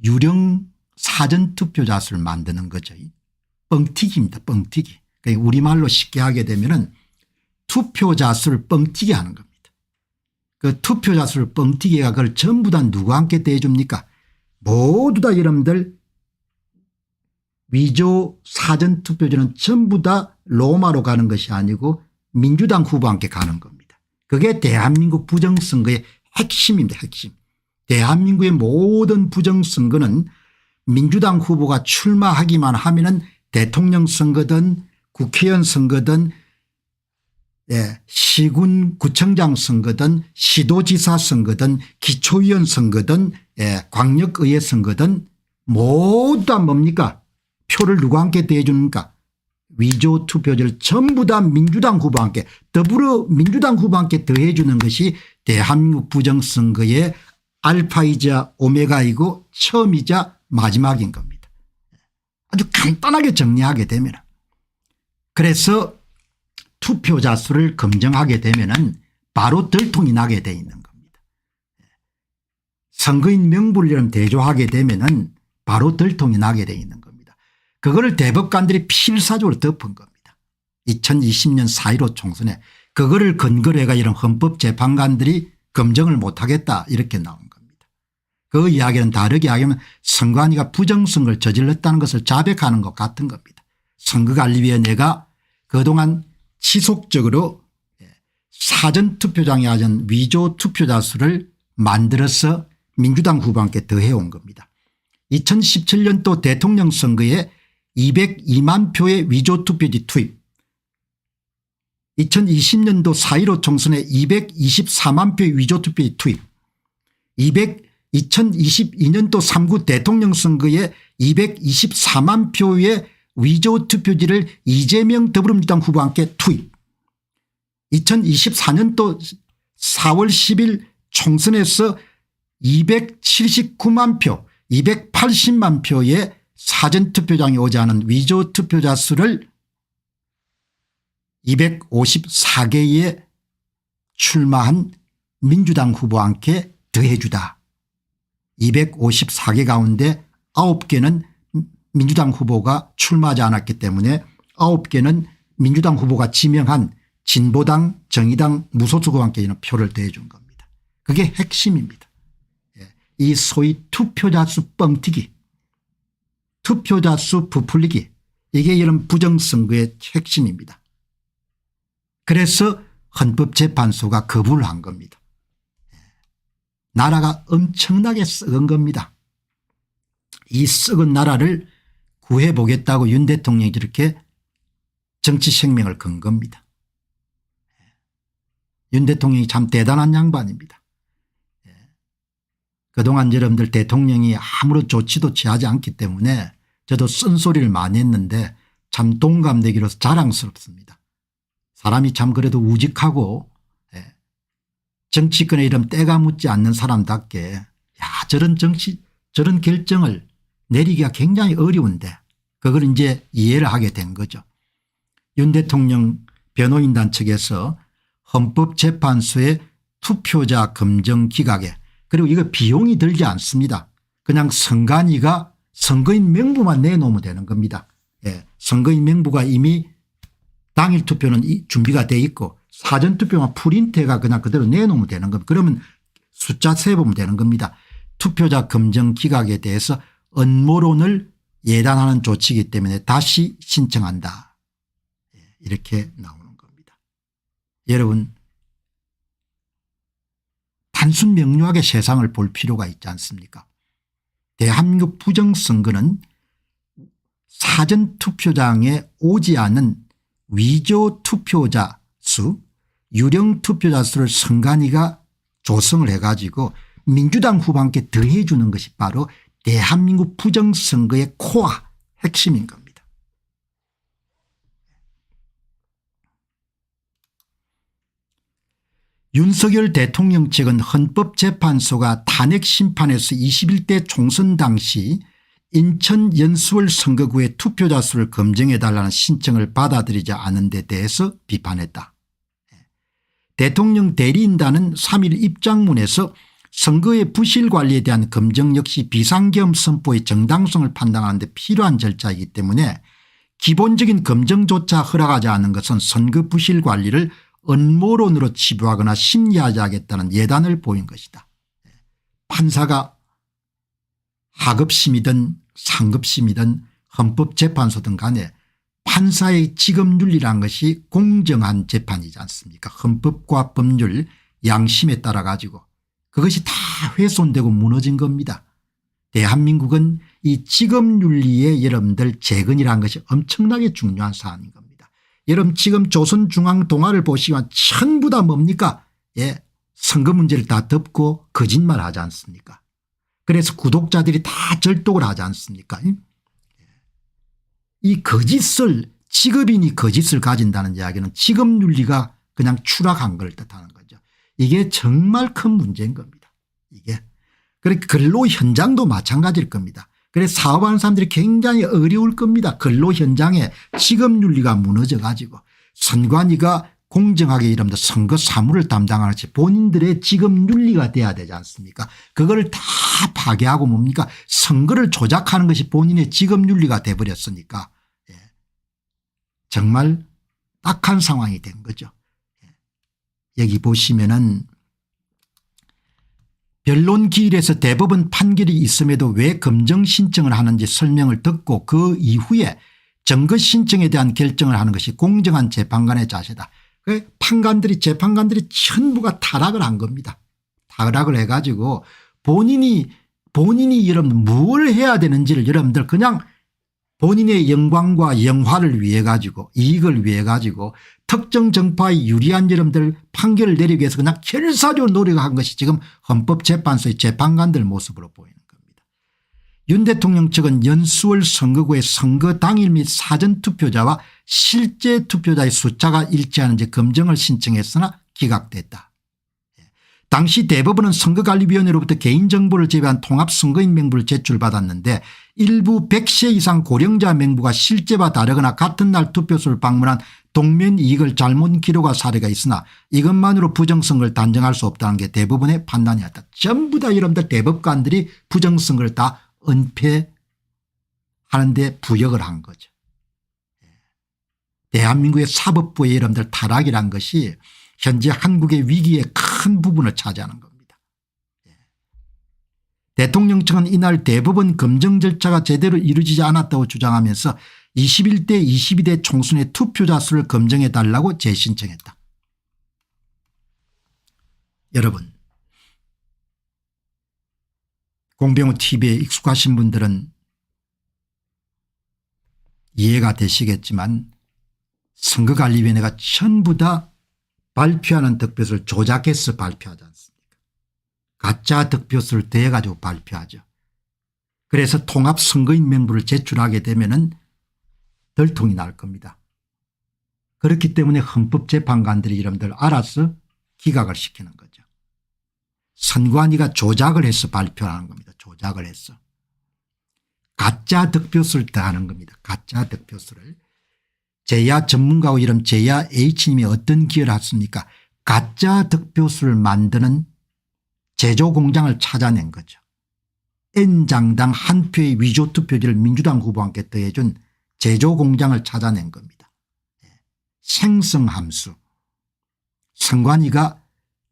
유령 사전투표자 수를 만드는 거죠. 뻥튀기입니다. 뻥튀기. 그러니까 우리말로 쉽게 하게 되면은 투표자 수를 뻥튀기 하는 겁니다. 그 투표자 수를 뻥튀기가 그걸 전부 다 누구와 함께 대줍니까? 모두 다 여러분들 위조 사전투표제는 전부 다 로마로 가는 것이 아니고 민주당 후보와 함께 가는 겁니다. 그게 대한민국 부정선거의 핵심입니다. 핵심. 대한민국의 모든 부정선거는 민주당 후보가 출마하기만 하면은 대통령 선거든 국회의원 선거든 시군 구청장 선거든 시도지사 선거든 기초의원 선거든 광역의회 선거든 모두 다 뭡니까? 표를 누구와 함께 대해줍니까? 위조 투표제를 전부 다 민주당 후보와 함께 더불어민주당 후보와 함께 더해주는 것이 대한민국 부정선거의 알파이자 오메가이고 처음이자 마지막인 겁니다. 아주 간단하게 정리하게 되면 그래서 투표자 수를 검증하게 되면 바로 들통이 나게 돼 있는 겁니다. 선거인 명부를 대조하게 되면 바로 들통이 나게 돼 있는 겁니다. 그거를 대법관들이 필사적으로 덮은 겁니다. 2020년 4.15 총선에 그거를 근거로 해가 이런 헌법재판관들이 검증을 못하겠다 이렇게 나온 겁니다. 그 이야기는 다르게 하면 선관위가 부정선거를 저질렀다는 것을 자백하는 것 같은 겁니다. 선거관리위원회가 그동안 지속적으로 사전투표장에 하던 위조 투표자 수를 만들어서 민주당 후보와 함께 더해온 겁니다. 2017년도 대통령 선거에 202만 표의 위조 투표지 투입, 2020년도 4.15 총선에 224만 표의 위조 투표지 투입, 2022년도 3구 대통령 선거에 224만 표의 위조 투표지를 이재명 더불어민주당 후보와 함께 투입, 2024년도 4월 10일 총선에서 279만 표 280만 표의 사전투표장에 오지 않은 위조 투표자 수를 254개에 출마한 민주당 후보와 함께 더해주다. 254개 가운데 9개는 민주당 후보가 출마하지 않았기 때문에 9개는 민주당 후보가 지명한 진보당 정의당 무소속과 함께 있는 표를 더해준 겁니다. 그게 핵심입니다. 이 소위 투표자 수 뻥튀기, 투표자 수 부풀리기, 이게 이런 부정선거의 핵심입니다. 그래서 헌법재판소가 거부를 한 겁니다. 나라가 엄청나게 썩은 겁니다. 이 썩은 나라를 구해보겠다고 윤 대통령이 이렇게 정치 생명을 건 겁니다. 윤 대통령이 참 대단한 양반입니다. 그동안 여러분들 대통령이 아무런 조치도 취하지 않기 때문에 저도 쓴소리를 많이 했는데 참 동감되기로서 자랑스럽습니다. 사람이 참 그래도 우직하고 정치권에 이런 때가 묻지 않는 사람답게 저런 결정을 내리기가 굉장히 어려운데 그걸 이제 이해를 하게 된 거죠. 윤 대통령 변호인단 측에서 헌법재판소의 투표자 검증 기각에, 그리고 이거 비용이 들지 않습니다. 그냥 선관위가 선거인 명부만 내놓으면 되는 겁니다. 선거인 명부가 이미 당일 투표는 준비가 돼 있고 사전투표만 프린트가 그냥 그대로 내놓으면 되는 겁니다. 그러면 숫자 세보면 되는 겁니다. 투표자 검증 기각에 대해서 업무론을 예단하는 조치이기 때문에 다시 신청한다. 이렇게 나오는 겁니다. 여러분, 단순 명료하게 세상을 볼 필요가 있지 않습니까? 대한민국 부정선거는 사전투표장에 오지 않은 위조 투표자 수, 유령 투표자 수를 선관위가 조성을 해가지고 민주당 후보와 함께 더해주는 것이 바로 대한민국 부정선거의 코어 핵심인 겁니다. 윤석열 대통령 측은 헌법재판소가 탄핵심판에서 21대 총선 당시 인천 연수원 선거구의 투표자 수를 검증해달라는 신청을 받아들이지 않은 데 대해서 비판했다. 대통령 대리인단은 3일 입장문에서 선거의 부실 관리에 대한 검증 역시 비상계엄 선포의 정당성을 판단하는 데 필요한 절차이기 때문에 기본적인 검증조차 허락하지 않는 것은 선거 부실 관리를 음모론으로 치부하거나 심리하지 하겠다는 예단을 보인 것이다. 판사가 하급심이든 상급심이든 헌법재판소든 간에 판사의 직업윤리라는 것이 공정한 재판이지 않습니까? 헌법과 법률 양심에 따라 가지고 그것이 다 훼손되고 무너진 겁니다. 대한민국은 이 직업윤리의 여러분들 재건이라는 것이 엄청나게 중요한 사안인 겁니다. 여러분 지금 조선중앙동아를 보시면 전부 다 뭡니까? 예, 선거 문제를 다 덮고 거짓말하지 않습니까? 그래서 구독자들이 다 절독을 하지 않습니까? 이 거짓을 직업인이 거짓을 가진다는 이야기는 직업윤리가 그냥 추락한 걸 뜻하는 거죠. 이게 정말 큰 문제인 겁니다. 이게. 그러니까 근로 현장도 마찬가지일 겁니다. 그래서 사업하는 사람들이 굉장히 어려울 겁니다. 근로 현장에 직업윤리가 무너져 가지고 선관위가 공정하게 이름도 선거 사무를 담당하는 본인들의 직업윤리가 돼야 되지 않습니까? 그걸 다 파괴하고 뭡니까? 선거를 조작하는 것이 본인의 직업윤리가 돼버렸으니까 정말 딱한 상황이 된 거죠. 여기 보시면은 변론기일에서 대법원 판결이 있음에도 왜 검증 신청을 하는지 설명을 듣고 그 이후에 증거 신청에 대한 결정을 하는 것이 공정한 재판관의 자세다. 판관들이 재판관들이 전부가 타락을 한 겁니다. 타락을 해가지고 본인이 여러분들 뭘 해야 되는지를 여러분들 그냥 본인의 영광과 영화를 위해 가지고 이익을 위해 가지고 특정 정파의 유리한 여러분들 판결을 내리기 위해서 그냥 결사적으로 노력한 것이 지금 헌법재판소의 재판관들 모습으로 보이는 겁니다. 윤 대통령 측은 연수월 선거구의 선거 당일 및 사전투표자와 실제 투표자의 숫자가 일치하는지 검증을 신청했으나 기각됐다. 당시 대법원은 선거관리위원회로부터 개인정보를 제외한 통합선거인 명부를 제출받았는데 일부 100세 이상 고령자 명부가 실제와 다르거나 같은 날 투표소를 방문한 동면 이익을 잘못 기록한 사례가 있으나 이것만으로 부정선거를 단정할 수 없다는 게 대법원의 판단이었다. 전부 다 여러분들 대법관들이 부정선거를 다 은폐하는 데 부역을 한 거죠. 대한민국의 사법부의 여러분들 타락이란 것이 현재 한국의 위기의 큰 부분을 차지하는 겁니다. 대통령 측은 이날 대법원 검증 절차가 제대로 이루어지지 않았다고 주장하면서 21대 22대 총선의 투표자 수를 검증해 달라고 재신청했다. 여러분 공병호 TV에 익숙하신 분들은 이해가 되시겠지만 선거관리위원회가 전부 다 발표하는 득표수를 조작해서 발표하지 않습니까? 가짜 득표수를 더해 가지고 발표하죠. 그래서 통합선거인 명부를 제출하게 되면은 들통이 날 겁니다. 그렇기 때문에 헌법재판관들이 여러분들 알아서 기각을 시키는 거죠. 선관위가 조작을 해서 발표하는 겁니다. 조작을 해서. 가짜 득표수를 더하는 겁니다. 가짜 득표수를. 제야 전문가고 이름 제야 H님이 어떤 기여를 했습니까? 가짜 득표수를 만드는 제조 공장을 찾아낸 거죠. N장당 한 표의 위조 투표지를 민주당 후보한테 더해준 제조 공장을 찾아낸 겁니다. 생성함수. 선관위가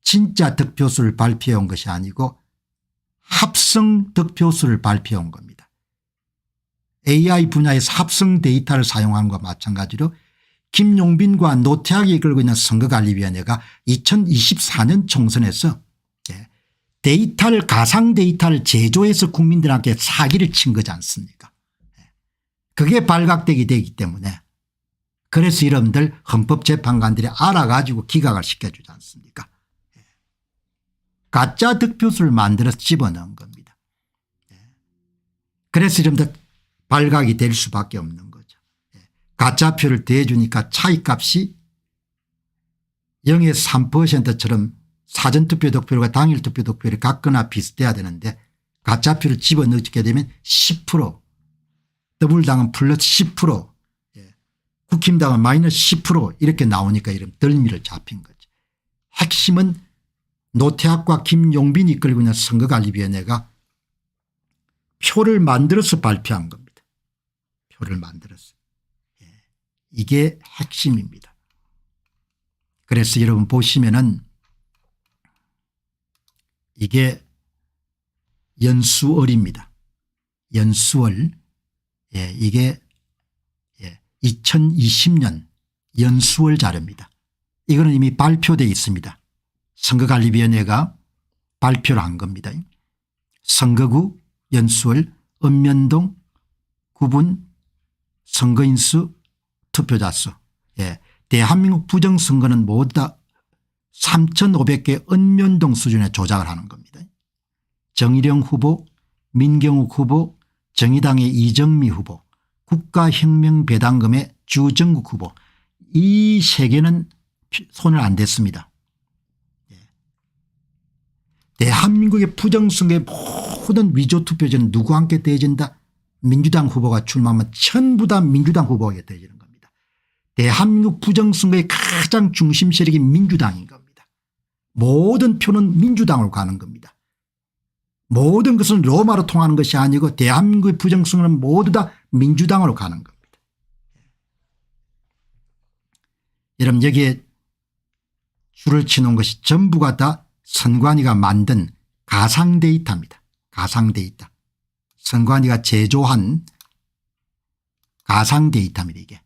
진짜 득표수를 발표해 온 것이 아니고 합성 득표수를 발표해 온 겁니다. AI 분야에서 합성 데이터를 사용한 것과 마찬가지로 김용빈과 노태학이 이끌고 있는 선거관리위원회가 2024년 총선에서 데이터를 가상 데이터를 제조해서 국민들한테 사기를 친 거지 않습니까? 그게 발각되게 되기 때문에 그래서 여러분들 헌법재판관들이 알아가지고 기각을 시켜주지 않습니까? 가짜 득표수를 만들어서 집어넣은 겁니다. 그래서 여러분들 발각이 될 수밖에 없는 거죠. 가짜표를 더해주니까 차이값이 0에서 3%처럼 사전투표 득표율과 당일투표 득표율이 같거나 비슷해야 되는데 가짜표를 집어넣게 되면 10% 더불당은 플러스 10% 국힘당은 마이너스 10% 이렇게 나오니까 이런 덜미를 잡힌 거죠. 핵심은 노태학과 김용빈이 이끌고 있는 선거관리위원회가 표를 만들어서 발표한 겁니다. 표를 만들어서. 이게 핵심입니다. 그래서 여러분 보시면은 이게 연수월입니다. 연수월. 이게 2020년 연수월 자료입니다. 이거는 이미 발표되어 있습니다. 선거관리위원회가 발표를 한 겁니다. 선거구 연수월 읍면동 구분 선거인수 투표자 수. 대한민국 부정선거는 모두 다 3,500개 읍면동 수준의 조작을 하는 겁니다. 정일영 후보, 민경욱 후보, 정의당의 이정미 후보, 국가혁명배당금의 주정국 후보, 이 세 개는 손을 안 댔습니다. 대한민국의 부정선거의 모든 위조투표제는 누구와 함께 대해진다? 민주당 후보가 출마하면 전부 다 민주당 후보가 대해지는 겁니다. 대한민국 부정선거의 가장 중심 세력이 민주당인 겁니다. 모든 표는 민주당으로 가는 겁니다. 모든 것은 로마로 통하는 것이 아니고 대한민국의 부정선거는 모두 다 민주당으로 가는 겁니다. 여러분 여기에 줄을 치는 것이 전부가 다 선관위가 만든 가상 데이터입니다. 가상 데이터. 선관위가 제조한 가상 데이터입니다. 이게.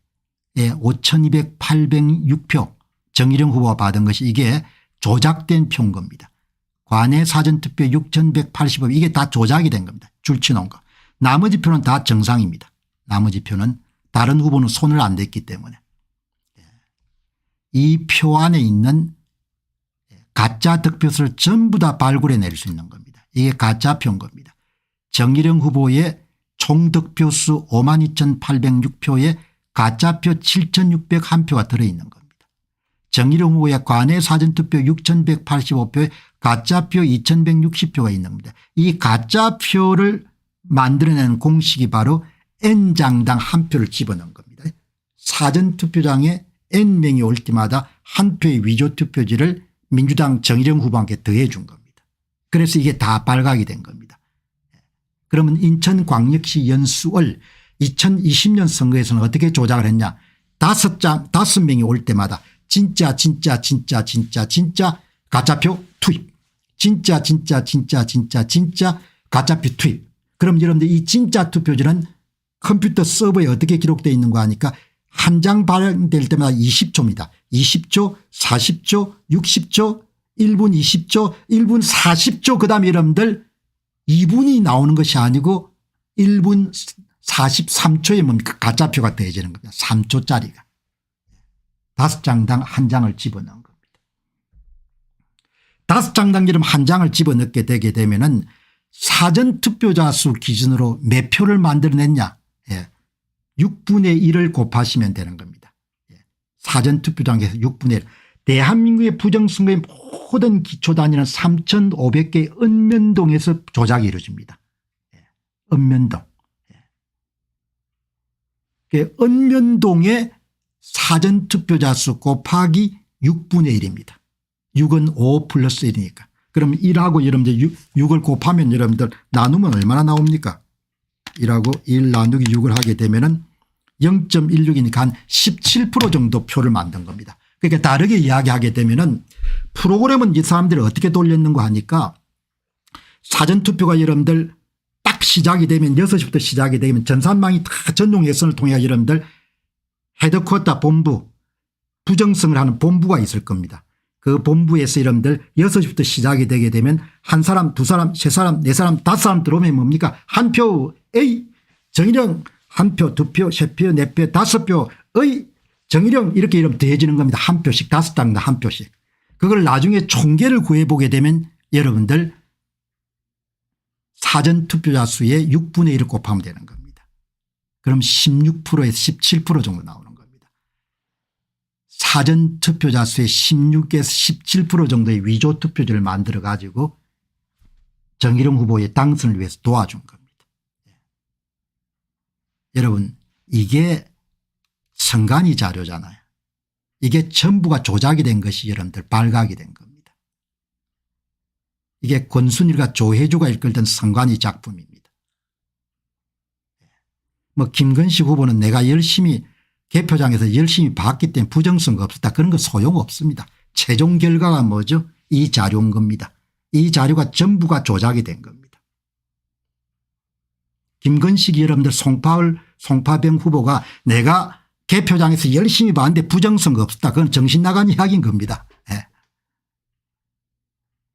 5,208표 정일영 후보가 받은 것이 이게 조작된 표인 겁니다. 관내 사전투표 6,180표 이게 다 조작이 된 겁니다. 줄치놓은 거. 나머지 표는 다 정상입니다. 나머지 표는 다른 후보는 손을 안 댔기 때문에. 이 표 안에 있는 가짜 득표수를 전부 다 발굴해낼 수 있는 겁니다. 이게 가짜표인 겁니다. 정일영 후보의 총 득표수 52,806표에 가짜표 7,601표가 들어있는 겁니다. 정일영 후보의 관내 사전투표 6,185표에 가짜표 2,160표가 있는 겁니다. 이 가짜표를 만들어내는 공식이 바로 N장당 한 표를 집어넣은 겁니다. 사전투표장에 N명이 올 때마다 한 표의 위조투표지를 민주당 정일영 후보한테 더해 준 겁니다. 그래서 이게 다 발각이 된 겁니다. 그러면 인천광역시 연수월 2020년 선거에서는 어떻게 조작을 했냐. 5명이 올 때마다 진짜 가짜표 투입. 진짜 가짜표 투입. 그럼 여러분들 이 진짜 투표지는 컴퓨터 서버에 어떻게 기록되어 있는 거 아니까 한 장 발행될 때마다 20초입니다. 20초, 40초, 60초, 1분 20초, 1분 40초 그다음에 여러분들 2분이 나오는 것이 아니고 1분 43초에 뭡니까 가짜표가 더해지는 겁니다. 3초짜리가. 5장당 한 장을 집어넣은 겁니다. 5장당 여러분 한 장을 집어넣게 되게 되면은 사전투표자 수 기준으로 몇 표를 만들어냈냐. 6분의 1을 곱하시면 되는 겁니다. 사전투표장에서 6분의 1. 대한민국의 부정선거의 모든 기초단위는 3,500개 읍면동에서 조작이 이루어집니다. 읍면동. 읍면동의 사전투표자 수 곱하기 6분의 1입니다. 6은 5 플러스 1이니까. 그럼 1하고 여러분들 6을 곱하면 여러분들 나누면 얼마나 나옵니까? 1하고 1 나누기 6을 하게 되면은 0.16이니까 한 17% 정도 표를 만든 겁니다. 그러니까 다르게 이야기하게 되면은 프로그램은 이 사람들이 어떻게 돌렸는가 하니까 사전투표가 여러분들 딱 시작이 되면 6시부터 시작이 되면 전산망이 다 전용 예선을 통해 여러분들 헤드쿼터 본부 부정성을 하는 본부가 있을 겁니다. 그 본부에서 여러분들 6시부터 시작이 되게 되면 한 사람 두 사람 세 사람 네 사람 다섯 사람 들어오면 뭡니까 한 표 A 정일영 한 표 두 표 세 표 네 표 다섯 표의 정일영 이렇게 이러면 더해지는 겁니다. 한 표씩 5장당 한 표씩. 그걸 나중에 총계를 구해보게 되면 여러분들 사전투표자 수의 6분의 1을 곱하면 되는 겁니다. 그럼 16%에서 17% 정도 나오는 겁니다. 사전투표자 수의 16에서 17% 정도의 위조투표지를 만들어 가지고 정일영 후보의 당선을 위해서 도와준 겁니다. 여러분 이게 선관위 자료잖아요. 이게 전부가 조작이 된 것이 여러분들 발각이 된 겁니다. 이게 권순일과 조혜주가 이끌던 선관위 작품입니다. 뭐 김건식 후보는 내가 열심히 개표장에서 열심히 봤기 때문에 부정선거 없었다. 그런 거 소용없습니다. 최종 결과가 뭐죠? 이 자료인 겁니다. 이 자료가 전부가 조작이 된 겁니다. 김건식이 여러분들 송파병 후보가 내가 개표장에서 열심히 봤는데 부정선거 없었다. 그건 정신 나간 이야기인 겁니다. 예.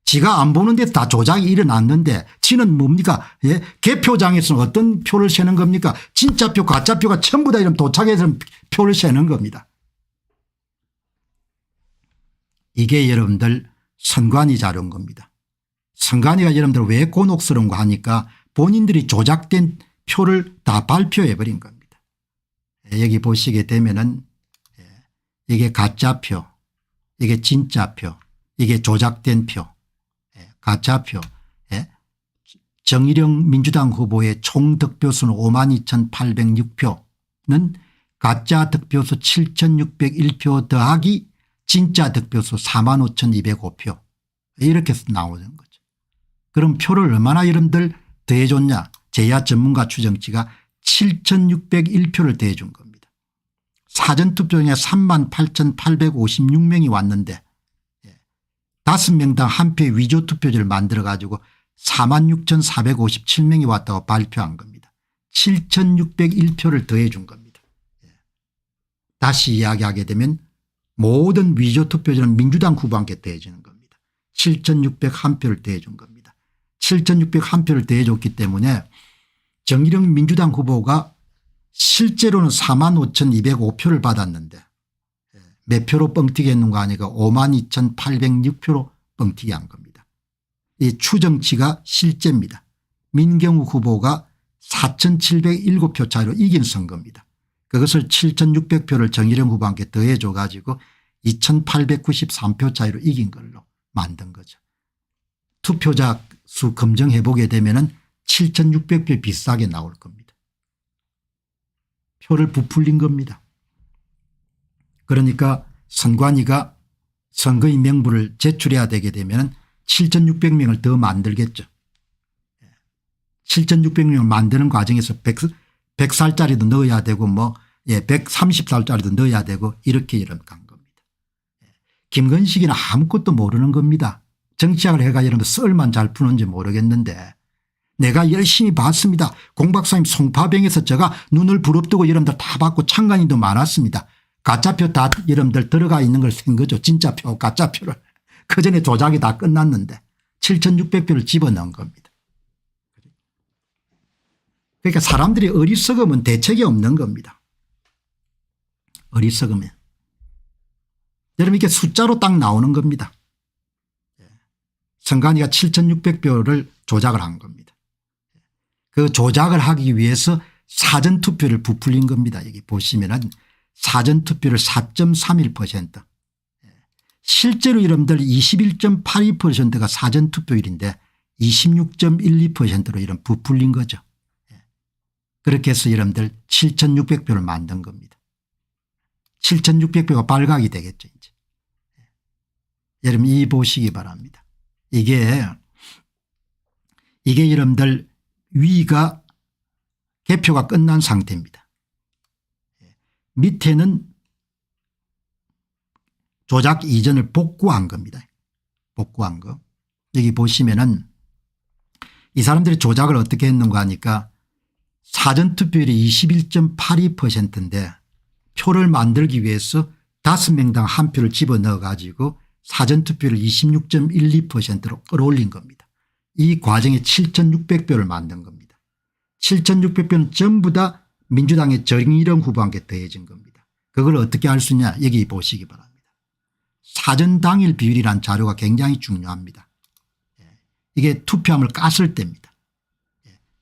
지가 안 보는 데서 다 조작이 일어났는데 지는 뭡니까? 예? 개표장에서는 어떤 표를 세는 겁니까? 진짜 표 가짜 표가 전부 다 이런 도착해서 표를 세는 겁니다. 이게 여러분들 선관위 자료인 겁니다. 선관위가 여러분들 왜 곤혹스러운가 하니까 본인들이 조작된 표를 다 발표해 버린 겁니다. 여기 보시게 되면은 이게 가짜 표, 이게 진짜 표, 이게 조작된 표, 가짜 표. 정일영 민주당 후보의 총 득표수는 52,806표는 가짜 득표수 7,601표 더하기 진짜 득표수 45,205표 이렇게 나오는 거죠. 그럼 표를 얼마나 여러분들 더해줬냐. 제야 전문가 추정치가 7,601표를 더해준 겁니다. 사전투표 중에 38,856명이 왔는데 5명당 한 표의 위조투표지를 만들어 가지고 46,457명이 왔다고 발표한 겁니다. 7,601표를 더해준 겁니다. 다시 이야기하게 되면 모든 위조투표지는 민주당 후보한테 더해지는 겁니다. 7,601표를 더해준 겁니다. 7,601표를 더해줬기 때문에 정일영 민주당 후보가 실제로는 45,205표를 받았는데 몇 표로 뻥튀기 했는가 하니까 52,806표로 뻥튀기 한 겁니다. 이 추정치가 실제입니다. 민경우 후보가 4,707표 차이로 이긴 선거입니다. 그것을 7,600표를 정일영 후보한테 더해줘 가지고 2,893표 차이로 이긴 걸로 만든 거죠. 투표자 수 검증해 보게 되면은 7,600표 비싸게 나올 겁니다. 표를 부풀린 겁니다. 그러니까 선관위가 선거인 명부를 제출해야 되게 되면 7,600명을 더 만들겠죠. 7,600명을 만드는 과정에서 100살짜리도 넣어야 되고 130살짜리도 넣어야 되고 이렇게 간 겁니다. 김건식이는 아무것도 모르는 겁니다. 정치학을 해가 여러분들 썰만 잘 푸는지 모르겠는데 내가 열심히 봤습니다. 공 박사님 송파병에서 제가 눈을 부릅뜨고 여러분들 다 봤고 참관인도 많았습니다. 가짜표 다 여러분들 들어가 있는 걸 쓴 거죠. 진짜표 가짜표를. 그전에 조작이 다 끝났는데 7,600표를 집어넣은 겁니다. 그러니까 사람들이 어리석으면 대책이 없는 겁니다. 어리석으면. 여러분 이렇게 숫자로 딱 나오는 겁니다. 선관위가 7,600표를 조작을 한 겁니다. 그 조작을 하기 위해서 사전투표를 부풀린 겁니다. 여기 보시면은 사전투표를 4.31%. 실제로 여러분들 21.82%가 사전투표율인데 26.12%로 이런 부풀린 거죠. 그렇게 해서 여러분들 7,600표를 만든 겁니다. 7,600표가 발각이 되겠죠. 이제. 여러분 이 보시기 바랍니다. 이게 여러분들 위가 개표가 끝난 상태입니다. 밑에는 조작 이전을 복구한 겁니다. 복구한 거. 여기 보시면은 이 사람들이 조작을 어떻게 했는가 하니까 사전투표율이 21.82%인데 표를 만들기 위해서 5명당 한 표를 집어넣어 가지고 사전투표를 26.12%로 끌어올린 겁니다. 이 과정에 7,600표를 만든 겁니다. 7,600표는 전부 다 민주당의 정일영 후보한테 더해진 겁니다. 그걸 어떻게 할 수 있냐 여기 보시기 바랍니다. 사전 당일 비율이라는 자료가 굉장히 중요합니다. 이게 투표함을 깠을 때입니다.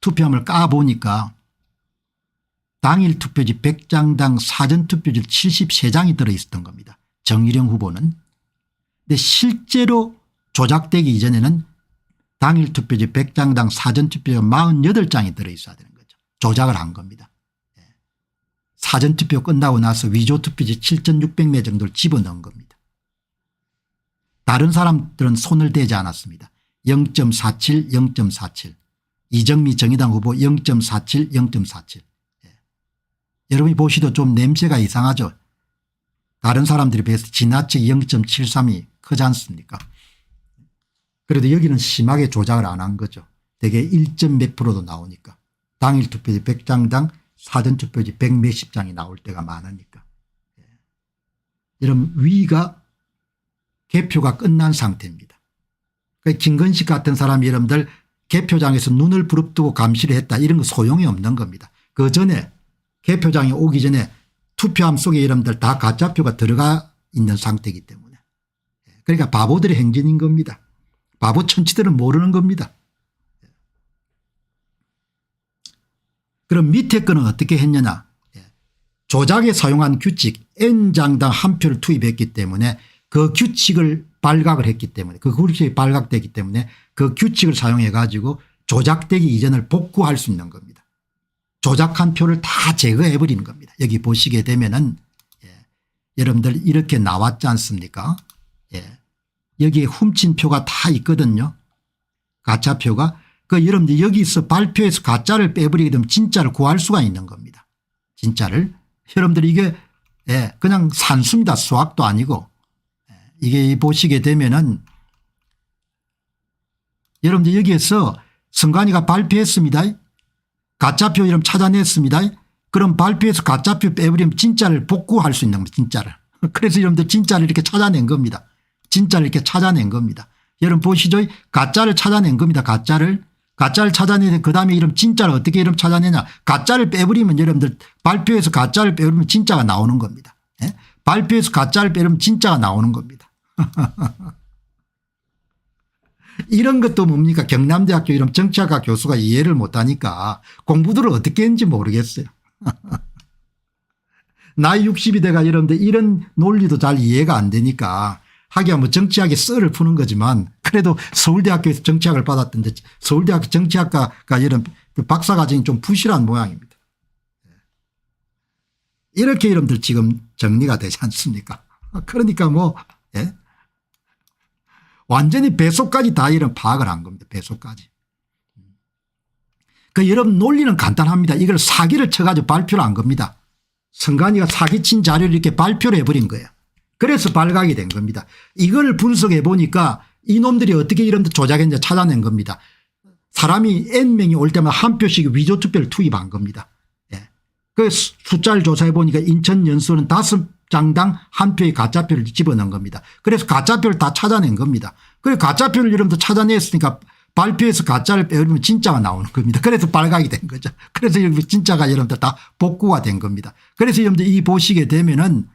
투표함을 까보니까 당일 투표지 100장당 사전투표지 73장이 들어있었던 겁니다. 정일영 후보는. 근데 실제로 조작되기 이전에는 당일 투표지 100장당 사전투표가 48장이 들어있어야 되는 거죠. 조작을 한 겁니다. 사전투표 끝나고 나서 위조투표지 7,600매 정도를 집어넣은 겁니다. 다른 사람들은 손을 대지 않았습니다. 0.47 0.47 이정미 정의당 후보 0.47 0.47 여러분이 보시도 좀 냄새가 이상하죠. 다른 사람들에 비해서 지나치게 0.73이 크지 않습니까? 그래도 여기는 심하게 조작을 안 한 거죠. 대개 1점 몇 프로도 나오니까. 당일 투표지 100장당 사전투표지 100 몇십 장이 나올 때가 많으니까. 이런 위가 개표가 끝난 상태입니다. 김건식 같은 사람이 여러분들 개표장에서 눈을 부릅뜨고 감시를 했다 이런 거 소용이 없는 겁니다. 그 전에 개표장에 오기 전에 투표함 속에 여러분들 다 가짜표가 들어가 있는 상태이기 때문에. 그러니까 바보들의 행진인 겁니다. 바보 천치들은 모르는 겁니다. 그럼 밑에 거는 어떻게 했느냐. 조작에 사용한 규칙 N장당 한 표를 투입했기 때문에 그 규칙을 발각을 했기 때문에 그 규칙이 발각되기 때문에 그 규칙을 사용해 가지고 조작되기 이전을 복구할 수 있는 겁니다. 조작한 표를 다 제거해 버리는 겁니다. 여기 보시게 되면은 여러분들 이렇게 나왔지 않습니까? 여기에 훔친 표가 다 있거든요. 가짜표가. 그 여러분들 여기서 발표해서 가짜를 빼버리게 되면 진짜를 구할 수가 있는 겁니다. 진짜를. 여러분들 이게 그냥 산수입니다. 수학도 아니고. 이게 보시게 되면은 여러분들 여기에서 선관위가 발표했습니다. 가짜표 이름 찾아냈습니다. 그럼 발표해서 가짜표 빼버리면 진짜를 복구할 수 있는 겁니다. 진짜를. 그래서 여러분들 진짜를 이렇게 찾아낸 겁니다. 진짜를 이렇게 찾아낸 겁니다. 여러분 보시죠. 가짜를 찾아낸 겁니다. 가짜를 찾아내는데 그다음에 이름 진짜를 어떻게 이름 찾아내냐. 가짜를 빼버리면 여러분들 발표해서 가짜를 빼버리면 진짜가 나오는 겁니다. 발표해서 가짜를 빼버리면 진짜가 나오는 겁니다. 이런 것도 뭡니까. 경남대학교 이런 정치학과 교수가 이해를 못하니까 공부들을 어떻게 했는지 모르겠어요. 나이 60이 돼가 여러분들 이런 논리도 잘 이해가 안 되니까 하기야 뭐 정치학에 썰을 푸는 거지만 그래도 서울대학교에서 정치학을 받았던데 서울대학교 정치학과가 이런 박사 과정이 좀 부실한 모양입니다. 이렇게 여러분들 지금 정리가 되지 않습니까? 그러니까 뭐 완전히 배속까지 다 이런 파악을 한 겁니다. 배속까지. 그 여러분 논리는 간단합니다. 이걸 사기를 쳐가지고 발표를 한 겁니다. 선관위가 사기친 자료를 이렇게 발표를 해버린 거예요. 그래서 발각이 된 겁니다. 이걸 분석해 보니까 이놈들이 어떻게 이런 데 조작했는지 찾아낸 겁니다. 사람이 N명이 올 때마다 한 표씩 위조투표를 투입한 겁니다. 그 숫자를 조사해 보니까 인천 연수는 5장당 한 표의 가짜표를 집어넣은 겁니다. 그래서 가짜표를 다 찾아낸 겁니다. 그래서 가짜표를 여러분들 찾아냈으니까 발표해서 가짜를 빼버리면 진짜가 나오는 겁니다. 그래서 발각이 된 거죠. 그래서 진짜가 여러분들 다 복구가 된 겁니다. 그래서 여러분들 이 보시게 되면은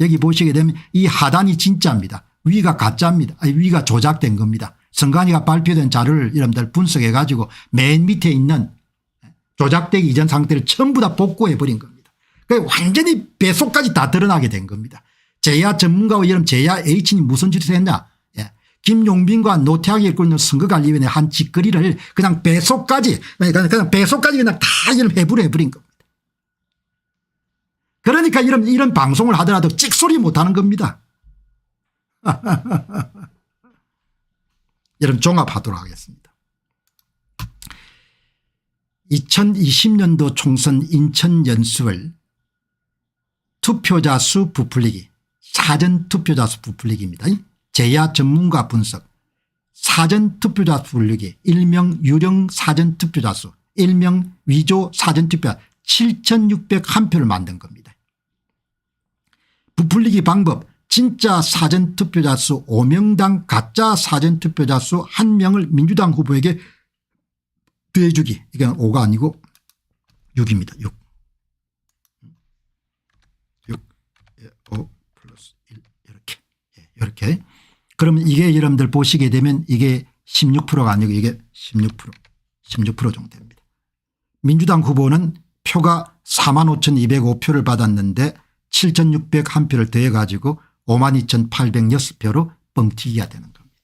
여기 보시게 되면 이 하단이 진짜입니다. 위가 가짜입니다. 아니 위가 조작된 겁니다. 선관위가 발표된 자료를 여러분들 분석해 가지고 맨 밑에 있는 조작되기 이전 상태를 전부 다 복구해 버린 겁니다. 완전히 배속까지 다 드러나게 된 겁니다. 제야 전문가와 여러분 제야 H님 무슨 짓을 했냐. 김용빈과 노태학이 이끌고 있는 선거관리위원회 한 짓거리를 그냥 배속까지 그냥 배속까지 그냥 다 해버린 겁니다. 그러니까 이런 방송을 하더라도 찍소리 못하는 겁니다. 여러분 종합하도록 하겠습니다. 2020년도 총선 인천 연수를 투표자 수 부풀리기 사전 투표자 수 부풀리기입니다. 제야 전문가 분석 사전 투표자 수 부풀리기 일명 유령 사전 투표자 수 일명 위조 사전 투표자 7,601표를 만든 겁니다. 부풀리기 방법 진짜 사전투표자 수 5명당 가짜 사전투표자 수 1명을 민주당 후보에게 더해주기. 이건 5가 아니고 6입니다. 6. 5 플러스 1 이렇게. 이렇게. 그러면 이게 여러분들 보시게 되면 이게 16%가 아니고 이게 16% 정도 됩니다. 민주당 후보는 표가 45,205표를 받았는데 7,601표를 더해 가지고 52,806표로 뻥튀기가 되는 겁니다.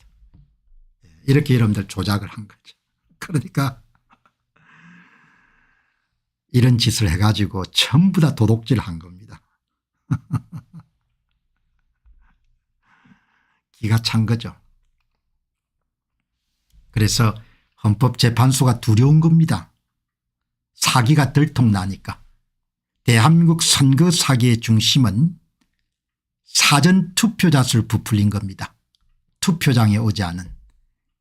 이렇게 여러분들 조작을 한 거죠. 그러니까 이런 짓을 해 가지고 전부 다 도둑질을 한 겁니다. 기가 찬 거죠. 그래서 헌법재판소가 두려운 겁니다. 사기가 들통나니까. 대한민국 선거 사기의 중심은 사전투표자 수를 부풀린 겁니다. 투표장에 오지 않은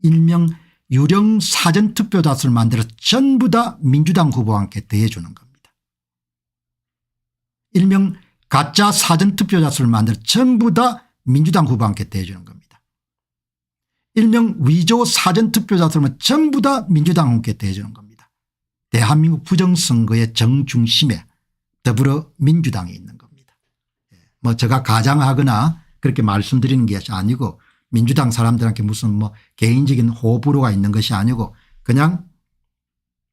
일명 유령 사전투표자 수를 만들어 전부 다 민주당 후보와 함께 더해주는 겁니다. 일명 가짜 사전투표자 수를 만들어 전부 다 민주당 후보와 함께 더해주는 겁니다. 일명 위조 사전투표자 수를 전부 다 민주당과 함께 더해주는 겁니다. 대한민국 부정선거의 정중심에 더불어민주당이 있는 겁니다. 뭐 제가 가장하거나 그렇게 말씀드리는 것이 아니고 민주당 사람들한테 무슨 뭐 개인적인 호불호가 있는 것이 아니고 그냥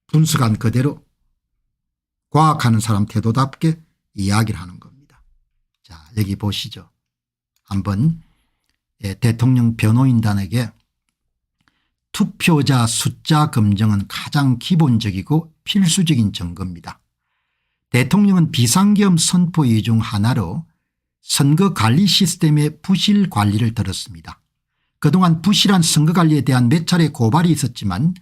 분석한 그대로 과학하는 사람 태도답게 이야기를 하는 겁니다. 자, 여기 보시죠. 한번 대통령 변호인단에게 투표자 숫자 검증은 가장 기본적이고 필수적인 증거입니다. 대통령은 비상계엄 선포의 중 하나로 선거관리 시스템의 부실 관리를 들었습니다. 그동안 부실한 선거관리에 대한 몇 차례 고발이 있었지만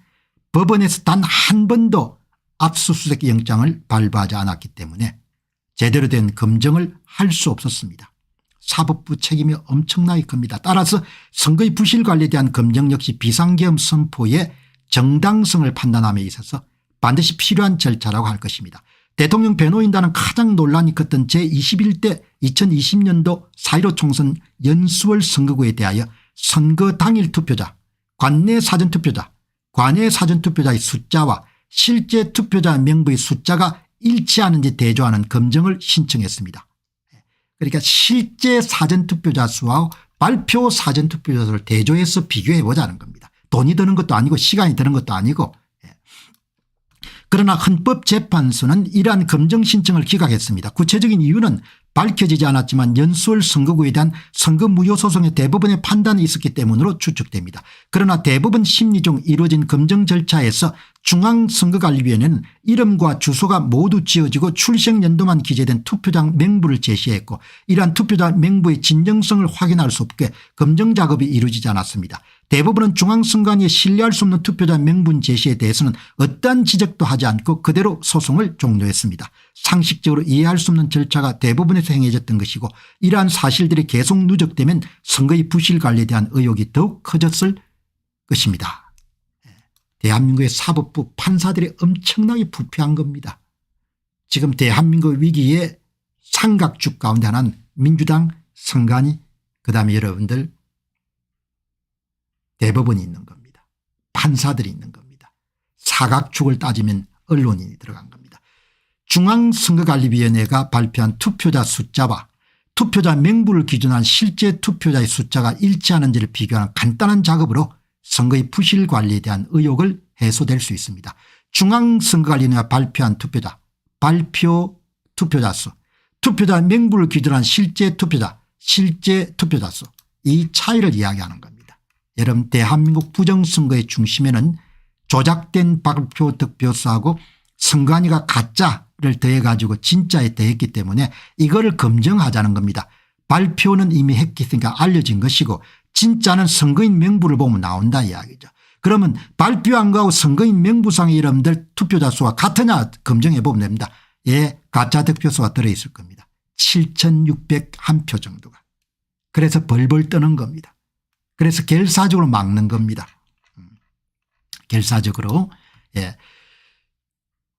법원에서 단 한 번도 압수수색 영장을 발부하지 않았기 때문에 제대로 된 검증을 할 수 없었습니다. 사법부 책임이 엄청나게 큽니다. 따라서 선거의 부실 관리에 대한 검증 역시 비상계엄 선포의 정당성을 판단함에 있어서 반드시 필요한 절차라고 할 것입니다. 대통령 변호인단은 가장 논란이 컸던 제21대 2020년도 4.15 총선 연수월 선거구에 대하여 선거 당일 투표자, 관내 사전투표자, 관외 사전투표자의 숫자와 실제 투표자 명부의 숫자가 일치하는지 대조하는 검증을 신청했습니다. 그러니까 실제 사전투표자 수와 발표 사전투표자 수를 대조해서 비교해 보자는 겁니다. 돈이 드는 것도 아니고 시간이 드는 것도 아니고. 그러나 헌법재판소는 이러한 검증 신청을 기각했습니다. 구체적인 이유는 밝혀지지 않았지만 연수월 선거구에 대한 선거무효소송의 대법원의 판단이 있었기 때문으로 추측됩니다. 그러나 대법원 심리 중 이루어진 검증 절차에서 중앙선거관리위원회는 이름과 주소가 모두 지어지고 출생 연도만 기재된 투표장 명부를 제시했고 이러한 투표자 명부의 진정성을 확인할 수 없게 검증 작업이 이루어지지 않았습니다. 대법원은 중앙선관위에 신뢰할 수 없는 투표자 명분 제시에 대해서는 어떠한 지적도 하지 않고 그대로 소송을 종료했습니다. 상식적으로 이해할 수 없는 절차가 대법원에서 행해졌던 것이고 이러한 사실들이 계속 누적되면 선거의 부실 관리에 대한 의혹이 더욱 커졌을 것입니다. 대한민국의 사법부 판사들이 엄청나게 부패한 겁니다. 지금 대한민국 위기의 삼각축 가운데 하나는 민주당, 선관위, 그다음에 여러분들 대법원이 있는 겁니다. 판사들이 있는 겁니다. 사각축을 따지면 언론인이 들어간 겁니다. 중앙선거관리위원회가 발표한 투표자 숫자와 투표자 명부를 기준으로 한 실제 투표자의 숫자가 일치하는지를 비교하는 간단한 작업으로 선거의 부실 관리에 대한 의혹을 해소될 수 있습니다. 중앙선거관리위원회가 발표한 투표자, 발표 투표자 수, 투표자 명부를 기준으로 한 실제 투표자, 실제 투표자 수, 이 차이를 이야기하는 겁니다. 여러분 대한민국 부정선거의 중심에는 조작된 발표 득표수하고 선관위가 가짜를 더해 가지고 진짜에 더했기 때문에 이거를 검증하자는 겁니다. 발표는 이미 했으니까 알려진 것이고 진짜는 선거인 명부를 보면 나온다 이야기죠. 그러면 발표한 거하고 선거인 명부상의 여러분들 투표자 수가 같으냐 검증해 보면 됩니다. 예, 가짜 득표수가 들어있을 겁니다. 7,601표 정도가. 그래서 벌벌 떠는 겁니다. 그래서 결사적으로 막는 겁니다. 결사적으로. 예.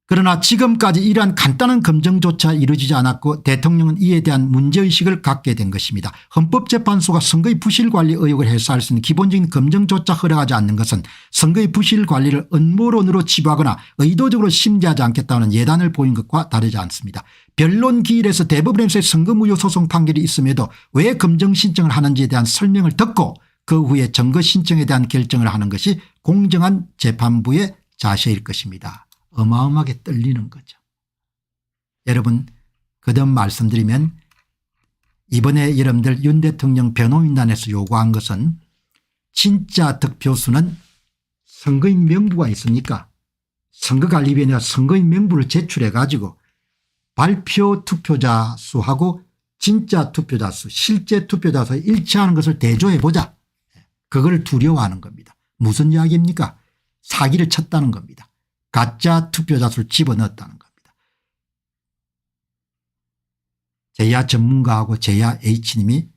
그러나 지금까지 이러한 간단한 검증조차 이루어지지 않았고 대통령은 이에 대한 문제의식을 갖게 된 것입니다. 헌법재판소가 선거의 부실관리 의혹을 해소할 수 있는 기본적인 검증조차 허락하지 않는 것은 선거의 부실관리를 음모론으로 치부하거나 의도적으로 심리하지 않겠다는 예단을 보인 것과 다르지 않습니다. 변론 기일에서 대법원에서의 선거무효소송 판결이 있음에도 왜 검증 신청을 하는지에 대한 설명을 듣고 그 후에 증거 신청에 대한 결정을 하는 것이 공정한 재판부의 자세일 것입니다. 어마어마하게 떨리는 거죠. 여러분 거듭 말씀드리면 이번에 여러분들 윤 대통령 변호인단에서 요구한 것은 진짜 득표수는 선거인 명부가 있으니까 선거관리위원회가 선거인 명부를 제출해 가지고 발표 투표자 수하고 진짜 투표자 수 실제 투표자 수 일치하는 것을 대조해 보자. 그걸 두려워하는 겁니다. 무슨 이야기입니까? 사기를 쳤다는 겁니다. 가짜 투표자 수를 집어넣었다는 겁니다. 제야 전문가하고 제야 H님이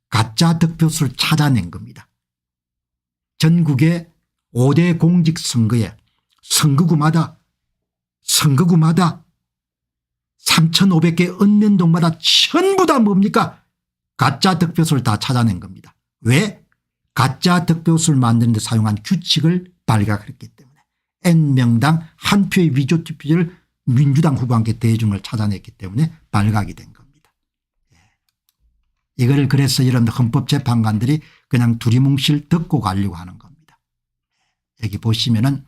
가짜 득표수를 찾아낸 겁니다. 전국의 5대 공직선거에 선거구마다 3,500개 읍면동마다 전부 다 뭡니까? 가짜 득표수를 다 찾아낸 겁니다. 왜? 가짜 득표수를 만드는 데 사용한 규칙을 발각했기 때문에 N명당 한 표의 위조 투표를 민주당 후보한테 대중을 찾아냈기 때문에 발각이 된 겁니다. 이거를 그래서 여러분들 헌법재판관들이 그냥 두리뭉실 듣고 가려고 하는 겁니다. 여기 보시면은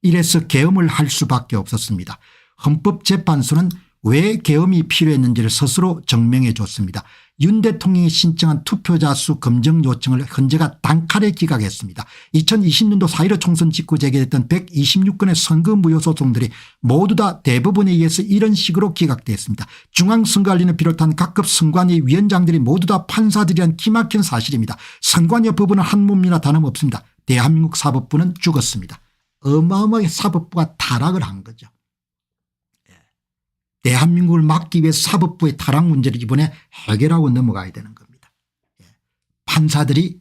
이래서 계엄을 할 수밖에 없었습니다. 헌법재판소는 왜 계엄이 필요했는지를 스스로 증명해 줬습니다. 윤 대통령이 신청한 투표자 수 검증 요청을 헌재가 단칼에 기각했습니다. 2020년도 4.15 총선 직후 제기됐던 126건의 선거무효 소송들이 모두 다 대법원에 의해서 이런 식으로 기각됐습니다. 중앙선거관리를 비롯한 각급 선관위 위원장들이 모두 다 판사들이란 기막힌 사실입니다. 선관위 법원은 한 몸이나 다름없습니다. 대한민국 사법부는 죽었습니다. 어마어마하게 사법부가 타락을 한 거죠. 대한민국을 막기 위해 사법부의 타락 문제를 이번에 해결하고 넘어가야 되는 겁니다. 판사들이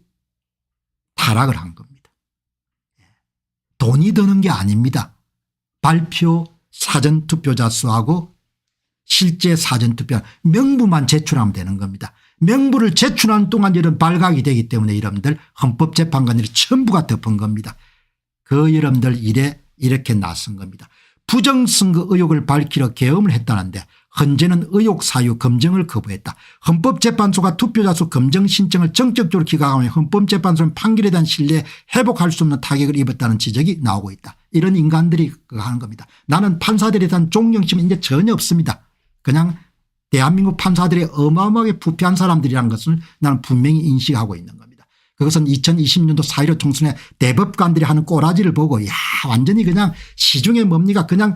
타락을 한 겁니다. 돈이 드는 게 아닙니다. 발표 사전투표자 수하고 실제 사전투표 명부만 제출하면 되는 겁니다. 명부를 제출하는 동안 이런 발각이 되기 때문에 여러분들 헌법재판관들이 전부가 덮은 겁니다. 그 여러분들 일에 이렇게 나선 겁니다. 부정선거 의혹을 밝히려 계엄을 했다는데 헌재는 의혹 사유 검증을 거부했다. 헌법재판소가 투표자 수 검증 신청을 정적적으로 기각하며 헌법재판소는 판결에 대한 신뢰에 회복할 수 없는 타격을 입었다는 지적이 나오고 있다. 이런 인간들이 하는 겁니다. 나는 판사들에 대한 존경심이 이제 전혀 없습니다. 그냥 대한민국 판사들이 어마어마하게 부패한 사람들이라는 것을 나는 분명히 인식하고 있는 겁니다. 그것은 2020년도 4.15 총선에 대법관들이 하는 꼬라지를 보고 야 완전히 그냥 시중에 뭡니까 그냥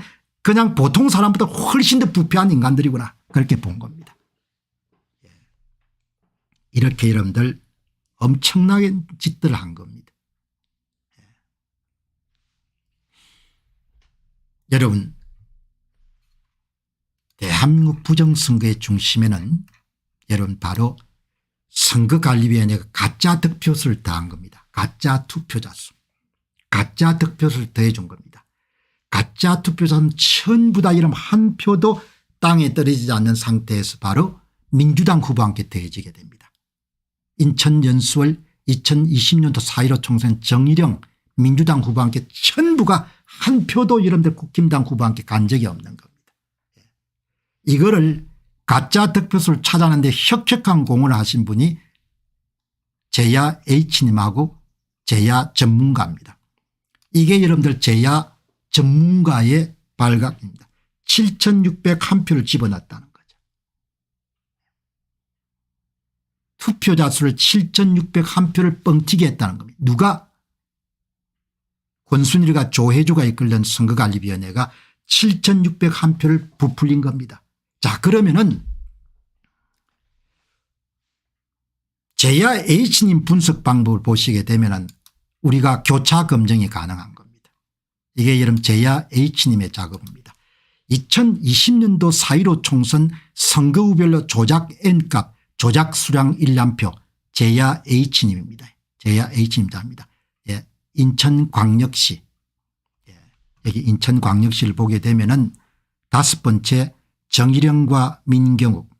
보통 사람보다 훨씬 더 부패한 인간들이구나 그렇게 본 겁니다. 이렇게 여러분들 엄청나게 짓들을 한 겁니다. 여러분 대한민국 부정선거의 중심에는 여러분 바로 선거관리위원회가 가짜 득표수를 더한 겁니다. 가짜 투표자 수. 가짜 득표수를 더해 준 겁니다. 가짜 투표자는 전부 다 이름 한 표도 땅에 떨어지지 않는 상태에서 바로 민주당 후보한테 더해지게 됩니다. 인천 연수월 2020년도 4.15 총선 정일영 민주당 후보한테 전부가 한 표도 여러분들 국힘당 후보한테 간 적이 없는 겁니다. 이거를 가짜 득표수를 찾아내는데 혁혁한 공헌을 하신 분이 제야 H님하고 제야 전문가입니다. 이게 여러분들 제야 전문가의 발각입니다. 7,601표를 집어넣었다는 거죠. 투표자 수를 7,601표를 뻥튀기 했다는 겁니다. 누가? 권순일과 조혜주가 이끌던 선거관리위원회가 7,601표를 부풀린 겁니다. 자 그러면은 제야 H님 분석 방법을 보시게 되면은 우리가 교차 검증이 가능한 겁니다. 이게 여러분 제야 H님의 작업입니다. 2020년도 4.15 총선 선거구별로 조작 N값 조작 수량 일람표 제야 H님입니다. 제야 H님입니다. 예, 인천광역시 여기 인천광역시를 보게 되면은 5번째 정일영과 민경욱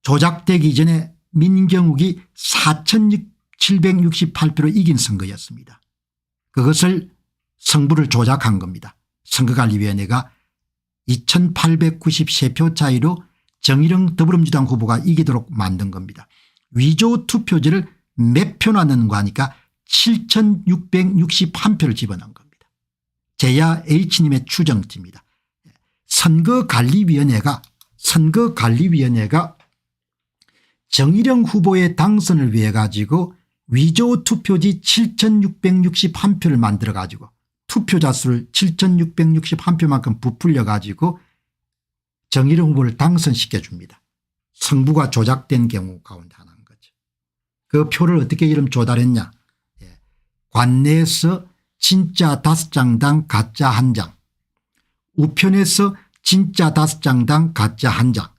조작되기 전에 민경욱이 4,768표로 이긴 선거였습니다. 그것을 성부를 조작한 겁니다. 선거관리위원회가 2,893표 차이로 정일영 더불어민주당 후보가 이기도록 만든 겁니다. 위조 투표지를 몇 표나 넣는가 하니까 7,661표를 집어넣은 겁니다. 제야 H님의 추정치입니다. 선거관리위원회가 정일영 후보의 당선을 위해 가지고 위조 투표지 7,661표를 만들어 가지고 투표자 수를 7,661표만큼 부풀려 가지고 정일영 후보를 당선시켜 줍니다. 성부가 조작된 경우 가운데 하나인 거죠. 그 표를 어떻게 이름 조달했냐. 관내에서 진짜 5장당 가짜 1장, 우편에서 진짜 5장당 가짜 1장,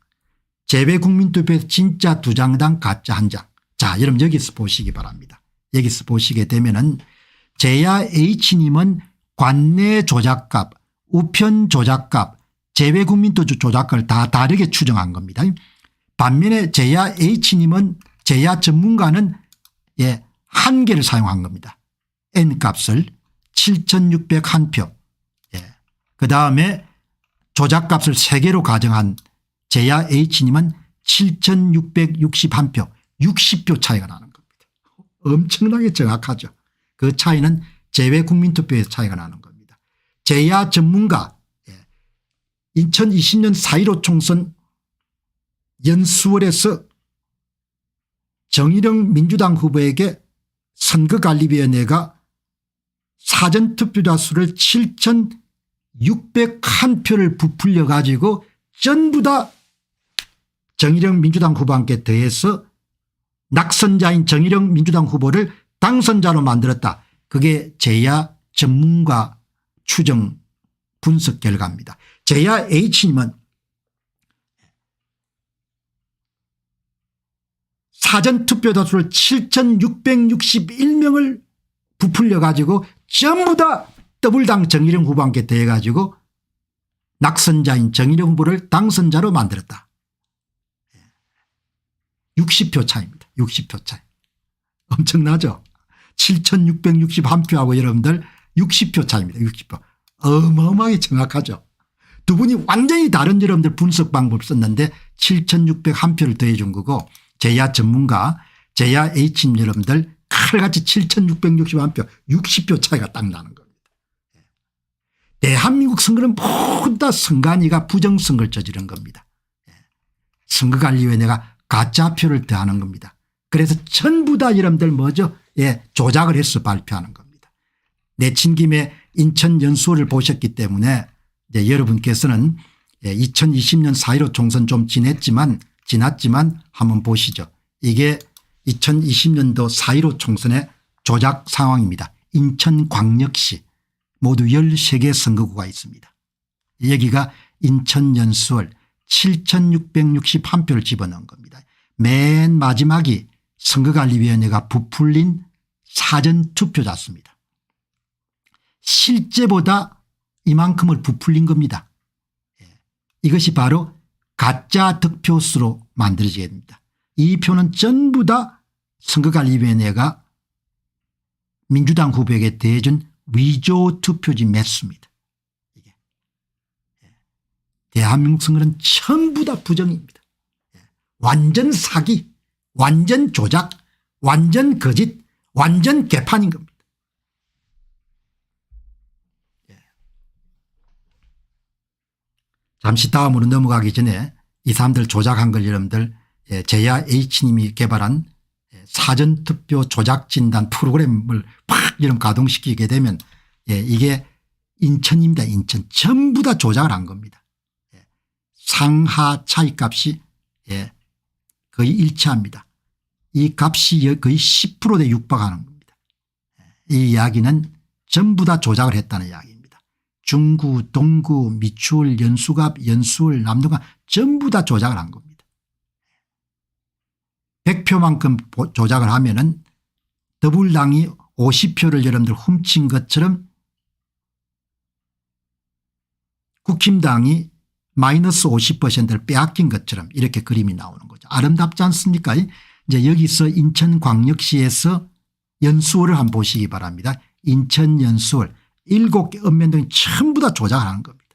재외국민투표에서 진짜 2장당 가짜 1장. 자, 여러분 여기서 보시기 바랍니다. 여기서 보시게 되면은 제야 H님은 관내 조작값, 우편 조작값, 재외국민투표 조작값을 다 다르게 추정한 겁니다. 반면에 제야 H님은 제야 전문가는 한개를 사용한 겁니다. N값을 7601표, 그다음에 조작값을 3개로 가정한 제야 H님은 7661표, 60표 차이가 나는 겁니다. 엄청나게 정확하죠. 그 차이는 재외국민투표에서 차이가 나는 겁니다. 제야 전문가 2020년 4.15 총선 연수원에서 정일영 민주당 후보에게 선거관리위원회가 사전투표자 수를 7,601표를 부풀려 가지고 전부 다 정일영 민주당 후보한테 더해서 낙선자인 정일영 민주당 후보를 당선자로 만들었다. 그게 제야 전문가 추정 분석 결과입니다. 제야 H님은 사전투표자 수를 7,661명을 부풀려 가지고 전부 다 더불당 정일영 후보한테 더해 가지고 낙선자인 정일영 후보를 당선자로 만들었다. 60표 차이입니다. 60표 차이. 엄청나죠. 7,661표하고 여러분들 60표 차이입니다. 60표. 어마어마하게 정확하죠. 두 분이 완전히 다른 여러분들 분석 방법을 썼는데 7,601표를 더해 준 거고 제야 전문가 제야 H님 여러분들 칼같이 7,661표 60표 차이가 딱 나는 겁니다. 대한민국 선거는 모두 다 선관위가 부정선거를 저지른 겁니다. 선거관리위원회가 가짜표를 더하는 겁니다. 그래서 전부 다 여러분들 뭐죠? 조작을 해서 발표하는 겁니다. 내친 김에 인천 연수원을 보셨기 때문에 이제 여러분께서는 2020년 4.15 총선 좀 지났지만 한번 보시죠. 이게 2020년도 4.15 총선의 조작 상황입니다. 인천광역시 모두 13개 선거구가 있습니다. 여기가 인천 연수원 7,661표를 집어넣은 겁니다. 맨 마지막이 선거관리위원회가 부풀린 사전투표자 수입니다. 실제보다 이만큼을 부풀린 겁니다. 이것이 바로 가짜 득표수로 만들어지게 됩니다. 이 표는 전부 다 선거관리위원회가 민주당 후보에게 대해준 위조 투표지 매수입니다. 이게. 대한민국 선거는 전부 다 부정입니다. 완전 사기, 완전 조작, 완전 거짓, 완전 개판인 겁니다. 잠시 다음으로 넘어가기 전에 이 사람들 조작한 걸 여러분들 제야 H님이 개발한 사전투표 조작진단 프로그램을 팍 이런 가동시키게 되면 이게 인천입니다. 인천 전부 다 조작을 한 겁니다. 상하 차이값이 거의 일치합니다. 이 값이 거의 10%대 육박하는 겁니다. 이 이야기는 전부 다 조작을 했다는 이야기입니다. 중구 동구 미추홀 연수갑 연수월 남동갑 전부 다 조작을 한 겁니다. 100표만큼 조작을 하면은 더불당이 50표를 여러분들 훔친 것처럼 국힘당이 마이너스 50%를 빼앗긴 것처럼 이렇게 그림이 나오는 거죠. 아름답지 않습니까? 이제 여기서 인천광역시에서 연수월을 한번 보시기 바랍니다. 인천 연수월 7개 읍면동이 전부 다 조작을 하는 겁니다.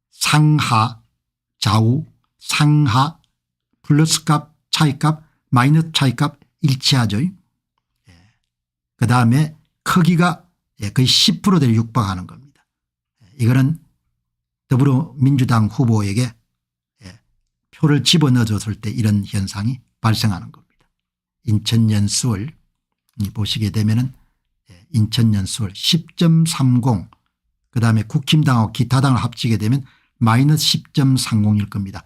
상하 좌우 상하 플러스값 차이값 마이너스 차이값 일치하죠. 그다음에 크기가 거의 10%대를 육박하는 겁니다. 이거는 더불어민주당 후보에게 표를 집어넣어줬을 때 이런 현상이 발생하는 겁니다. 인천 연수월 보시게 되면은 인천 연수월 10.30 그다음에 국힘당하고 기타 당을 합치게 되면 마이너스 10.30일 겁니다.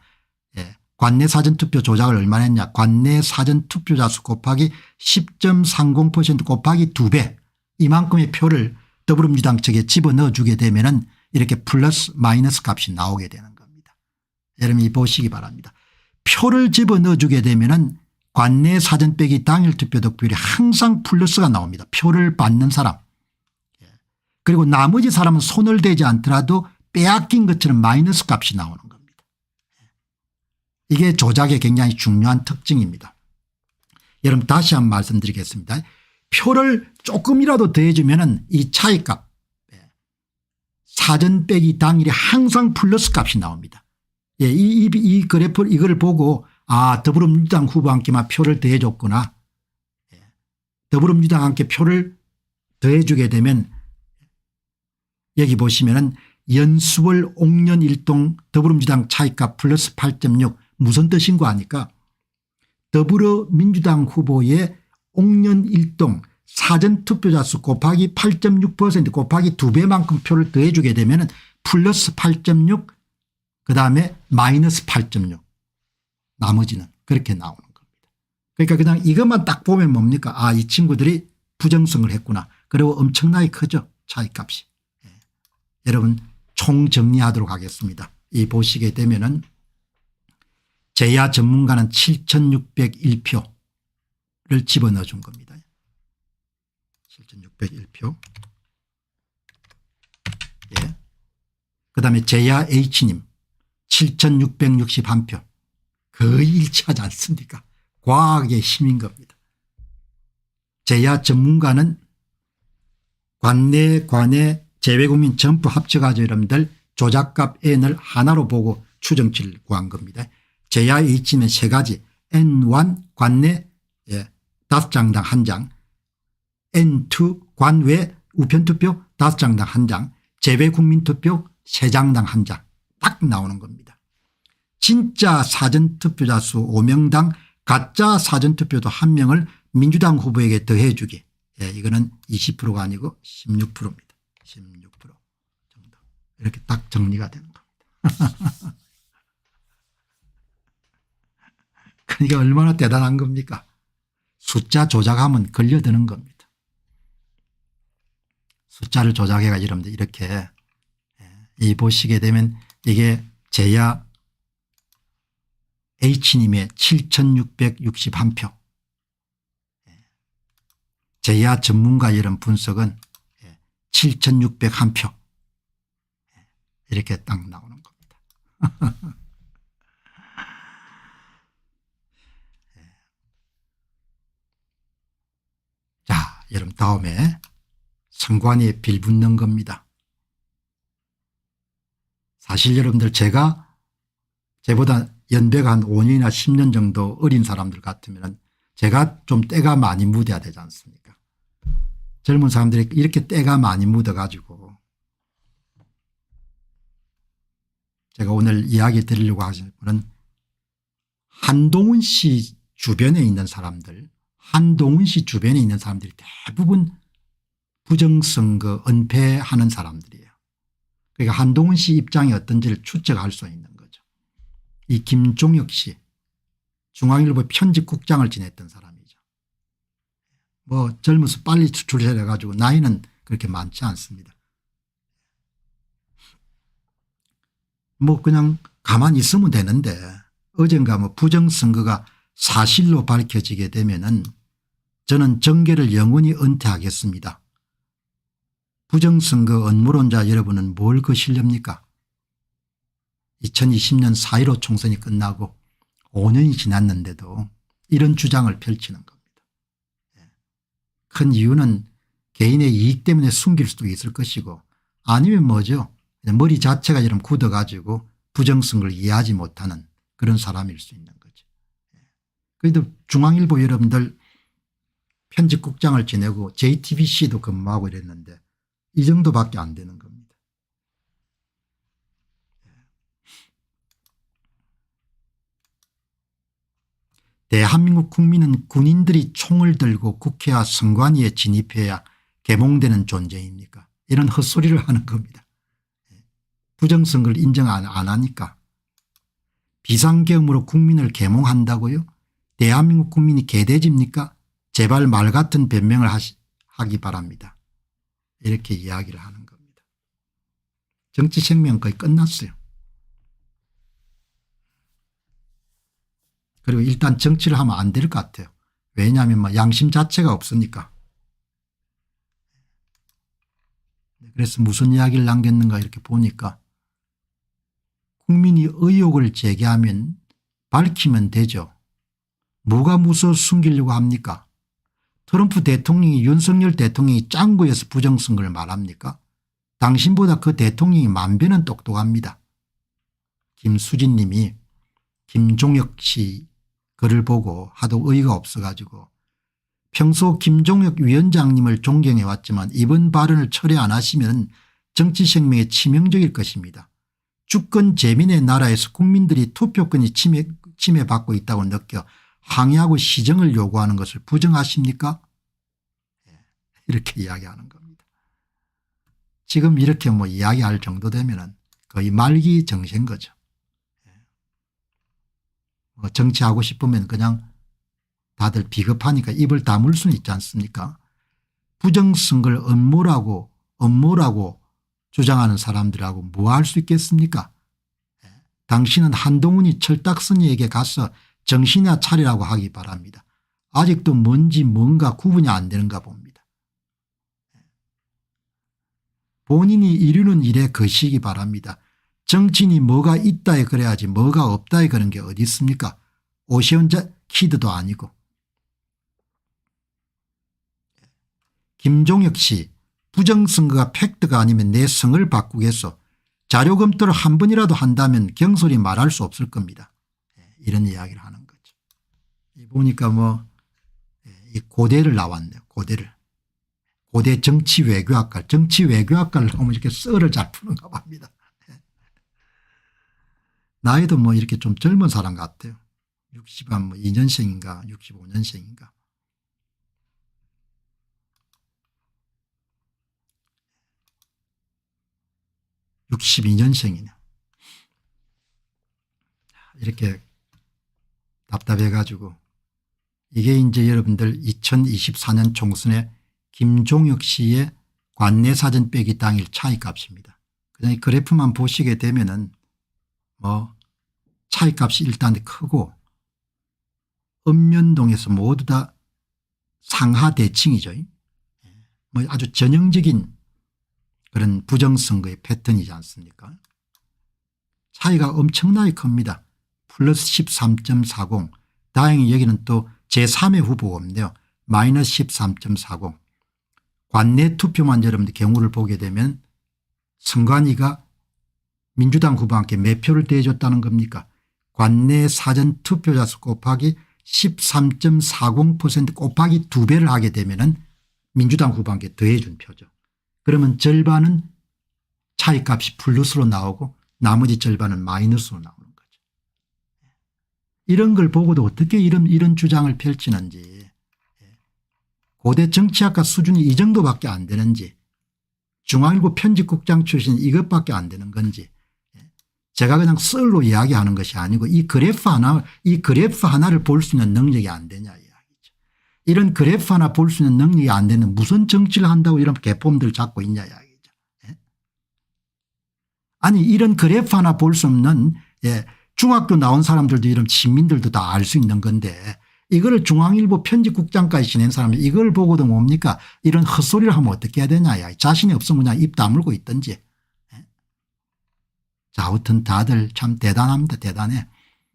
관내 사전투표 조작을 얼마나 했냐. 관내 사전투표자 수 곱하기 10.30% 곱하기 2배 이만큼의 표를 더불어민주당 측에 집어넣어 주게 되면은 이렇게 플러스 마이너스 값이 나오게 되는 겁니다. 여러분이 보시기 바랍니다. 표를 집어넣어 주게 되면은 관내 사전 빼기 당일 투표 득표율이 항상 플러스가 나옵니다. 표를 받는 사람. 그리고 나머지 사람은 손을 대지 않더라도 빼앗긴 것처럼 마이너스 값이 나오는 겁니다. 이게 조작의 굉장히 중요한 특징입니다. 여러분 다시 한번 말씀드리겠습니다. 표를 조금이라도 더해주면 이 차이값 사전 빼기 당일이 항상 플러스 값이 나옵니다. 예, 이 그래프 이걸 보고 아 더불어민주당 후보 함께만 표를 더해줬구나. 더불어민주당 함께 표를 더해주게 되면 여기 보시면은 연수월 옥년일동 더불어민주당 차이값 플러스 8.6 무슨 뜻인가 하니까 더불어민주당 후보의 옥년일동 사전투표자 수 곱하기 8.6% 곱하기 2배만큼 표를 더해 주게 되면 플러스 8.6 그다음에 마이너스 8.6 나머지는 그렇게 나오는 겁니다. 그러니까 그냥 이것만 딱 보면 뭡니까 아 이 친구들이 부정성을 했구나. 그리고 엄청나게 크죠 차이값이. 여러분 총정리하도록 하겠습니다. 이 보시게 되면은 제야 전문가는 7601표를 집어넣어 준 겁니다. 7601표. 예. 그다음에 제야 H님 7661표. 거의 일치하지 않습니까? 과학의 힘인 겁니다. 제야 전문가는 관내 재외국민 전부 합쳐가지고 여러분들 조작값 N을 하나로 보고 추정치를 구한 겁니다. 제야 H는 세 가지 N1 관내 5장당 1장 N2 관외 우편투표 5장당 1장 재외국민투표 3장당 1장 딱 나오는 겁니다. 진짜 사전투표자 수 5명당 가짜 사전투표도 1명을 민주당 후보에게 더해 주기. 이거는 20%가 아니고 16%입니다. 16% 정도 이렇게 딱 정리가 되는 겁니다. 그러니까 얼마나 대단한 겁니까? 숫자 조작하면 걸려드는 겁니다. 숫자를 조작해가 여러분들 이렇게 이 보시게 되면 이게 제야 H님의 7661표 제야 전문가 여러분 분석은 7601표 이렇게 딱 나오는 겁니다. 자 여러분 다음에 선관위에 빌붙는 겁니다. 사실 여러분들 제가 제보다 연배가 한 5년이나 10년 정도 어린 사람들 같으면 제가 좀 때가 많이 묻어야 되지 않습니까? 젊은 사람들이 이렇게 때가 많이 묻어 가지고 제가 오늘 이야기 드리려고 하는 분은 한동훈 씨 주변에 있는 사람들 한동훈 씨 주변에 있는 사람들이 대부분 부정선거 은폐하는 사람들이에요. 그러니까 한동훈 씨 입장이 어떤지를 추측할 수 있는 거죠. 이 김종혁 씨 중앙일보 편집국장을 지냈던 사람이죠. 뭐 젊어서 빨리 출세해 가지고 나이는 그렇게 많지 않습니다. 뭐 그냥 가만히 있으면 되는데 어젠가 뭐 부정선거가 사실로 밝혀지게 되면은 저는 정계를 영원히 은퇴하겠습니다. 부정선거 음모론자 여러분은 뭘 거실렵니까? 2020년 4.15 총선이 끝나고 5년이 지났는데도 이런 주장을 펼치는 겁니다. 큰 이유는 개인의 이익 때문에 숨길 수도 있을 것이고 아니면 뭐죠? 머리 자체가 이런 굳어 가지고 부정선거를 이해하지 못하는 그런 사람일 수 있는 거죠. 그래도 중앙일보 여러분들 편집국장을 지내고 JTBC도 근무하고 이랬는데 이 정도밖에 안 되는 겁니다. 대한민국 국민은 군인들이 총을 들고 국회와 선관위에 진입해야 개몽되는 존재입니까? 이런 헛소리를 하는 겁니다. 부정선거를 인정 안 하니까 비상계엄으로 국민을 계몽한다고요? 대한민국 국민이 개돼지입니까? 제발 말 같은 변명을 하기 바랍니다. 이렇게 이야기를 하는 겁니다. 정치 생명 거의 끝났어요. 그리고 일단 정치를 하면 안 될 것 같아요. 왜냐하면 뭐 양심 자체가 없으니까. 그래서 무슨 이야기를 남겼는가 이렇게 보니까 국민이 의혹을 제기하면 밝히면 되죠. 뭐가 무서워 숨기려고 합니까? 트럼프 대통령이 윤석열 대통령이 짱구에서 부정선거를 말합니까? 당신보다 그 대통령이 만배는 똑똑합니다. 김수진 님이 김종혁 씨 글을 보고 하도 어이가 없어가지고 평소 김종혁 위원장님을 존경해 왔지만 이번 발언을 철회 안 하시면 정치 생명에 치명적일 것입니다. 주권 재민의 나라에서 국민들이 투표권이 침해받고 있다고 느껴 항의하고 시정을 요구하는 것을 부정하십니까? 이렇게 이야기하는 겁니다. 지금 이렇게 뭐 이야기할 정도 되면은 거의 말기 정세인 거죠. 뭐 정치하고 싶으면 그냥 다들 비겁하니까 입을 다물 수는 있지 않습니까? 부정선거를 업무라고 주장하는 사람들하고 뭐 할 수 있겠습니까? 당신은 한동훈이 철딱선이에게 가서 정신이나 차리라고 하기 바랍니다. 아직도 뭔가 구분이 안 되는가 봅니다. 본인이 이루는 일에 거시기 바랍니다. 정치인이 뭐가 있다에 그래야지 뭐가 없다에 그런 게 어디 있습니까? 오시온 키드도 아니고. 김종혁 씨 부정선거가 팩트가 아니면 내 성을 바꾸겠소. 자료 검토를 한 번이라도 한다면 경솔히 말할 수 없을 겁니다. 이런 이야기를 하는 거죠. 보니까 뭐 이 고대를 나왔네요. 고대를. 고대 정치외교학과. 정치외교학과를 나오면 이렇게 썰을 잘 푸는가 봅니다. 나이도 뭐 이렇게 좀 젊은 사람 같아요. 62년생인가 65년생인가. (62년생이네) 이렇게 답답해 가지고 이게 이제 여러분들 2024년 총선에 김종혁 씨의 관내사전 빼기 당일 차이값입니다. 그냥 이 그래프만 보시게 되면은 뭐 차이값이 일단 크고 읍면동에서 모두 다 상하 대칭이죠. 뭐 아주 전형적인 그런 부정선거의 패턴이지 않습니까? 차이가 엄청나게 큽니다. 플러스 13.40. 다행히 여기는 또 제3의 후보가 없네요. 마이너스 13.40. 관내 투표만 여러분들 경우를 보게 되면 선관위가 민주당 후보한테 몇 표를 대줬다는 겁니까? 관내 사전 투표자 수 곱하기 13.40% 곱하기 2배를 하게 되면은 민주당 후보한테 더해 준 표죠. 그러면 절반은 차이값이 플러스로 나오고 나머지 절반은 마이너스로 나오는 거죠. 이런 걸 보고도 어떻게 이런 주장을 펼치는지, 고대 정치학과 수준이 이 정도밖에 안 되는지, 중앙일보 편집국장 출신 이것밖에 안 되는 건지, 제가 그냥 썰로 이야기하는 것이 아니고 이 그래프 하나를 볼 수 있는 능력이 안 되냐 이야기죠. 이런 그래프 하나 볼 수 있는 능력이 안 되는 무슨 정치를 한다고 이런 개폼들 잡고 있냐 이야기죠. 아니 이런 그래프 하나 볼 수 없는 중학교 나온 사람들도 이런 시민들도 다 알 수 있는 건데 이거를 중앙일보 편집국장까지 지낸 사람이 이걸 보고도 뭡니까 이런 헛소리를 하면 어떻게 해야 되냐 이야기. 자신이 없으면 그냥 입 다물고 있든지. 자, 아무튼 다들 참 대단합니다. 대단해.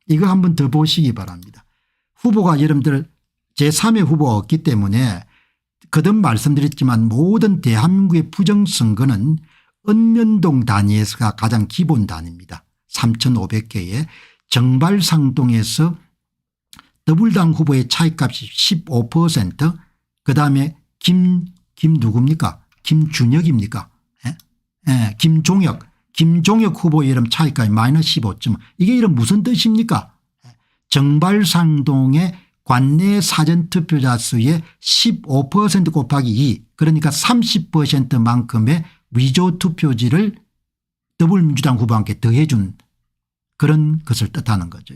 이거 한번 더 보시기 바랍니다. 후보가 여러분들 제3의 후보가 없기 때문에 거듭 말씀드렸지만 모든 대한민국의 부정선거는 읍면동 단위에서가 가장 기본 단위입니다. 3,500개의 정발상동에서 더불당 후보의 차이값이 15% 그다음에 김 누굽니까? 김준혁입니까? 김종혁 후보 이름 차이값이 마이너스 15점. 이게 이런 무슨 뜻입니까? 정발상동의 관내 사전투표자 수의 15% 곱하기 2 그러니까 30%만큼의 위조 투표지를 더불민주당 후보와 함께 더해 준 그런 것을 뜻하는 거죠.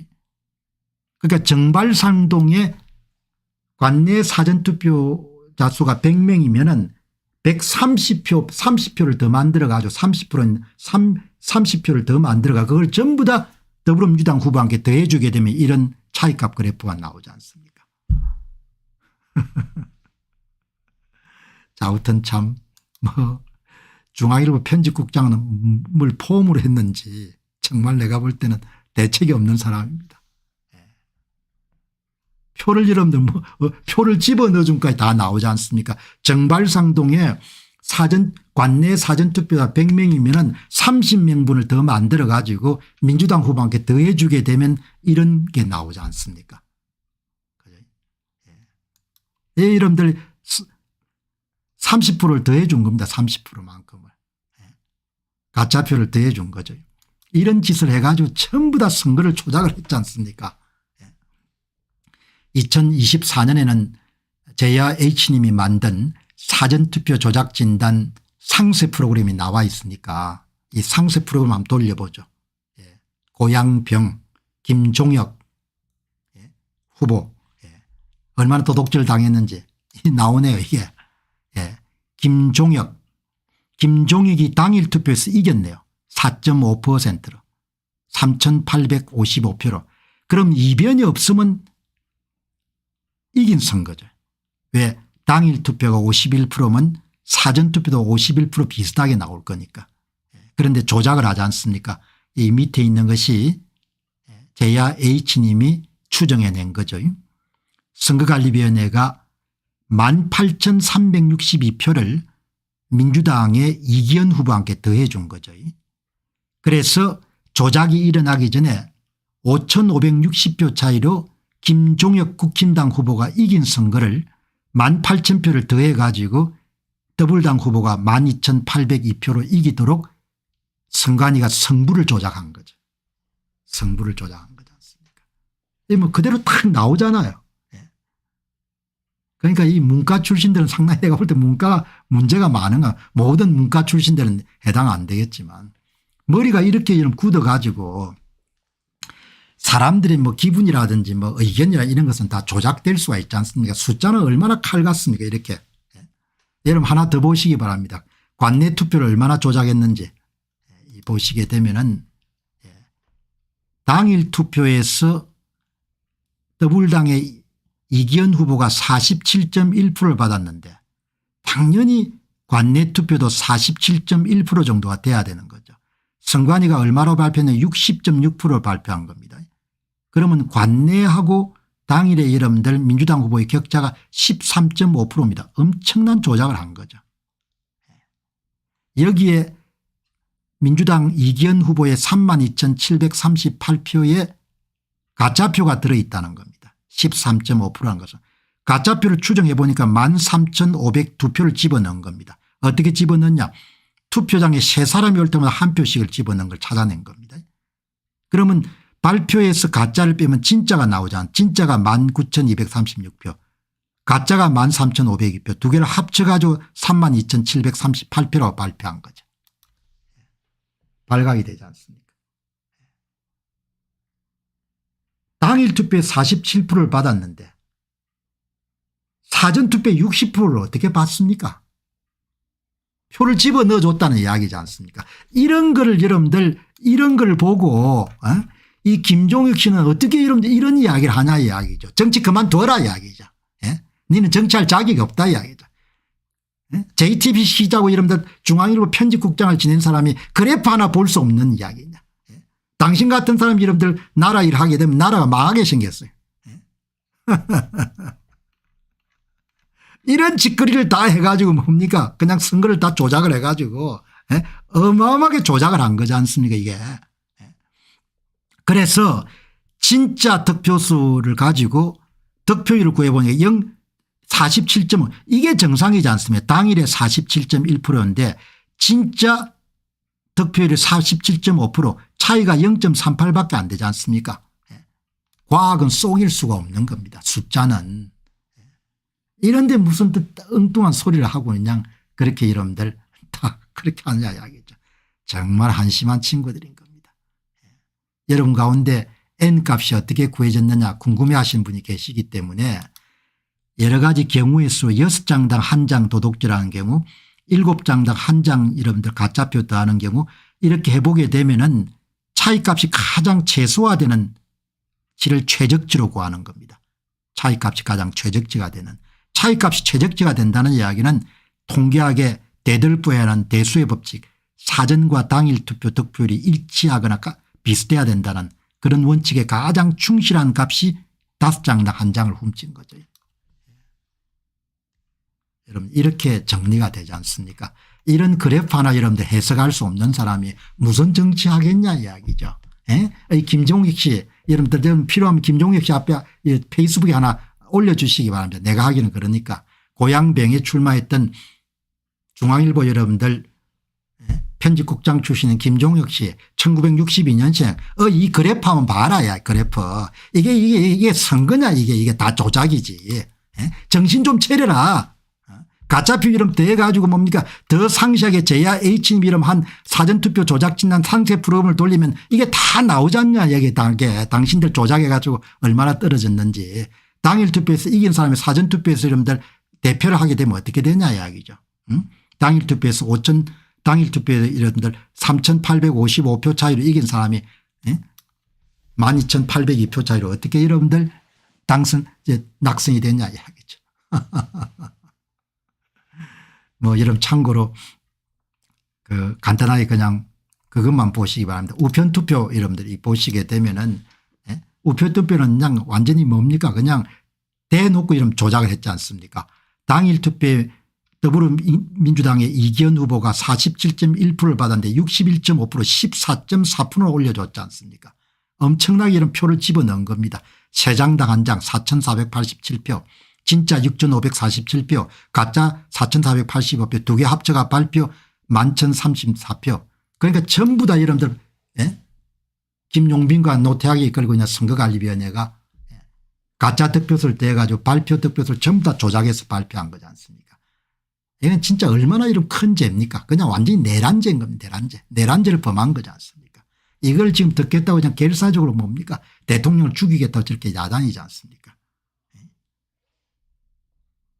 그러니까 정발상동의 관내 사전투표자 수가 100명이면은 30표를 더 만들어 가지고 30표를 더 만들어 가 그걸 전부 다 더불어민주당 후보한테 더해 주게 되면 이런 차이값 그래프가 나오지 않습니까? 자, 아무튼 참 중앙일보 편집국장은 뭘 포함으로 했는지 정말 내가 볼 때는 대책이 없는 사람입니다. 표를 여러분들 표를 집어넣어준까지 다 나오지 않습니까? 정발상동에 관내 사전투표자 100명이면 30명분을 더 만들어 가지고 민주당 후보한테 더해 주게 되면 이런 게 나오지 않습니까? 예, 여러분들 30%를 더해 준 겁니다. 30%만큼을. 가짜표를 더해 준 거죠. 이런 짓을 해가지고 전부 다 선거를 조작을 했지 않습니까? 2024년에는 제야 H님이 만든 사전투표 조작진단 상세 프로그램이 나와 있으니까 이 상세 프로그램 한번 돌려보죠. 고양병 김종혁 후보 얼마나 도둑질 당했는지 나오네요 이게. 김종혁이 당일 투표에서 이겼네요. 4.5%로 3855표로. 그럼 이변이 없으면 이긴 선거죠. 왜? 당일 투표가 51%면 사전투표도 51% 비슷하게 나올 거니까. 그런데 조작을 하지 않습니까? 이 밑에 있는 것이 제야 H님이 추정해낸 거죠. 선거관리위원회가 18,362표를 민주당의 이기현 후보한테 더해 준 거죠. 그래서 조작이 일어나기 전에 5,560표 차이로 김종혁 국힘당 후보가 이긴 선거를 18,000표를 더해 가지고 더불당 후보가 12,802표로 이기도록 선관위가 성부를 조작한 거죠. 성부를 조작한 거지 않습니까? 뭐 그대로 딱 나오잖아요. 그러니까 이 문과 출신들은 상당히 내가 볼 때 문과 문제가 많은가. 모든 문과 출신들은 해당 안 되겠지만 머리가 이렇게 굳어 가지고 사람들의 뭐 기분이라든지 뭐 의견이나 이런 것은 다 조작될 수가 있지 않습니까? 숫자는 얼마나 칼 같습니까? 이렇게. 여러분 하나 더 보시기 바랍니다. 관내 투표를 얼마나 조작했는지 보시게 되면은 당일 투표에서 더불당의 이기현 후보가 47.1%를 받았는데 당연히 관내 투표도 47.1% 정도가 돼야 되는 거죠. 선관위가 얼마로 발표했냐면 60.6%를 발표한 겁니다. 그러면 관내하고 당일의 여러분들 민주당 후보의 격차가 13.5%입니다. 엄청난 조작을 한 거죠. 여기에 민주당 이기현 후보의 32,738표에 가짜표가 들어있다는 겁니다. 13.5%한 것은. 가짜표를 추정해 보니까 13,502표를 집어넣은 겁니다. 어떻게 집어넣냐. 투표장에 세 사람이 올 때마다 한 표씩을 집어넣은 걸 찾아낸 겁니다. 그러면 발표에서 가짜를 빼면 진짜가 나오잖아. 진짜가 19,236표. 가짜가 13,502표. 두 개를 합쳐가지고 32,738표라고 발표한 거죠. 발각이 되지 않습니까? 당일 투표에 47%를 받았는데 사전투표에 60%를 어떻게 받습니까? 표를 집어넣어 줬다는 이야기지 않습니까? 이런 거를 여러분들 이런 걸 보고 이 김종혁 씨는 어떻게 여러분들 이런 이야기를 하냐 이야기죠. 정치 그만둬라 이야기죠. 너는 정치할 자격이 없다 이야기죠. JTBC하고 여러분들 중앙일보 편집국장을 지낸 사람이 그래프 하나 볼 수 없는 이야기냐. 당신 같은 사람 여러분들 나라 일하게 되면 나라가 망하게 생겼어요. 이런 짓거리를 다 해가지고 뭡니까 그냥 선거를 다 조작을 해가지고 어마어마하게 조작을 한 거지 않습니까 이게. 그래서 진짜 득표수를 가지고 득표율을 구해보니까 47.5 이게 정상이지 않습니까. 당일에 47.1%인데 진짜 득표율이 47.5% 차이가 0.38밖에 안 되지 않습니까. 과학은 속일 수가 없는 겁니다. 숫자는. 이런데 무슨 엉뚱한 소리를 하고 그냥 그렇게 여러분들 다 그렇게 하느냐 이야기죠. 정말 한심한 친구들인 겁니다. 여러분 가운데 N값이 어떻게 구해졌느냐 궁금해하시는 분이 계시기 때문에 여러 가지 경우의 수 6장당 1장 도둑질하는 경우 7장당 1장 여러분들 가짜표 더하는 경우 이렇게 해보게 되면은 차이값이 가장 최소화되는 지를 최적지로 구하는 겁니다. 차이값이 가장 최적지가 되는. 차이값이 최적지가 된다는 이야기는 통계학의 대들보에는 대수의 법칙 사전과 당일 투표 득표율이 일치하거나 비슷해야 된다는 그런 원칙에 가장 충실한 값이 5장당 1장을 훔친 거죠. 여러분 이렇게 정리가 되지 않습니까? 이런 그래프 하나 여러분들 해석할 수 없는 사람이 무슨 정치하겠냐 이야기죠. 김종익 씨 여러분들 필요하면 김종익 씨 앞에 페이스북에 하나 올려주시기 바랍니다. 내가 하기는 그러니까 고향병에 출마했던 중앙일보 여러분들 편집국장 출신인 김종혁 씨 1962년생 이 그래프 한번 봐라 야 그래프 이게 선거냐 이게 다 조작이지. 정신 좀 차려라. 가짜표 이름 더해가지고 뭡니까 더 상세하게 제야 H님 이름 한 사전투표 조작진단 상세 프로그램을 돌리면 이게 다 나오지 않냐 여기 당신들 조작해가지고 얼마나 떨어졌는지. 당일 투표에서 이긴 사람이 사전투표에서 여러분들 대표를 하게 되면 어떻게 되냐 이야기죠. 당일 투표에서 당일 투표에서 여러분들 3,855표 차이로 이긴 사람이 12,802표 차이로 어떻게 여러분들 낙선이 됐냐 이야기죠. 뭐 여러분 참고로 간단하게 그냥 그것만 보시기 바랍니다. 우편투표 여러분들이 보시게 되면은 우편투표는 그냥 완전히 뭡니까 그냥 대놓고 이런 조작을 했지 않습니까? 당일 투표에 더불어민주당의 이기현 후보가 47.1%를 받았는데 61.5% 14.4%를 올려줬지 않습니까? 엄청나게 이런 표를 집어넣은 겁니다. 3장당 1장 4,487표 진짜 6,547표 가짜 4,485표 두 개 합쳐가 발표 11,034표 그러니까 전부 다 여러분들 김용빈과 노태학이 이끌고 있는 선거관리위원회가 가짜 득표수를 떼가지고 발표 득표수를 전부 다 조작해서 발표한 거지 않습니까? 이건 진짜 얼마나 이런 큰 죄입니까? 그냥 완전히 내란죄인 겁니다. 내란죄를 범한 거지 않습니까? 이걸 지금 듣겠다고 그냥 결사적으로 뭡니까? 대통령을 죽이겠다고 저렇게 야단이지 않습니까?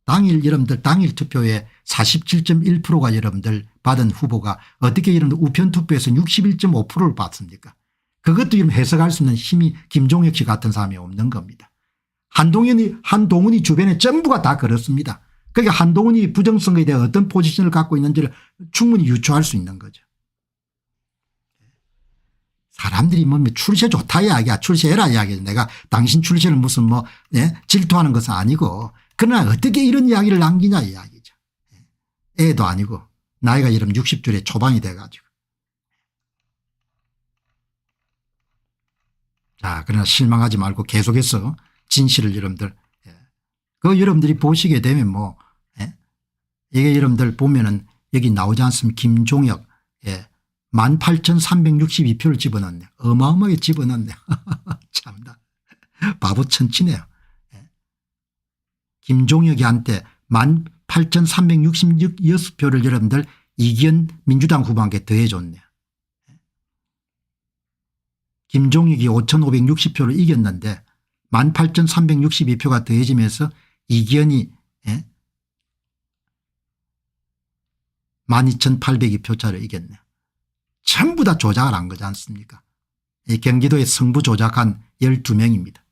당일 여러분들 당일 투표에 47.1%가 여러분들 받은 후보가 어떻게 여러분들 우편 투표에서 61.5%를 받습니까? 그것도 지금 해석할 수 있는 힘이 김종혁 씨 같은 사람이 없는 겁니다. 한동훈이 주변에 전부가 다 그렇습니다. 그러니까 한동훈이 부정선거에 대해 어떤 포지션을 갖고 있는지를 충분히 유추할 수 있는 거죠. 사람들이 뭐 출세 좋다 이야기야 출세해라 이야기야. 내가 당신 출세를 무슨 질투하는 것은 아니고 그러나 어떻게 이런 이야기를 남기냐 이야기죠. 애도 아니고 나이가 이런 60줄에 초반이 돼가지고. 자 그러나 실망하지 말고 계속해서 진실을 여러분들 여러분들이 보시게 되면 이게 여러분들 보면은 여기 나오지 않습니까? 김종혁 18,362표를 집어넣네. 어마어마하게 집어넣네. 참나 바보 천치네요. 김종혁이한테 18,366표를 여러분들 이기현 민주당 후보한테 더해줬네. 김종혁이 5,560표를 이겼는데 18,362표가 더해지면서 이기현이 12,802표 차를 이겼네요. 전부 다 조작을 한 거지 않습니까? 이 경기도에 성부 조작한 12명입니다.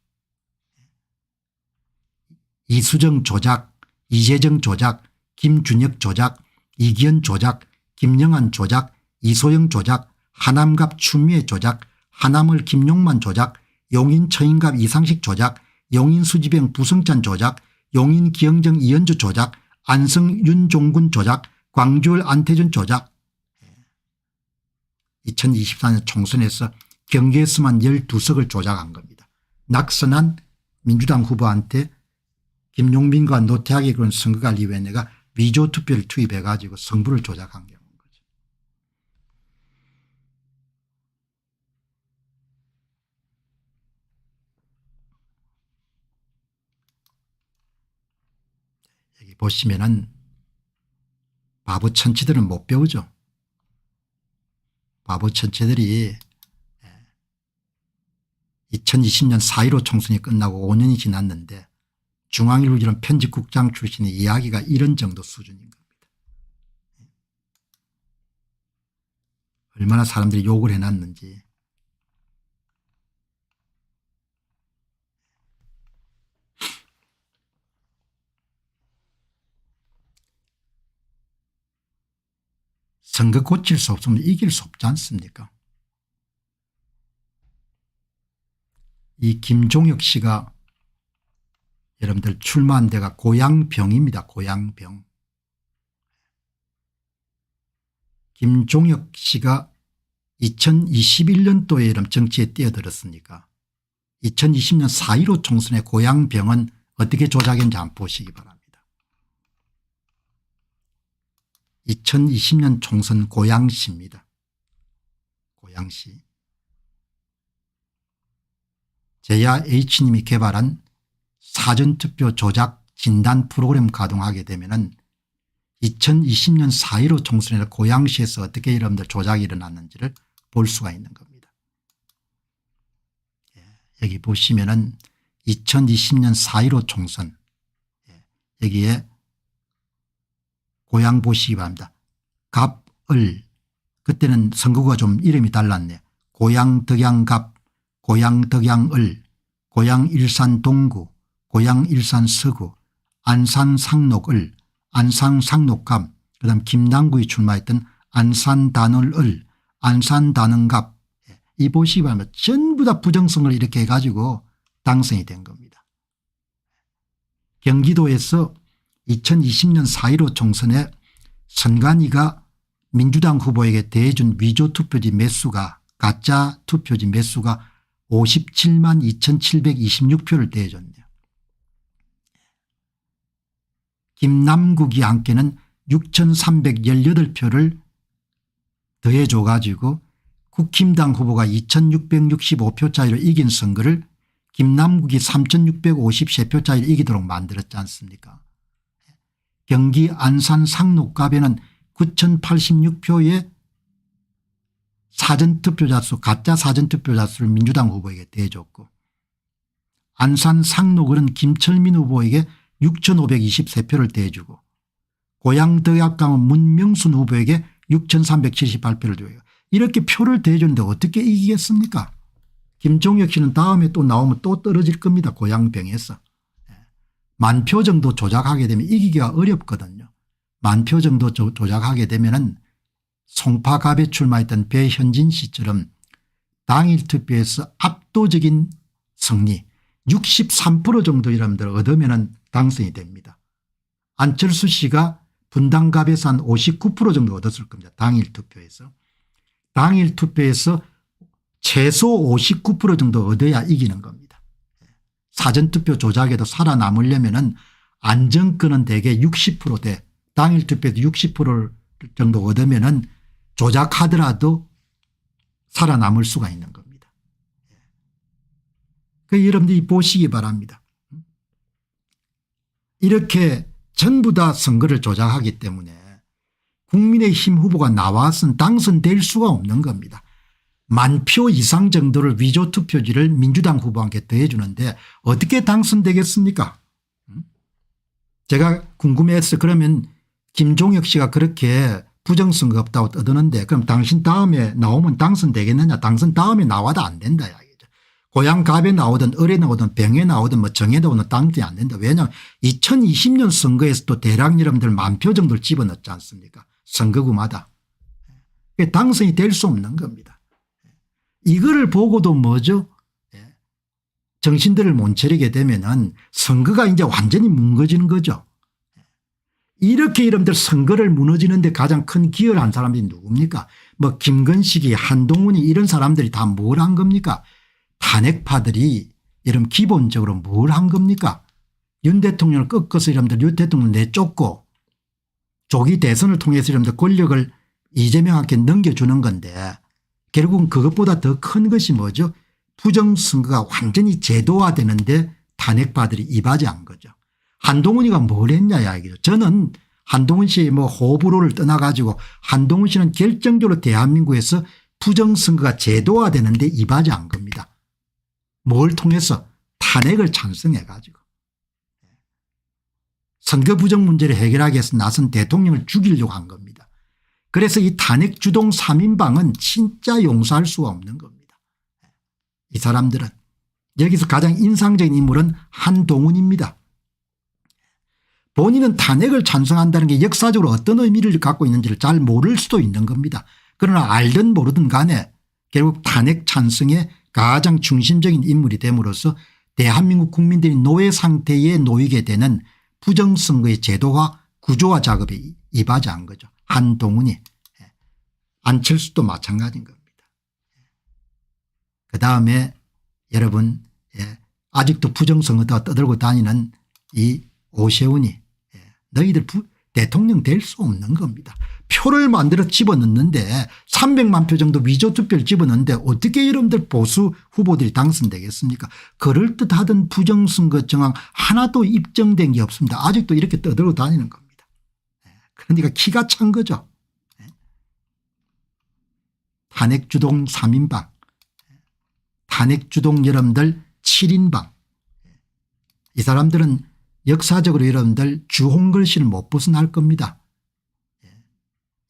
이수정 조작, 이재정 조작, 김준혁 조작, 이기현 조작, 김영한 조작, 이소영 조작, 하남갑 추미애 조작, 하남을 김용만 조작, 용인 처인갑 이상식 조작, 용인 수지병 부승찬 조작, 용인 기영정 이현주 조작, 안성 윤종군 조작, 광주을 안태준 조작. 2024년 총선에서 경기에서만 12석을 조작한 겁니다. 낙선한 민주당 후보한테 김용민과 노태학의 그런 선거관리위원회가 위조투표를 투입해 가지고 성부를 조작한 경우인 거죠. 여기 보시면은 바보 천치들은 못 배우죠. 바보 천치들이 2020년 4.15 총선이 끝나고 5년이 지났는데 중앙일보지는 편집국장 출신의 이야기가 이런 정도 수준인 겁니다. 얼마나 사람들이 욕을 해놨는지. 선거 고칠 수 없으면 이길 수 없지 않습니까? 이 김종혁 씨가 여러분들 출마한 데가 고양병입니다. 고양병. 김종혁 씨가 2021년도에 이런 정치에 뛰어들었으니까 2020년 4.15 총선의 고양병은 어떻게 조작했는지 한번 보시기 바랍니다. 2020년 총선 고양시입니다. 고양시. 제야 H님이 개발한 사전투표 조작 진단 프로그램 가동하게 되면은 2020년 4.15 총선에서 고양시에서 어떻게 여러분들 조작이 일어났는지를 볼 수가 있는 겁니다. 여기 보시면은 2020년 4.15 총선 여기에 고양 보시기 바랍니다. 갑을 그때는 선거구가 좀 이름이 달랐네요. 고양덕양갑, 고양덕양을, 고양일산동구, 고양일산서구, 안산상록을, 안산상록갑, 그다음 김남국이 출마했던 안산단을을, 안산단은갑 이 보시기 바랍니다. 전부 다 부정선을 이렇게 해가지고 당선이 된 겁니다. 경기도에서 2020년 4.15 총선에 선관위가 민주당 후보에게 대해준 위조투표지 매수가 가짜 투표지 매수가 57만 2726표를 대해줬네요. 김남국이 함께는 6318표를 더해줘 가지고 국힘당 후보가 2665표 차이로 이긴 선거를 김남국이 3653표 차이로 이기도록 만들었지 않습니까? 경기 안산 상록갑에는 9086표의 사전투표자 수 가짜 사전투표자 수를 민주당 후보에게 대줬고 안산 상록을은 김철민 후보에게 6523표를 대주고 고양덕약강은 문명순 후보에게 6378표를 대요. 이렇게 표를 대주는데 어떻게 이기겠습니까? 김종혁 씨는 다음에 또 나오면 또 떨어질 겁니다. 고양병에서. 만표 정도 조작하게 되면 이기기가 어렵거든요. 만표 정도 조작하게 되면은 송파갑에 출마했던 배현진 씨처럼 당일 투표에서 압도적인 승리 63% 정도 여러분들 얻으면 당선이 됩니다. 안철수 씨가 분당갑에서 한 59% 정도 얻었을 겁니다. 당일 투표에서. 당일 투표에서 최소 59% 정도 얻어야 이기는 겁니다. 사전투표 조작에도 살아남으려면 안정권은 대개 60%대 당일 투표에도 60% 정도 얻으면 조작하더라도 살아남을 수가 있는 겁니다. 그 여러분들이 보시기 바랍니다. 이렇게 전부 다 선거를 조작하기 때문에 국민의힘 후보가 나와서는 당선될 수가 없는 겁니다. 10,000표 이상 정도를 위조투표지를 민주당 후보한테 더해 주는데 어떻게 당선되겠습니까? 제가 궁금해서 그러면 김종혁 씨가 그렇게 부정선거 없다고 떠드는데 그럼 당신 다음에 나오면 당선되겠느냐. 당선 다음에 나와도 안 된다 이야기죠. 고양갑에 나오든 을에 나오든 병에 나오든 뭐 정에 나오든 당선이 안 된다. 왜냐하면 2020년 선거에서도 대략 여러분들 10,000표 정도를 집어넣지 않습니까? 선거구마다. 당선이 될 수 없는 겁니다. 이거를 보고도 뭐죠? 정신들을 못 차리게 되면은 선거가 이제 완전히 무너지는 거죠. 이렇게 여러분들 선거를 무너지는데 가장 큰 기여를 한 사람들이 누굽니까? 뭐 김건식이 한동훈이 이런 사람들이 다 뭘 한 겁니까? 탄핵파들이 여러분 기본적으로 뭘 한 겁니까? 윤 대통령을 꺾어서 여러분들 윤 대통령을 내쫓고 조기 대선을 통해서 여러분들 권력을 이재명한테 넘겨주는 건데 결국은 그것보다 더 큰 것이 뭐죠? 부정선거가 완전히 제도화되는데 탄핵파들이 이바지한 거죠. 한동훈이가 뭘 했냐 이야기죠. 저는 한동훈 씨의 뭐 호불호를 떠나가지고 한동훈 씨는 결정적으로 대한민국에서 부정선거가 제도화되는데 이바지한 겁니다. 뭘 통해서 탄핵을 찬성해 가지고 선거 부정 문제를 해결하기 위해서 나선 대통령을 죽이려고 한 겁니다. 그래서 이 탄핵 주동 3인방은 진짜 용서할 수가 없는 겁니다. 이 사람들은 여기서 가장 인상적인 인물은 한동훈입니다. 본인은 탄핵을 찬성한다는 게 역사적으로 어떤 의미를 갖고 있는지를 잘 모를 수도 있는 겁니다. 그러나 알든 모르든 간에 결국 탄핵 찬성의 가장 중심적인 인물이 됨으로써 대한민국 국민들이 노예 상태에 놓이게 되는 부정선거의 제도화 구조화 작업에 이바지한 거죠. 한동훈이. 안철수도 마찬가지인 겁니다. 그다음에 여러분 아직도 부정선거다 떠들고 다니는 이 오세훈이 너희들 대통령 될 수 없는 겁니다. 표를 만들어 집어넣는데 300만 표 정도 위조투표를 집어넣는데 어떻게 여러분들 보수 후보들이 당선되겠습니까? 그럴듯하던 부정선거 정황 하나도 입증된 게 없습니다. 아직도 이렇게 떠들고 다니는 겁니다. 그러니까 키가 찬 거죠. 탄핵주동 3인방, 탄핵주동 여러분들 7인방. 이 사람들은 역사적으로 여러분들 주홍글씨를 못 벗어날 겁니다.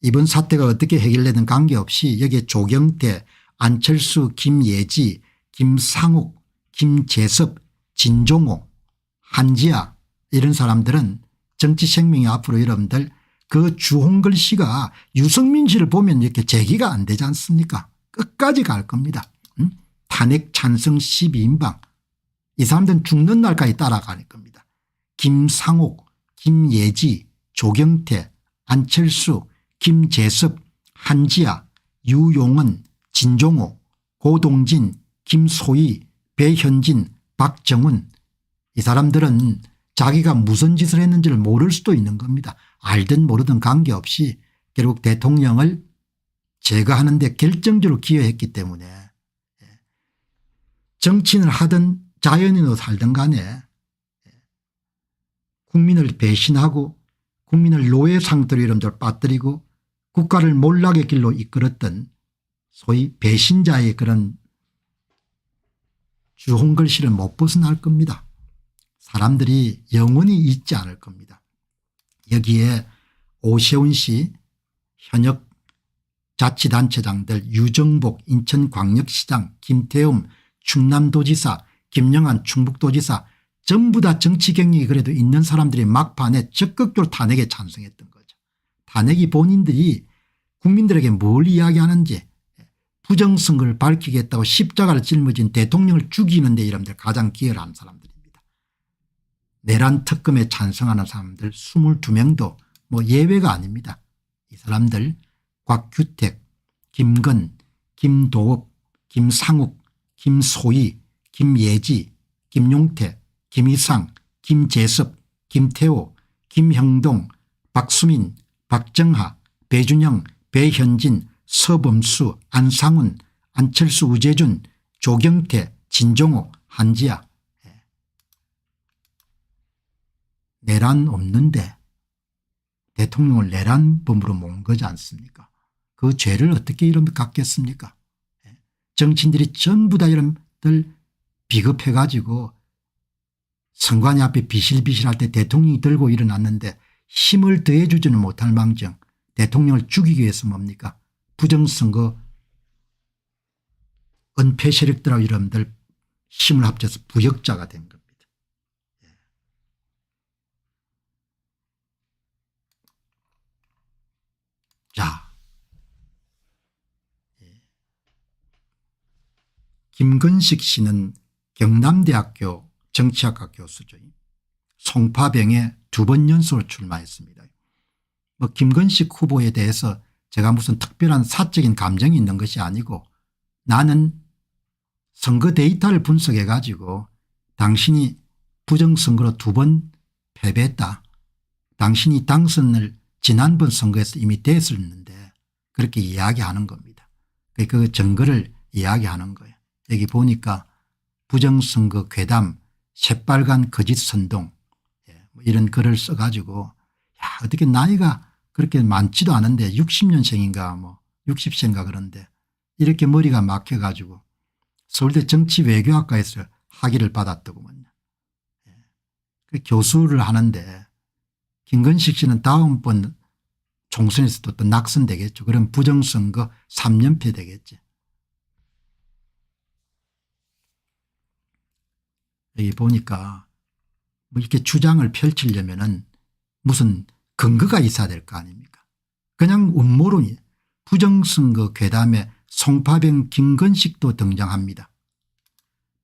이번 사태가 어떻게 해결되든 관계없이 여기에 조경태, 안철수, 김예지, 김상욱, 김재섭, 진종호, 한지아 이런 사람들은 정치 생명이 앞으로 여러분들 그 주홍글씨가 유승민 씨를 보면 이렇게 제기가 안 되지 않습니까? 끝까지 갈 겁니다. 탄핵 찬성 12인방. 이 사람들은 죽는 날까지 따라갈 겁니다. 김상욱, 김예지, 조경태, 안철수, 김재섭, 한지아, 유용은, 진종호, 고동진, 김소희, 배현진, 박정훈 이 사람들은 자기가 무슨 짓을 했는지를 모를 수도 있는 겁니다. 알든 모르든 관계없이 결국 대통령을 제거하는 데 결정적으로 기여했기 때문에 정치인을 하든 자연인으로 살든 간에 국민을 배신하고 국민을 노예 상태로 여러분들 빠뜨리고 국가를 몰락의 길로 이끌었던 소위 배신자의 그런 주홍글씨를 못 벗어날 겁니다. 사람들이 영원히 잊지 않을 겁니다. 여기에 오세훈 씨, 현역 자치단체장들 유정복 인천광역시장, 김태흠 충남도지사, 김영한 충북도지사 전부 다 정치 경력이 그래도 있는 사람들이 막판에 적극적으로 탄핵에 찬성했던 거죠. 탄핵이 본인들이 국민들에게 뭘 이야기하는지 부정선거를 밝히겠다고 십자가를 짊어진 대통령을 죽이는 데 여러분들 가장 기여를 한 사람들입니다. 내란 특검에 찬성하는 사람들 22명도 뭐 예외가 아닙니다. 이 사람들 곽규택, 김건, 김도읍, 김상욱, 김소희, 김예지, 김용태, 김희상, 김재섭, 김태호, 김형동, 박수민, 박정하, 배준영, 배현진, 서범수, 안상훈, 안철수, 우재준, 조경태, 진종호, 한지아. 내란 없는데 대통령을 내란범으로 모은 거지 않습니까? 그 죄를 어떻게 이름을 갖겠습니까? 정치인들이 전부 다 여러분들 비겁해 가지고 선관위 앞에 비실비실할 때 대통령이 들고 일어났는데 힘을 더해 주지는 못할 망정 대통령을 죽이기 위해서 뭡니까? 부정선거 은폐 세력들하고 여러분들 힘을 합쳐서 부역자가 된 겁니다. 자, 김건식 씨는 경남대학교 정치학과 교수죠. 송파병에 2번 연속으로 출마했습니다. 뭐 김건식 후보에 대해서 제가 무슨 특별한 사적인 감정이 있는 것이 아니고 나는 선거 데이터를 분석해 가지고 당신이 부정선거로 2번 패배했다. 당신이 당선을 지난번 선거에서 이미 됐었는데 그렇게 이야기하는 겁니다. 그 증거를 이야기하는 거예요. 여기 보니까 부정선거 괴담 새빨간 거짓 선동 이런 글을 써가지고 야 어떻게 나이가 그렇게 많지도 않은데 60년생인가 뭐 60세인가 그런데 이렇게 머리가 막혀가지고 서울대 정치외교학과에서 학위를 받았더구먼요. 그 교수를 하는데 김건식 씨는 다음번 총선에서도 또 낙선되겠죠. 그럼 부정선거 3연패 되겠지. 여기 보니까 뭐 이렇게 주장을 펼치려면은 무슨 근거가 있어야 될 거 아닙니까? 그냥 음모론이 부정선거 괴담에 송파병 김건식도 등장합니다.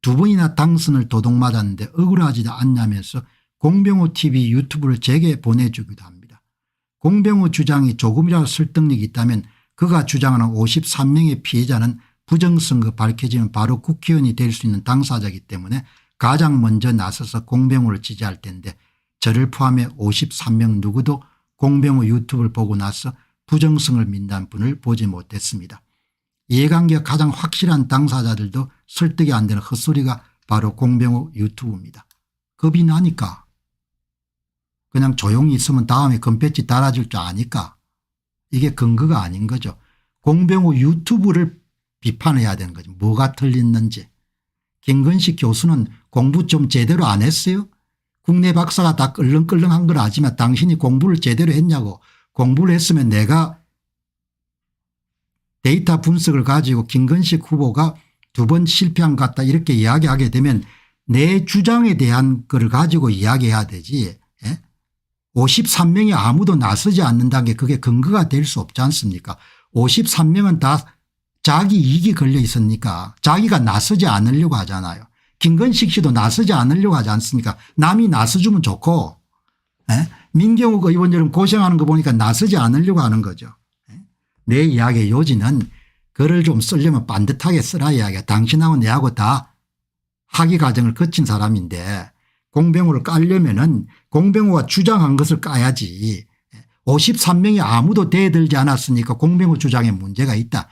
두 번이나 당선을 도둑맞았는데 억울하지도 않냐면서 공병호 TV 유튜브를 제게 보내주기도 합니다. 공병호 주장이 조금이라도 설득력이 있다면 그가 주장하는 53명의 피해자는 부정선거 밝혀지면 바로 국회의원이 될 수 있는 당사자이기 때문에 가장 먼저 나서서 공병호를 지지할 텐데 저를 포함해 53명 누구도 공병호 유튜브를 보고 나서 부정성을 믿는 분을 보지 못했습니다. 이해관계가 가장 확실한 당사자들도 설득이 안 되는 헛소리가 바로 공병호 유튜브입니다. 겁이 나니까 그냥 조용히 있으면 다음에 금배지 달아줄 줄 아니까 이게 근거가 아닌 거죠. 공병호 유튜브를 비판해야 되는 거죠. 뭐가 틀렸는지. 김건식 교수는 공부 좀 제대로 안 했어요? 국내 박사가 다 끌렁끌렁한 걸 아지만 당신이 공부를 제대로 했냐고. 공부를 했으면 내가 데이터 분석을 가지고 김건식 후보가 2번 실패한 것 같다 이렇게 이야기하게 되면 내 주장에 대한 걸 가지고 이야기해야 되지. 53명이 아무도 나서지 않는다는 게 그게 근거가 될 수 없지 않습니까? 53명은 다 자기 이익이 걸려 있으니까 자기가 나서지 않으려고 하잖아요. 김건식 씨도 나서지 않으려고 하지 않습니까? 남이 나서주면 좋고 민경욱 의원처럼 고생하는 거 보니까 나서지 않으려고 하는 거죠. 내 이야기의 요지는 글을 좀 쓰려면 반듯하게 쓰라 이야기야. 당신하고 내하고 다 학위 과정을 거친 사람인데 공병호를 깔려면은 공병호가 주장한 것을 까야지. 53명이 아무도 대들지 않았으니까 공병호 주장에 문제가 있다.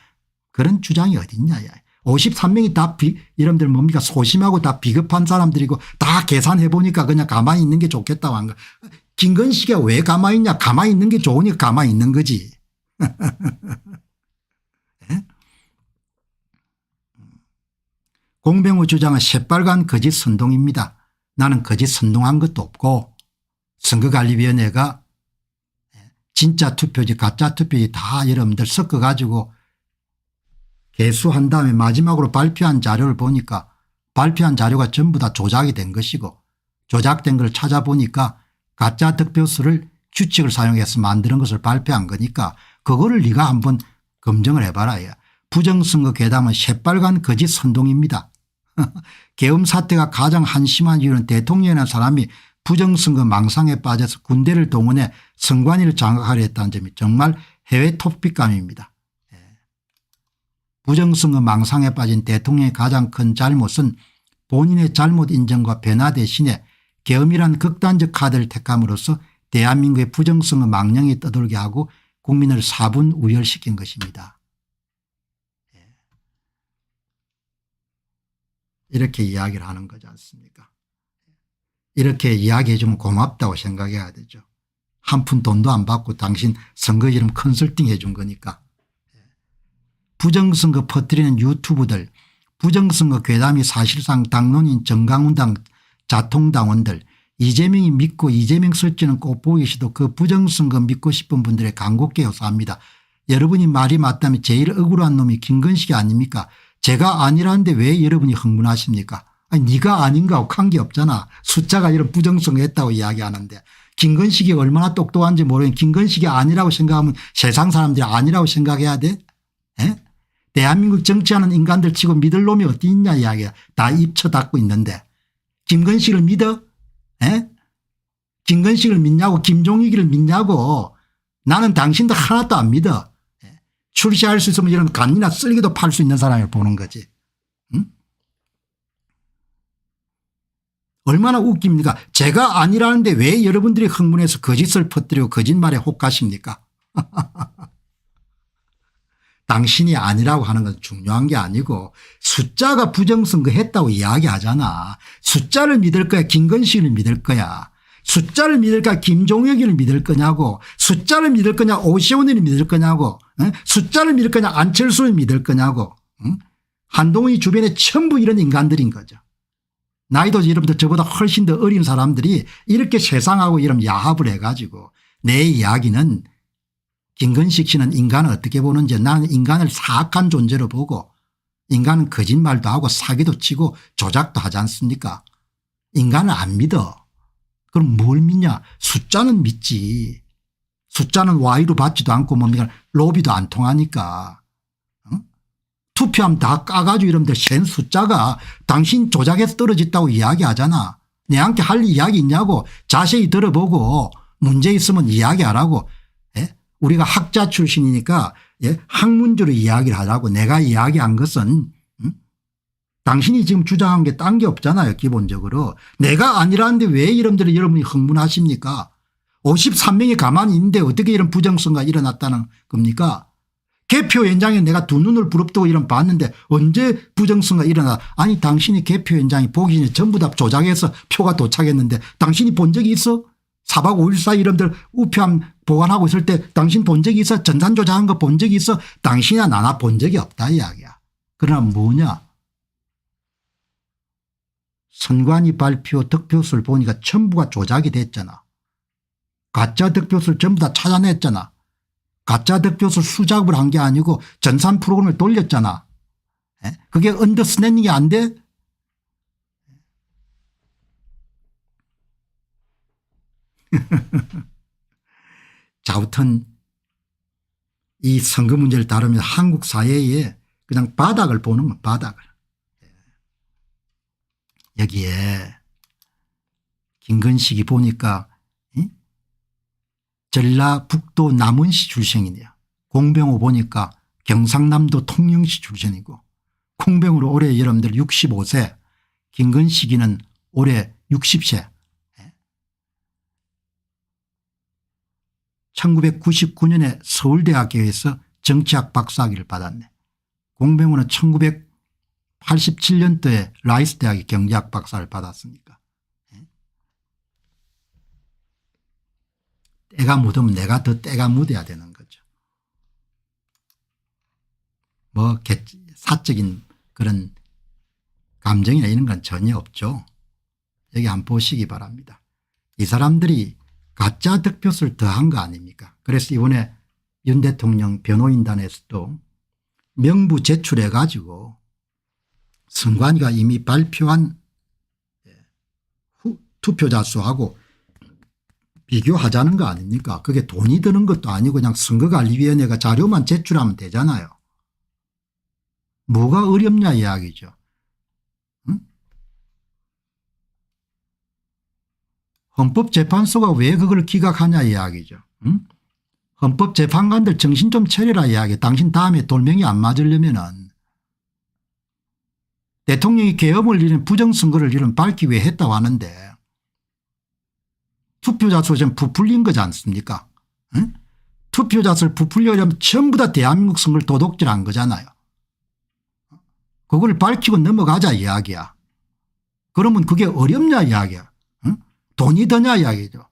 그런 주장이 어딨냐. 53명이 다 여러분들 뭡니까 소심하고 다 비겁한 사람들이고 다 계산해 보니까 그냥 가만히 있는 게 좋겠다고 한 거. 김건식이 왜 가만히 있냐. 가만히 있는 게 좋으니까 가만히 있는 거지. 공병호 주장은 새빨간 거짓 선동입니다. 나는 거짓 선동한 것도 없고 선거관리위원회가 진짜 투표지 가짜 투표지 다 여러분들 섞어 가지고 개수한 다음에 마지막으로 발표한 자료를 보니까 발표한 자료가 전부 다 조작이 된 것이고 조작된 걸 찾아보니까 가짜 득표수를 규칙을 사용해서 만드는 것을 발표한 거니까 그거를 네가 한번 검증을 해봐라. 부정선거 괴담은 새빨간 거짓 선동입니다. 계엄 사태가 가장 한심한 이유는 대통령이라는 사람이 부정선거 망상에 빠져서 군대를 동원해 선관위를 장악하려 했다는 점이 정말 해외 토픽감입니다. 부정선거 망상에 빠진 대통령의 가장 큰 잘못은 본인의 잘못 인정과 변화 대신에 계엄이란 극단적 카드를 택함으로써 대한민국의 부정선거 망령이 떠돌게 하고 국민을 사분우열시킨 것입니다. 이렇게 이야기를 하는 거지 않습니까? 이렇게 이야기해 주면 고맙다고 생각해야 되죠. 한 푼 돈도 안 받고 당신 선거 이름 컨설팅 해 준 거니까. 부정선거 퍼뜨리는 유튜브들 부정선거 괴담이 사실상 당론인 정강훈당 자통당원들 이재명이 믿고 이재명 설치는 꼭 보기 싫도 그 부정선거 믿고 싶은 분들의 간곡히 호소합니다. 여러분이 말이 맞다면 제일 억울한 놈이 김건식이 아닙니까? 제가 아니라는데 왜 여러분이 흥분하십니까? 아니 네가 아닌가 하고 한 게 없잖아. 숫자가 이런 부정선거 했다고 이야기하는데 김건식이 얼마나 똑똑한지 모르는 김건식이 아니라고 생각하면 세상 사람들이 아니라고 생각해야 돼? 대한민국 정치하는 인간들 치고 믿을 놈이 어디 있냐 이야기야. 다 입쳐 닫고 있는데 김건식을 믿어? 김건식을 믿냐고 김종익이를 믿냐고. 나는 당신도 하나도 안 믿어. 출시할 수 있으면 이런 간이나 쓸기도 팔 수 있는 사람을 보는 거지. 응? 얼마나 웃깁니까? 제가 아니라는데 왜 여러분들이 흥분해서 거짓을 퍼뜨리고 거짓말에 혹하십니까? 당신이 아니라고 하는 건 중요한 게 아니고 숫자가 부정선거 했다고 이야기하잖아. 숫자를 믿을 거야 김건식을 믿을 거야. 숫자를 믿을까 김종혁이를 믿을 거냐고. 숫자를 믿을 거냐 오시훈을 믿을 거냐고. 숫자를 믿을 거냐 안철수를 믿을 거냐고. 한동훈이 주변에 전부 이런 인간들인 거죠. 나이도 여러분들 저보다 훨씬 더 어린 사람들이 이렇게 세상하고 이런 야합을 해가지고 내 이야기는 김건식 씨는 인간을 어떻게 보는지 나는 인간을 사악한 존재로 보고 인간은 거짓말도 하고 사기도 치고 조작도 하지 않습니까? 인간을 안 믿어. 그럼 뭘 믿냐? 숫자는 믿지. 숫자는 와이로 받지도 않고 뭡니까? 로비도 안 통하니까. 투표하면 다 까가지고 이러는데 센 숫자가 당신 조작해서 떨어졌다고 이야기하잖아. 내한테 할 이야기 있냐고 자세히 들어보고 문제 있으면 이야기하라고. 예? 우리가 학자 출신이니까 예? 학문적으로 이야기를 하라고. 내가 이야기한 것은 당신이 지금 주장한 게 딴 게 없잖아요. 기본적으로. 내가 아니라는데 왜 여러분이 흥분하십니까? 53명이 가만히 있는데 어떻게 이런 부정선거가 일어났다는 겁니까? 개표 현장에 내가 두 눈을 부릅뜨고 이런 봤는데 언제 부정선거가 일어나. 아니 당신이 개표 현장이 보기 전에 전부 다 조작해서 표가 도착했는데 당신이 본 적이 있어? 4박 5일 사이 여러분들 우표함 보관하고 있을 때 당신 본 적이 있어? 전산 조작한 거 본 적이 있어? 당신이나 나나 본 적이 없다 이야기야. 그러나 뭐냐. 선관위 발표 득표수를 보니까 전부가 조작이 됐잖아. 가짜 득표수를 전부 다 찾아냈잖아. 가짜 득표수 수작업을 한 게 아니고 전산 프로그램을 돌렸잖아. 그게 언더스탠딩이 안 돼? 자, 아무튼 이 선거 문제를 다루면 한국 사회에 그냥 바닥을 보는 거 바닥을. 여기에 김건식이 보니까 전라북도 남원시 출생이네요. 공병호 보니까 경상남도 통영시 출신이고 공병으로 올해 여러분들 65세 김건식이는 올해 60세 1999년에 서울대학교에서 정치학 박사학위를 받았네. 공병호는 1987년도에 라이스 대학의 경제학 박사를 받았으니까. 때가 묻으면 내가 더 때가 묻어야 되는 거죠. 뭐 사적인 그런 감정이나 이런 건 전혀 없죠. 여기 한번 보시기 바랍니다. 이 사람들이 가짜 득표수를 더한 거 아닙니까? 그래서 이번에 윤 대통령 변호인단에서도 명부 제출해 가지고 선관위가 이미 발표한 투표자 수하고 비교하자는 거 아닙니까? 그게 돈이 드는 것도 아니고 그냥 선거관리위원회가 자료만 제출하면 되잖아요. 뭐가 어렵냐 이야기죠. 응? 헌법재판소가 왜 그걸 기각하냐 이야기죠. 응? 헌법재판관들 정신 좀 차려라 이야기. 당신 다음에 돌멩이 안 맞으려면은 대통령이 계엄을 이런 부정선거를 이런 밝기 위해 했다고 하는데 투표자 수 좀 부풀린 거지 않습니까? 응? 투표자 수를 부풀려면 전부 다 대한민국 선거를 도둑질한 거잖아요. 그걸 밝히고 넘어가자 이야기야. 그러면 그게 어렵냐 이야기야. 응? 돈이 드냐 이야기죠.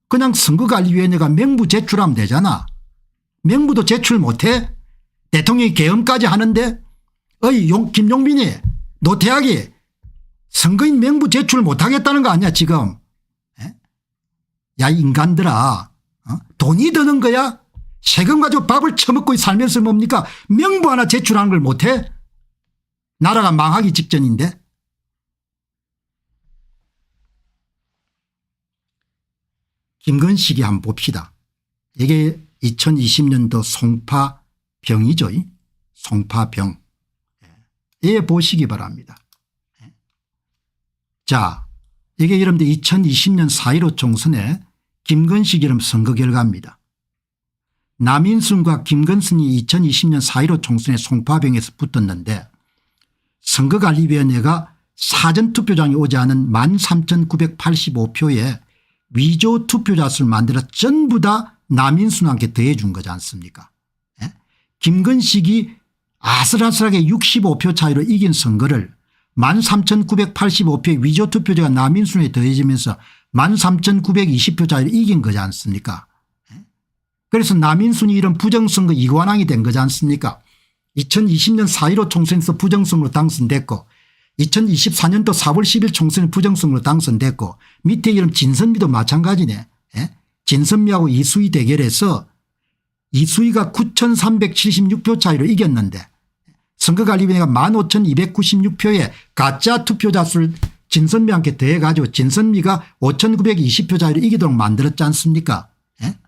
그냥 선거관리위원회가 명부 제출하면 되잖아. 명부도 제출 못해? 대통령이 계엄까지 하는데 어이 김용민이 노태악이 선거인 명부 제출 못하겠다는 거 아니야 지금. 야 인간들아 돈이 드는 거야? 세금 가지고 밥을 처먹고 살면서 뭡니까? 명부 하나 제출하는 걸 못해? 나라가 망하기 직전인데. 김건식이 한번 봅시다. 이게 2020년도 송파병이죠. 송파병. 예, 보시기 바랍니다. 자, 이게 여러분들 2020년 4.15 총선에 김건식 이름 선거 결과입니다. 남인순과 김건순이 2020년 4.15 총선에 송파병에서 붙었는데 선거관리위원회가 사전투표장에 오지 않은 13,985표에 위조 투표자 수를 만들어 전부 다 남인순한테 더해 준 거지 않습니까? 예? 김건식이 아슬아슬하게 65표 차이로 이긴 선거를 13,985표의 위조 투표자가 남인순에 더해지면서 13,920표 차이로 이긴 거지 않습니까? 그래서 남인순이 이런 부정선거 이관왕이 된 거지 않습니까? 2020년 4.15 총선에서 부정선거로 당선됐고 2024년도 4월 10일 총선에 부정선거로 당선됐고 밑에 이름 진선미도 마찬가지네. 예? 진선미하고 이수희 대결해서 이수희가 9,376표 차이로 이겼는데 선거관리위원회가 15,296표에 가짜 투표자 수를 진선미한테 더해 가지고 진선미가 5,920표 차이로 이기도록 만들었지 않습니까? 예?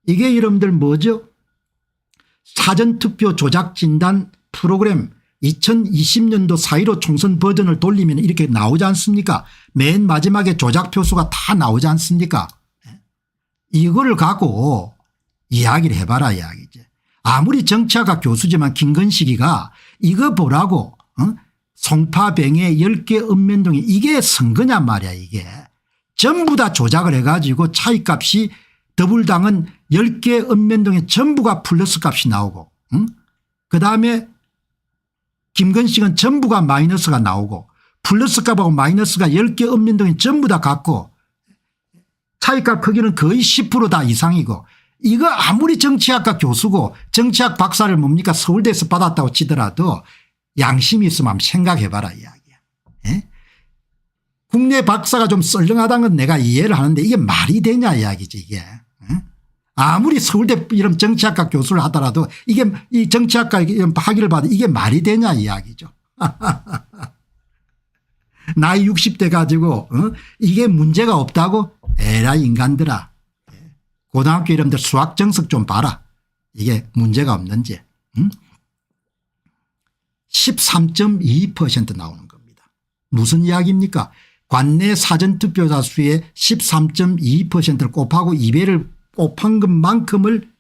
이게 여러분들 뭐죠? 사전투표 조작진단 프로그램 2020년도 4.15 총선 버전을 돌리면 이렇게 나오지 않습니까? 맨 마지막에 조작표수가 다 나오지 않습니까? 이거를 갖고 이야기를 해봐라 이야기죠. 아무리 정치학과 교수지만 김건식이가 이거 보라고 송파병에 10개 읍면동에 이게 선거냔 말이야 이게. 전부 다 조작을 해가지고 차이값이 더불당은 10개 읍면동에 전부가 플러스 값이 나오고 그다음에 김건식은 전부가 마이너스가 나오고 플러스 값하고 마이너스가 10개 읍면동에 전부 다 같고 차이값 크기는 거의 10% 다 이상이고 이거 아무리 정치학과 교수고 정치학 박사를 뭡니까 서울대에서 받았다고 치더라도 양심이 있으면 한번 생각해봐라 이야기야. 예? 국내 박사가 좀 썰렁하다는 건 내가 이해를 하는데 이게 말이 되냐 이야기지 이게. 예? 아무리 서울대 이런 정치학과 교수를 하더라도 이게 이 정치학과 이런 학위를 받아 이게 말이 되냐 이야기죠. 나이 60대 가지고 이게 문제가 없다고 에라 인간들아. 고등학교 이름들 수학 정석 좀 봐라. 이게 문제가 없는지. 13.22% 나오는 겁니다. 무슨 이야기입니까? 관내 사전투표자 수의 13.22%를 곱하고 2배를 곱한 것만큼을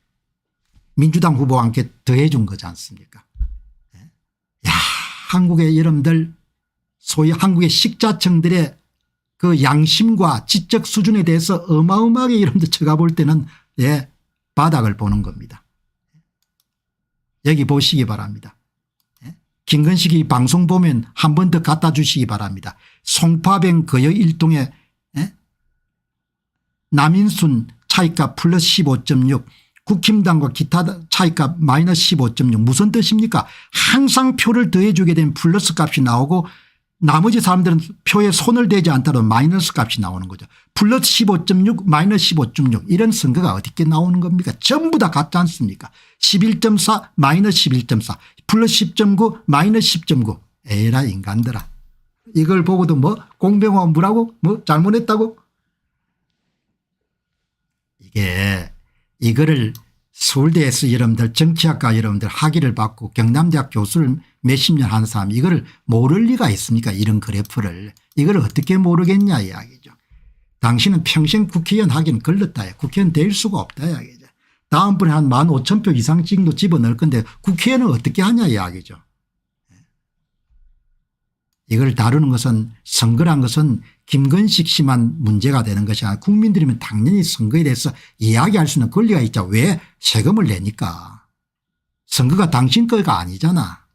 민주당 후보와 함께 더해 준 거지 않습니까? 야, 한국의 여러분들 소위 한국의 식자층들의 그 양심과 지적 수준에 대해서 어마어마하게 여러분들 제가 볼 때는 예, 바닥을 보는 겁니다. 여기 보시기 바랍니다. 김건식이 방송 보면 한 번 더 갖다 주시기 바랍니다. 송파병 거여 일동에 남인순 차이값 플러스 15.6 국힘당과 기타 차이값 마이너스 15.6 무슨 뜻입니까? 항상 표를 더해주게 되면 플러스 값이 나오고 나머지 사람들은 표에 손을 대지 않더라도 마이너스 값이 나오는 거죠. 플러스 15.6 마이너스 15.6 이런 선거가 어떻게 나오는 겁니까? 전부 다 같지 않습니까? 11.4 마이너스 11.4 플러스 10.9 마이너스 10.9 에라 인간들아. 이걸 보고도 뭐 공병호 뭐라고 뭐 잘못했다고. 이거를 서울대에서 여러분들 정치학과 여러분들 학위를 받고 경남대학 교수를 몇십 년 하는 사람이 이거를 모를 리가 있습니까? 이런 그래프를. 이걸 어떻게 모르겠냐 이야기죠. 당신은 평생 국회의원 하기는 걸렸다. 국회의원 될 수가 없다 이야기죠. 다음번에 한 15,000표 이상 정도 집어넣을 건데 국회의원은 어떻게 하냐 이야기죠. 이걸 다루는 것은 선거란 것은 김건식 씨만 문제가 되는 것이 아니라 국민들이면 당연히 선거에 대해서 이야기할 수 있는 권리가 있죠. 왜? 세금을 내니까. 선거가 당신 거가 아니잖아.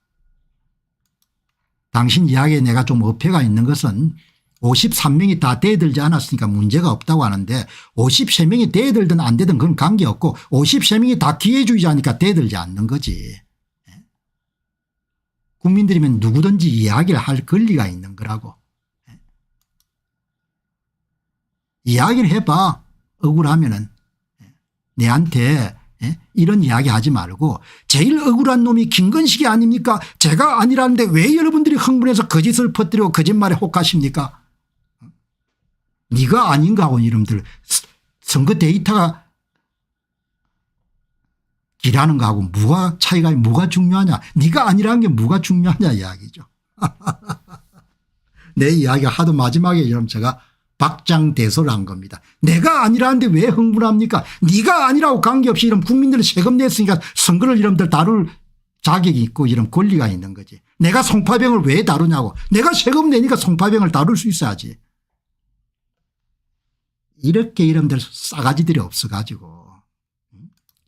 당신 이야기에 내가 좀 어폐가 있는 것은 53명이 다 대들지 않았으니까 문제가 없다고 하는데 53명이 대들든 안 되든 그건 관계없고 53명이 다 기회주의자니까 대들지 않는 거지. 국민들이면 누구든지 이야기를 할 권리가 있는 거라고. 이야기를 해봐. 억울하면은. 내한테 이런 이야기 하지 말고 제일 억울한 놈이 김건식이 아닙니까? 제가 아니라는데 왜 여러분들이 흥분해서 거짓을 퍼뜨리고 거짓말에 혹하십니까? 네가 아닌가 하고 이름들 선거 데이터가 기라는 거하고 뭐가 차이가 뭐가 중요하냐. 네가 아니라는 게 뭐가 중요하냐 이야기죠. 내 이야기가 하도 마지막에 여러분 제가 박장대소를 한 겁니다. 내가 아니라는데 왜 흥분합니까? 네가 아니라고 관계없이 이런 국민들은 세금 냈으니까 선거를 여러분들 다룰 자격이 있고 이런 권리가 있는 거지. 내가 송파병을 왜 다루냐고. 내가 세금 내니까 송파병을 다룰 수 있어야지. 이렇게 여러분들 싸가지들이 없어가지고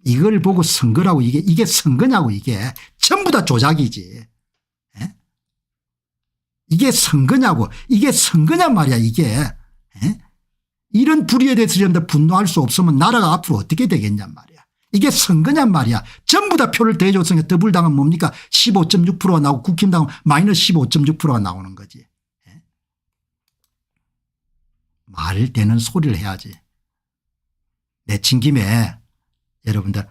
이걸 보고 선거라고 이게 선거냐고. 이게 전부 다 조작이지. 에? 이게 선거냐고. 이게 선거냐 말이야 이게. 에? 이런 불의에 대해서 여러분들 분노할 수 없으면 나라가 앞으로 어떻게 되겠냔 말이야. 이게 선거냔 말이야. 전부 다 표를 대줬으니까 더불당은 뭡니까 15.6%가 나오고 국힘당은 마이너스 15.6%가 나오는 거지. 말 되는 소리를 해야지. 내친 김에 여러분들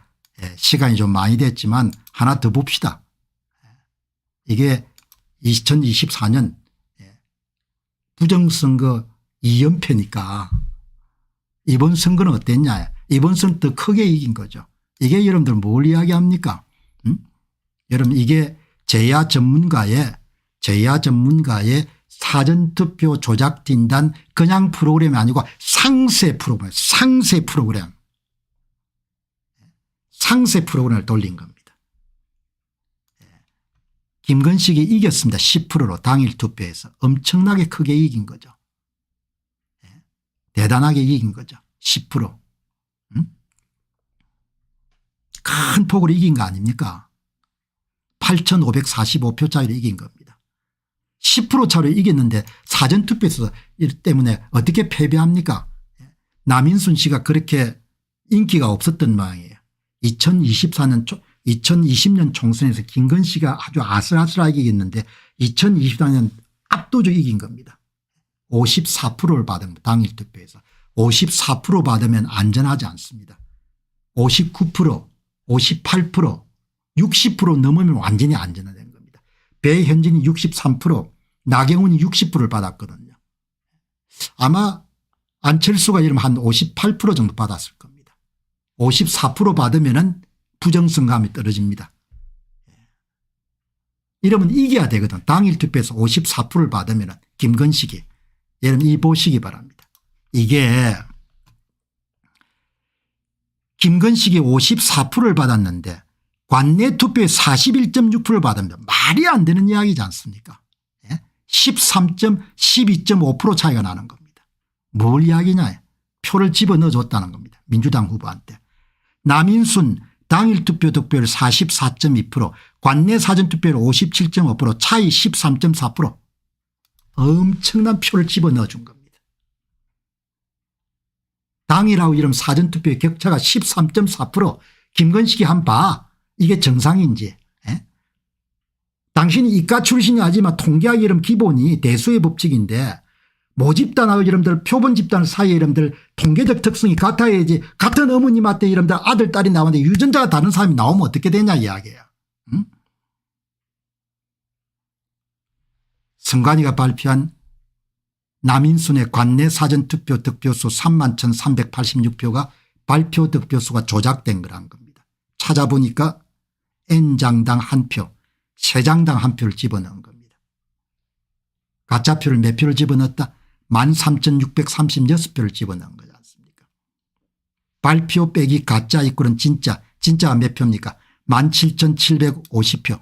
시간이 좀 많이 됐지만 하나 더 봅시다. 이게 2024년 부정선거 2연패니까 이번 선거는 어땠냐. 이번 선거 더 크게 이긴 거죠. 이게 여러분들 뭘 이야기합니까? 여러분 이게 제야 전문가의 사전투표 조작진단 그냥 프로그램이 아니고 상세 프로그램 상세 프로그램을 돌린 겁니다. 김건식이 이겼습니다. 10%로 당일 투표에서 엄청나게 크게 이긴 거죠. 대단하게 이긴 거죠. 10%. 큰 폭으로 이긴 거 아닙니까? 8,545표 차이로 이긴 겁니다. 10% 차로 이겼는데 사전투표에서 때문에 어떻게 패배합니까? 남인순 씨가 그렇게 인기가 없었던 모양이에요. 2020년 총선에서 김건식이 아주 아슬아슬하게 이겼는데 2024년 압도적 이긴 겁니다. 54%를 받은 당일 투표에서 54% 받으면 안전하지 않습니다. 59%, 58%, 60% 넘으면 완전히 안전화된 겁니다. 배현진이 63%, 나경원이 60%를 받았거든요. 아마 안철수가 이러면 한 58% 정도 받았을 겁니다. 54% 받으면 부정선거감이 떨어집니다. 이러면 이겨야 되거든. 당일 투표에서 54%를 받으면 김건식이. 여러분 이 보시기 바랍니다. 이게 김건식이 54%를 받았는데 관내 투표에 41.6%를 받으면 말이 안 되는 이야기지 않습니까? 12.5% 차이가 나는 겁니다. 뭘 이야기냐. 표를 집어넣어 줬다는 겁니다. 민주당 후보한테. 남인순 당일 투표 득표율 44.2%, 관내 사전투표율 57.5%, 차이 13.4%. 엄청난 표를 집어넣어 준 겁니다. 당일하고 이러면 사전투표의 격차가 13.4%. 김건식이 한번 봐. 이게 정상인지. 당신이 이과 출신이 하지만 통계학이 이러면 기본이 대수의 법칙인데 모집단하고 여러분들 표본 집단 사이에 여러분들 통계적 특성이 같아야지. 같은 어머님한테 여러분들 아들 딸이 나왔는데 유전자가 다른 사람이 나오면 어떻게 되냐 이야기예요. 선관위가 발표한 남인순의 관내 사전투표 득표수 31,386표가 발표 득표수가 조작된 거란 겁니다. 찾아보니까 N장당 1표, 세장당 1표를 집어넣은 겁니다. 가짜표를 몇 표를 집어넣었다? 13,636표를 집어넣은 거지 않습니까? 발표 빼기 가짜 이꼴은 진짜가 몇 표입니까? 17,750표.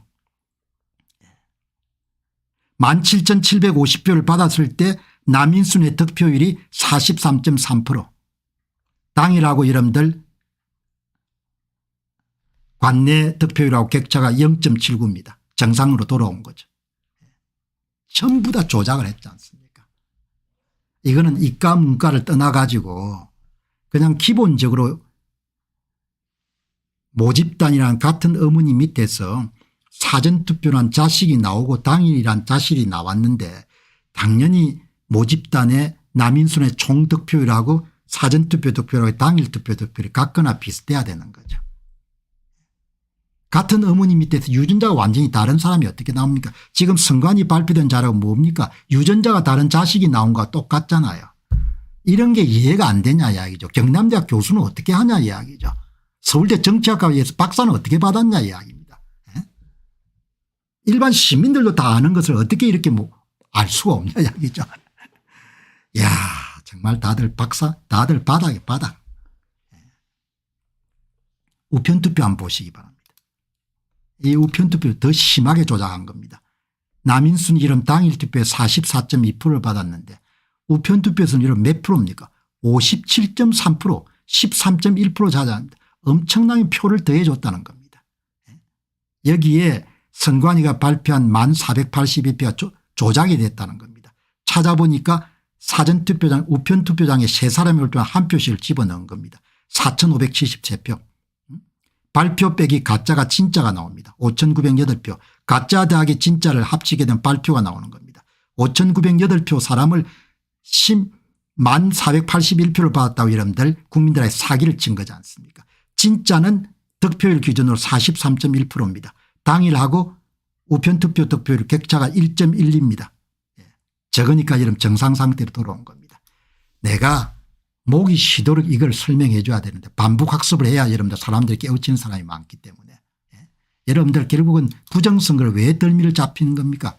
17,750표를 받았을 때 남인순의 득표율이 43.3%. 당일하고 여러분들 관내 득표율하고 격차가 0.79입니다. 정상으로 돌아온 거죠. 전부 다 조작을 했지 않습니까? 이거는 이과 문과를 떠나가지고 그냥 기본적으로 모집단이랑 같은 어머니 밑에서 사전투표란 자식이 나오고 당일이란 자식이 나왔는데 당연히 모집단의 남인순의 총득표율하고 사전투표 득표율하고 당일투표 득표율이 같거나 비슷해야 되는 거죠. 같은 어머니 밑에서 유전자가 완전히 다른 사람이 어떻게 나옵니까? 지금 선관위 발표된 자료가 뭡니까? 유전자가 다른 자식이 나온 거와 똑같잖아요. 이런 게 이해가 안 되냐 이야기죠. 경남대학 교수는 어떻게 하냐 이야기죠. 서울대 정치학과에서 박사는 어떻게 받았냐 이야기입니다. 일반 시민들도 다 아는 것을 어떻게 이렇게 알 수가 없냐 이야기죠. 이야 정말 다들 다들 바닥에 바닥. 우편투표 한번 보시기 바랍니다. 이 우편투표를 더 심하게 조작한 겁니다. 남인순 이름 당일투표에 44.2%를 받았는데 우편투표에서는 이름 몇 프로입니까? 57.3%, 13.1% 차지합니다. 엄청나게 표를 더해줬다는 겁니다. 여기에 선관위가 발표한 1,482표가 조작이 됐다는 겁니다. 찾아보니까 사전투표장 우편투표장에 세 사람이 올 동안 한 표씩을 집어넣은 겁니다. 4,573표. 발표 빼기 가짜가 진짜가 나옵니다. 5,908표. 가짜 더하기 진짜를 합치게 되면 발표가 나오는 겁니다. 5,908표 사람을 10만 481표를 받았다고 여러분들 국민들에게 사기를 친 거지 않습니까? 진짜는 득표율 기준으로 43.1%입니다. 당일하고 우편투표 득표율 격차가 1.12입니다. 적으니까 여러분 정상 상태로 돌아온 겁니다. 내가 목이 쉬도록 이걸 설명해 줘야 되는데 반복학습을 해야 여러분들 사람들이 깨우치는 사람이 많기 때문에 여러분들 결국은 부정선거를 왜 덜미를 잡히는 겁니까?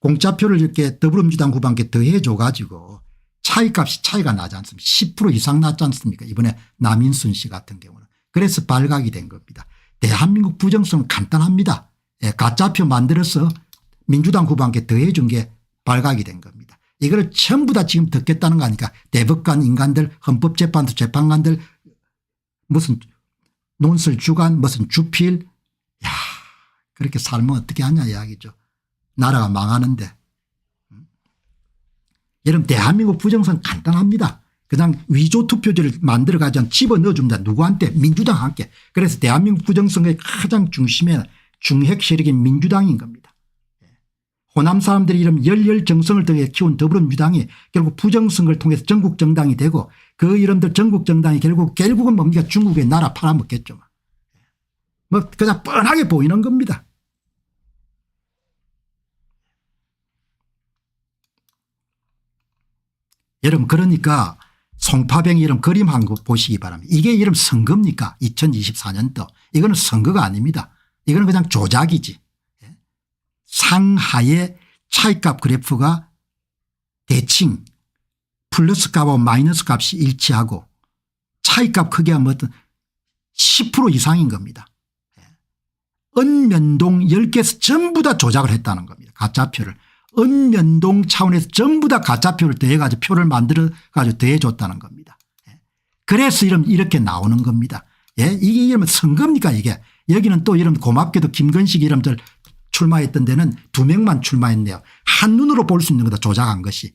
공짜표를 이렇게 더불어민주당 후보한테 더해 줘 가지고 차이가 나지 않습니까? 10% 이상 났지 않습니까? 이번에 남인순 씨 같은 경우는. 그래서 발각이 된 겁니다. 대한민국 부정선거는 간단합니다. 가짜표 만들어서 민주당 후보한테 더해 준 게 발각이 된 겁니다. 이걸 전부 다 지금 듣겠다는 거 아니까 대법관 인간들 헌법재판소 재판관들 무슨 논설 주간 무슨 주필 야 그렇게 살면 어떻게 하냐 이야기죠. 나라가 망하는데. 여러분 대한민국 부정선 간단합니다. 그냥 위조투표지를 만들어 가지고 집어넣어줍니다. 누구한테? 민주당한테. 그래서 대한민국 부정선거의 가장 중심에 중핵 세력인 민주당인 겁니다. 호남 사람들이 이런 열정성을 더해 키운 더불어민주당이 결국 부정선거를 통해서 전국정당이 되고 그 여러분들 전국정당이 결국은 뭡니까? 중국의 나라 팔아먹겠죠. 뭐 그냥 뻔하게 보이는 겁니다. 여러분 그러니까 송파병이 이런 그림 한 거 보시기 바랍니다. 이게 이런 선거입니까? 2024년도. 이거는 선거가 아닙니다. 이거는 그냥 조작이지. 상하의 차이값 그래프가 대칭 플러스 값하고 마이너스 값이 일치하고 차이값 크기가 뭐 10% 이상인 겁니다. 은면동 10개에서 전부 다 조작을 했다는 겁니다. 가짜표를. 은면동 차원에서 전부 다 가짜표를 더해가지고 표를 만들어가지고 더해줬다는 겁니다. 그래서 이렇게 나오는 겁니다. 이게 이러면 선거입니까 이게. 여기는 또 이런 고맙게도 김건식 이름들 출마했던 데는 2명만 출마했네요. 한눈으로 볼 수 있는 거다 조작한 것이.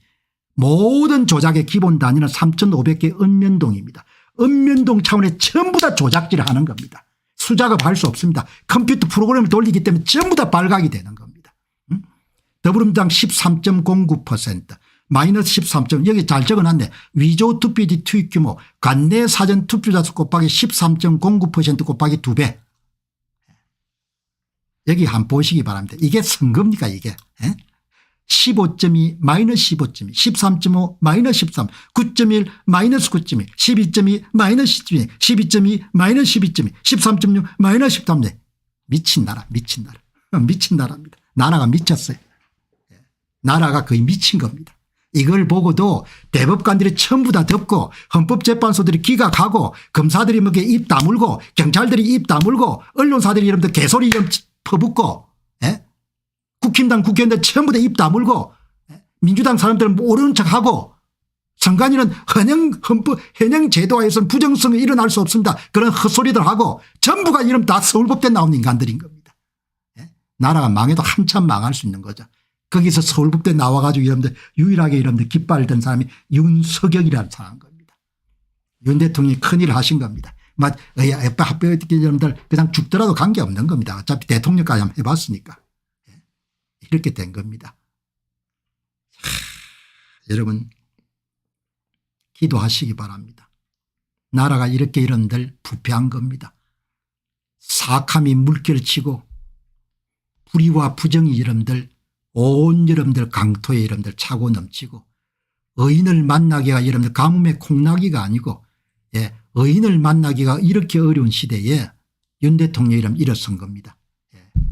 모든 조작의 기본 단위는 3,500개 은면동입니다. 은면동 차원에 전부 다 조작질을 하는 겁니다. 수작업할 수 없습니다. 컴퓨터 프로그램을 돌리기 때문에 전부 다 발각이 되는 겁니다. 더불어민주당 13.09% 마이너스 13. 여기 잘 적어놨네. 위조 투표지 투입 규모 관내 사전 투표자 수 곱하기 13.09% 곱하기 2배. 여기 한번 보시기 바랍니다. 이게 선거입니까 이게. 15.2 마이너스 15.2 13.5 마이너스 13 9.1 마이너스 9.1 12.2 마이너스 12 12.2 마이너스 12.2 13.6 마이너스 13. 미친 나라 미친 나라 미친 나라입니다. 나라가 미쳤어요. 나라가 거의 미친 겁니다. 이걸 보고도 대법관들이 전부 다 덮고 헌법재판소들이 기각하고 검사들이 뭐 입 다물고 경찰들이 입 다물고 언론사들이 여러분들 개소리 좀 퍼붓고 국힘당 국회의원들 전부 다 입 다물고 민주당 사람들은 모르는 척하고 선관위는 현행 제도화에서는 부정성이 일어날 수 없습니다. 그런 헛소리들 하고 전부가 이름 다 서울법대 나온 인간들인 겁니다. 나라가 망해도 한참 망할 수 있는 거죠. 거기서 서울법대 나와가지고 여러분들 유일하게 여러분들 깃발을 든 사람이 윤석열이라는 사람인 겁니다. 윤 대통령이 큰일을 하신 겁니다. 여러분들 그냥 죽더라도 관계없는 겁니다. 어차피 대통령까지 한번 해봤으니까. 이렇게 된 겁니다. 여러분 기도하시기 바랍니다. 나라가 이렇게 여러분들 부패한 겁니다. 사악함이 물결치고 불의와 부정이 여러분들 온 여러분들 강토에 여러분들 차고 넘치고 의인을 만나기가 여러분들 가뭄의 콩나기가 아니고 의인을 만나기가 이렇게 어려운 시대에 윤 대통령이 일어선 겁니다.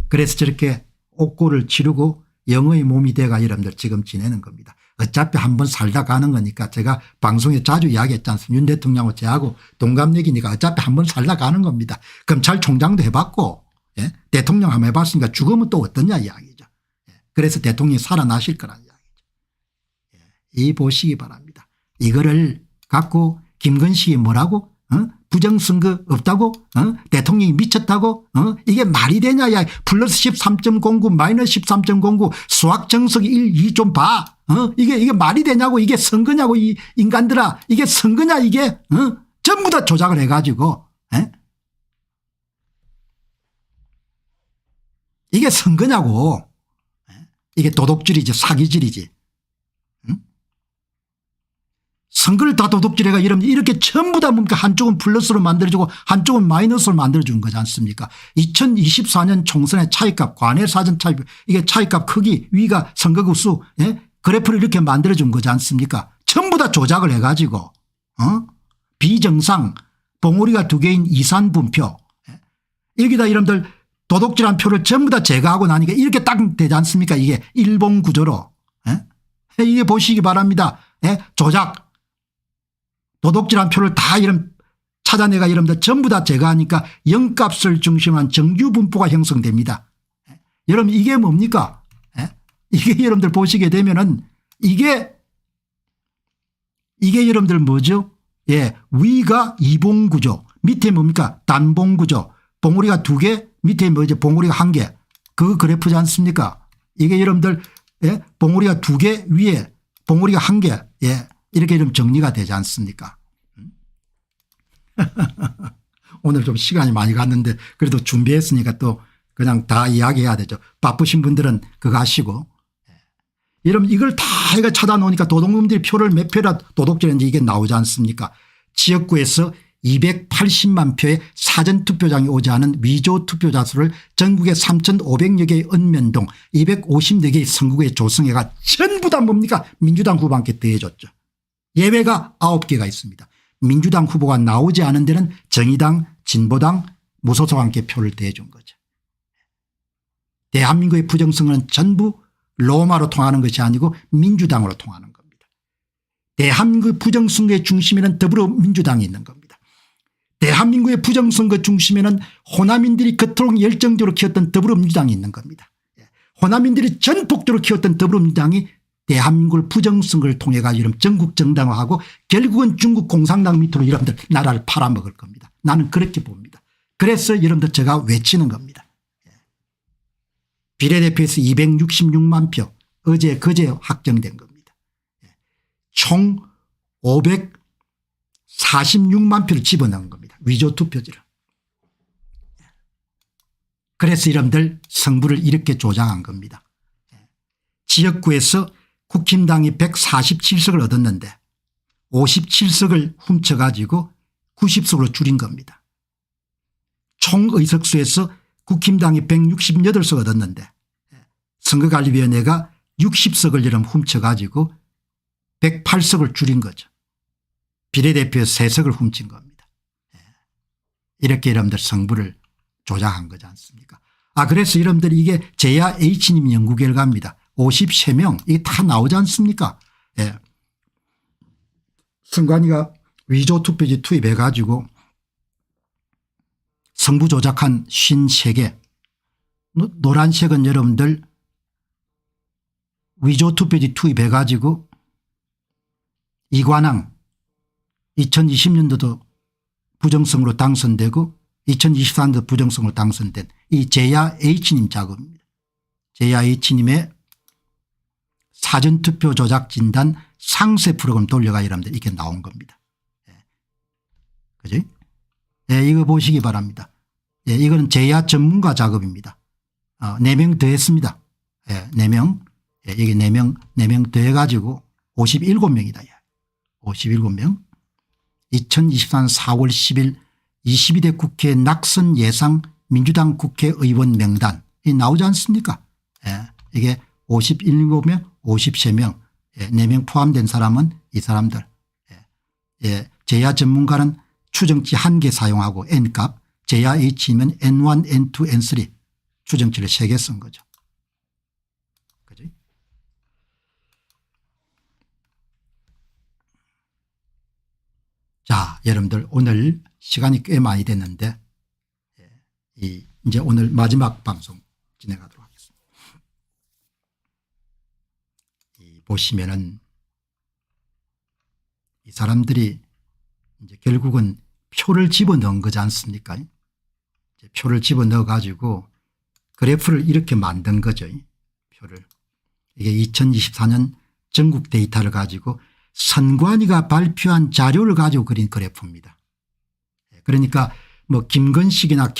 그래서 저렇게 옥고를 치르고 영어의 몸이 돼가 여러분들 지금 지내는 겁니다. 어차피 한번 살다 가는 거니까 제가 방송에 자주 이야기했지 않습니까? 윤 대통령하고 저하고 동갑내기니까 어차피 한번 살다 가는 겁니다. 검찰총장도 해봤고 대통령 한번 해봤으니까 죽으면 또 어떠냐 이야기죠. 그래서 대통령이 살아나실 거라는 이야기죠. 이 보시기 바랍니다. 이거를 갖고 김건식이 뭐라고 부정선거 없다고 대통령이 미쳤다고 이게 말이 되냐 야 플러스 13.09 마이너스 13.09 수학 정석 1, 2 좀 봐. 이게 말이 되냐고 이게 선거냐고 이 인간들아 이게 선거냐 이게 전부 다 조작을 해가지고 이게 선거냐고. 이게 도둑질이지 사기질이지. 선거를 다 도둑질해가 이렇게 전부 다 뭡니까 한쪽은 플러스로 만들어주고 한쪽은 마이너스로 만들어주는 거지 않습니까. 2024년 총선의 차이값 관외사전 차이값 이게 차이값 크기 위가 선거구 수 그래프를 이렇게 만들어준 거지 않습니까. 전부 다 조작을 해가지고 비정상 봉우리가 2개인 이산분표 여기다 여러분들 도둑질한 표를 전부 다 제거하고 나니까 이렇게 딱 되지 않습니까. 이게 일본 구조로 이게 보시기 바랍니다. 조작 도둑질한 표를 다 이런 찾아내가 여러분들 전부 다 제거하니까 0값을 중심으로 한 정규 분포가 형성됩니다. 여러분 이게 뭡니까. 이게 여러분들 보시게 되면은 이게 여러분들 뭐죠. 위가 이봉구조 밑에 뭡니까 단봉구조 봉우리가 2개 밑에 뭐죠 봉우리가 1개 그 그래프지 않습니까. 이게 여러분들 봉우리가 2개 위에 봉우리가 1개 이렇게 좀 정리가 되지 않습니까. 오늘 좀 시간이 많이 갔는데 그래도 준비했으니까 또 그냥 다 이야기해야 되죠. 바쁘신 분들은 그거 하시고 여러분 이걸 다 이거 찾아놓으니까 도둑놈들이 표를 몇 표라 도둑질했는지 이게 나오지 않습니까. 지역구에서 280만 표의 사전투표장이 오지 않은 위조투표자 수를 전국의 3,500여 개의 읍면동 254개의 선거구에 조성해가 전부 다 뭡니까 민주당 후보한테 더해줬죠. 예외가 9개가 있습니다. 민주당 후보가 나오지 않은 데는 정의당 진보당 무소속과 함께 표를 더해준 거죠. 대한민국의 부정선거는 전부 로마로 통하는 것이 아니고 민주당으로 통하는 겁니다. 대한민국의 부정선거의 중심에는 더불어민주당이 있는 겁니다. 대한민국의 부정선거 중심에는 호남인들이 그토록 열정적으로 키웠던 더불어민주당이 있는 겁니다. 호남인들이 전폭적으로 키웠던 더불어민주당이 대한민국을 부정선거를 통해 가지고 전국 정당화하고 결국은 중국 공산당 밑으로 여러분들 나라를 팔아먹을 겁니다. 나는 그렇게 봅니다. 그래서 여러분들 제가 외치는 겁니다. 비례대표에서 266만 표 어제 그제 확정된 겁니다. 총 546만 표를 집어넣은 겁니다. 위조투표지를. 그래서 여러분들 성부를 이렇게 조작한 겁니다. 지역구에서 국힘당이 147석을 얻었는데 57석을 훔쳐가지고 90석으로 줄인 겁니다. 총 의석수에서 국힘당이 168석 얻었는데 선거관리위원회가 60석을 여러분 훔쳐가지고 108석을 줄인 거죠. 비례대표 3석을 훔친 겁니다. 이렇게 여러분들 성부를 조작한 거지 않습니까. 그래서 여러분들 이게 제야 H님 연구 결과입니다. 53명 이게 다 나오지 않습니까. 선관위가 위조투표지 투입해 가지고 성부 조작한 53개 노란색은 여러분들 위조투표지 투입해 가지고 이관왕 2020년도도 부정성으로 당선되고 2024년도 부정성으로 당선된 이 제야 H님 작업입니다. 제야 H님의 사전투표 조작 진단 상세 프로그램 돌려가 여러분들 이렇게 나온 겁니다. 그죠? 이거 보시기 바랍니다. 이거는 제야 전문가 작업입니다. 4명 더 했습니다. 4명. 여기 4명 더 해가지고 57명이다. 57명. 2024년 4월 10일 22대 국회 낙선 예상 민주당 국회의원 명단 이 나오지 않습니까. 이게 57명 53명 4명 포함된 사람은 이 사람들. 제야 전문가는 추정치 1개 사용하고 N값 제야 H면 N1 N2 N3 추정치를 3개 쓴 거죠. 그죠? 자 여러분들 오늘 시간이 꽤 많이 됐는데 이제 오늘 마지막 방송 진행하도록 하겠습니다. 보시면은 이 사람들이 이제 결국은 표를 집어넣은 거지 않습니까. 이제 표를 집어넣어 가지고 그래프를 이렇게 만든 거죠. 표를. 이게 2024년 전국 데이터를 가지고 선관위가 발표한 자료를 가지고 그린 그래프입니다. 그러니까 뭐 김건식이나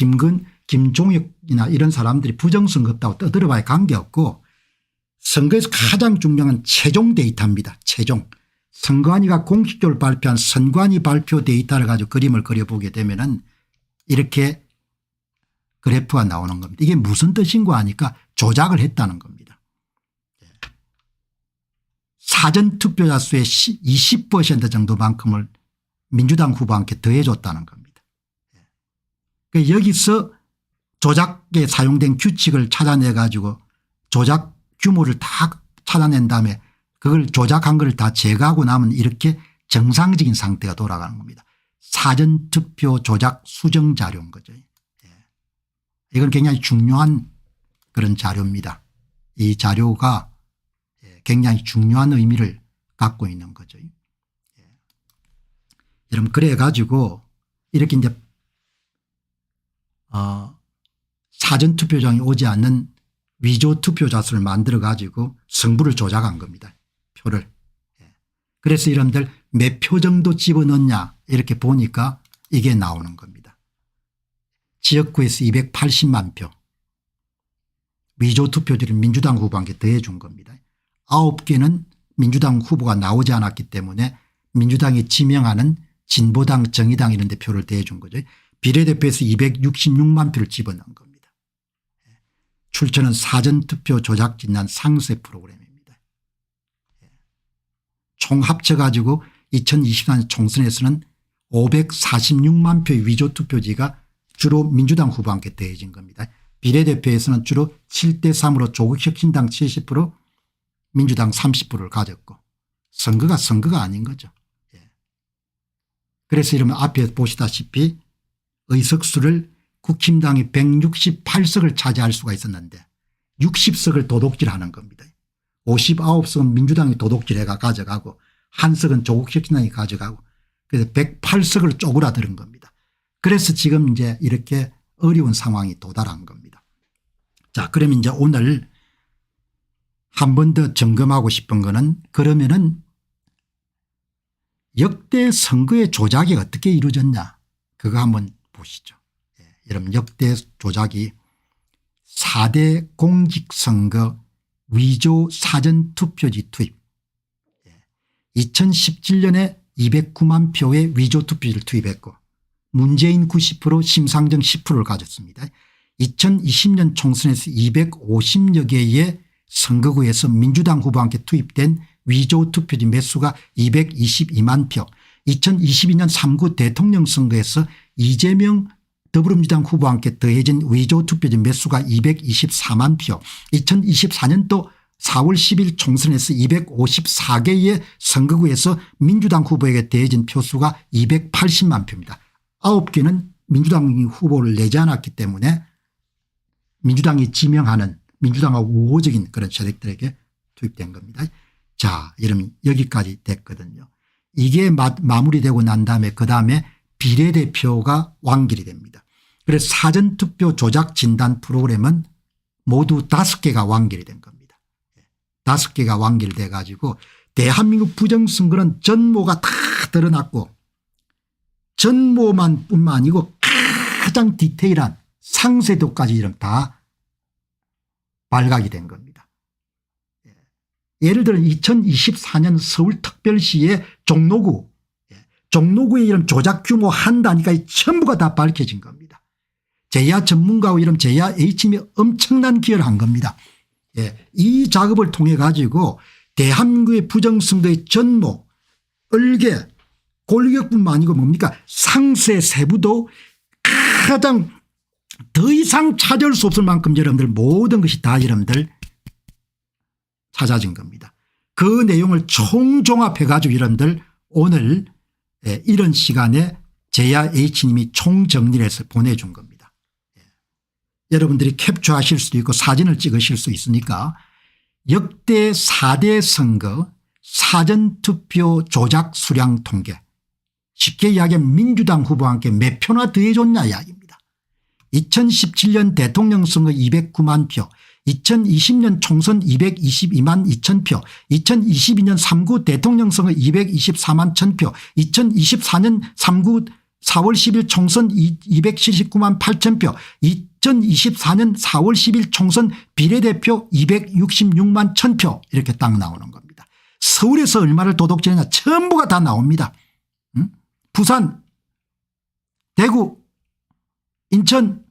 김종혁이나 이런 사람들이 부정선거 없다고 떠들어봐야 관계없고 선거에서 가장 중요한 최종 데이터입니다. 최종. 선관위가 공식적으로 발표한 선관위 발표 데이터를 가지고 그림을 그려보게 되면은 이렇게 그래프가 나오는 겁니다. 이게 무슨 뜻인가 하니까 조작을 했다는 겁니다. 사전투표자 수의 20% 정도만큼을 민주당 후보한테 더해줬다는 겁니다. 여기서 조작에 사용된 규칙을 찾아내 가지고 조작 규모를 다 찾아낸 다음에 그걸 조작한 걸 다 제거하고 나면 이렇게 정상적인 상태가 돌아가는 겁니다. 사전투표 조작 수정 자료인 거죠. 이건 굉장히 중요한 그런 자료입니다. 이 자료가 굉장히 중요한 의미를 갖고 있는 거죠. 여러분 그래 가지고 이렇게 이제 사전투표장에 오지 않는 위조 투표자 수를 만들어 가지고 성부를 조작한 겁니다. 표를. 그래서 여러분들 몇 표 정도 집어넣냐 이렇게 보니까 이게 나오는 겁니다. 지역구에서 280만 표 위조 투표지를 민주당 후보한테 더해 준 겁니다. 9개는 민주당 후보가 나오지 않았기 때문에 민주당이 지명하는 진보당 정의당 이런 데 표를 더해 준 거죠. 비례대표에서 266만 표를 집어넣은 겁니다. 출처는 사전투표 조작 진단 상세 프로그램입니다. 총 합쳐 가지고 2024년 총선에서는 546만 표의 위조 투표지가 주로 민주당 후보한테 더해진 겁니다. 비례대표에서는 주로 7대3으로 조국혁신당 70% 민주당 30%를 가졌고 선거가 아닌 거죠. 그래서 이러면 앞에 보시다시피 의석수를 국힘당이 168석을 차지할 수가 있었는데 60석을 도둑질하는 겁니다. 59석은 민주당이 도둑질해가 가져가고 한 석은 조국혁신당이 가져가고 그래서 108석을 쪼그라드는 겁니다. 그래서 지금 이제 이렇게 어려운 상황이 도달한 겁니다. 자, 그러면 이제 오늘 한 번 더 점검하고 싶은 거는 그러면은 역대 선거의 조작이 어떻게 이루어졌냐 그거 한번 보시죠. 여러분 역대 조작이 4대 공직선거 위조 사전투표지 투입 2017년에 209만 표의 위조 투표지를 투입했고 문재인 90% 심상정 10%를 가졌습니다. 2020년 총선에서 250여 개의 선거구에서 민주당 후보한테 투입된 위조 투표지 매수가 222만 표 2022년 3구 대통령 선거에서 이재명 더불어민주당 후보한테 더해진 위조 투표지 매수가 224만 표 2024년도 4월 10일 총선에서 254개의 선거구에서 민주당 후보에게 더해진 표수가 280만 표입니다. 9개는 민주당 후보를 내지 않았기 때문에 민주당이 지명하는 민주당하고 우호적인 그런 세력들에게 투입된 겁니다. 자, 여러분 여기까지 됐거든요. 이게 마무리되고 난 다음에 그다음에 비례대표가 완결이 됩니다. 그래서 사전투표 조작 진단 프로그램은 모두 5개가 완결이 된 겁니다. 5개가 완결돼 가지고 대한민국 부정선거는 전모가 다 드러났고 전모만 뿐만 아니고 가장 디테일한 상세도까지 이런 다 발각이 된 겁니다. 예를 들어 2024년 서울특별시의 종로구의 이런 조작 규모 한 단위가 전부가 다 밝혀진 겁니다. 제야 전문가와 이런 제야 H팀이 엄청난 기여를 한 겁니다. 이 작업을 통해 가지고 대한민국의 부정선거의 전모 얼개 골격뿐만 아니고 뭡니까 상세 세부도 가장 더 이상 찾을 수 없을 만큼 여러분들 모든 것이 다 여러분들 찾아진 겁니다. 그 내용을 총종합해 가지고 여러분들 오늘 이런 시간에 제야 H님이 총정리를 해서 보내준 겁니다. 여러분들이 캡처하실 수도 있고 사진을 찍으실 수 있으니까 역대 4대 선거 사전투표 조작 수량 통계 쉽게 이야기하면 민주당 후보와 함께 몇 표나 더해줬냐 이야기입니다. 2017년 대통령 선거 209만 표 2020년 총선 222만 2천 표 2022년 3구 대통령 선거 224만 1천 표 2024년 3구 4월 10일 총선 279만 8천 표, 2024년 4월 10일 총선 비례대표 266만 1,000표 이렇게 딱 나오는 겁니다. 서울에서 얼마를 도둑질했냐 전부가 다 나옵니다. 부산, 대구, 인천,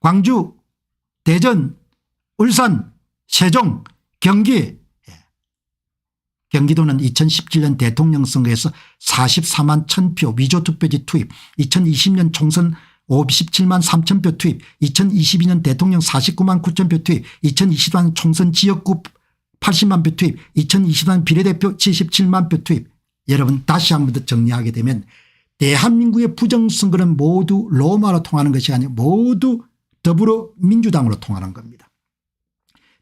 광주, 대전, 울산, 세종, 경기. 경기도는 2017년 대통령 선거에서 44만 1,000표 위조투표지 투입, 2020년 총선 57만 3천 표 투입, 2022년 대통령 49만 9천 표 투입, 2024년 총선 지역구 80만 표 투입, 2024년 비례대표 77만 표 투입. 여러분 다시 한 번 더 정리하게 되면 대한민국의 부정선거는 모두 로마로 통하는 것이 아니고 모두 더불어민주당으로 통하는 겁니다.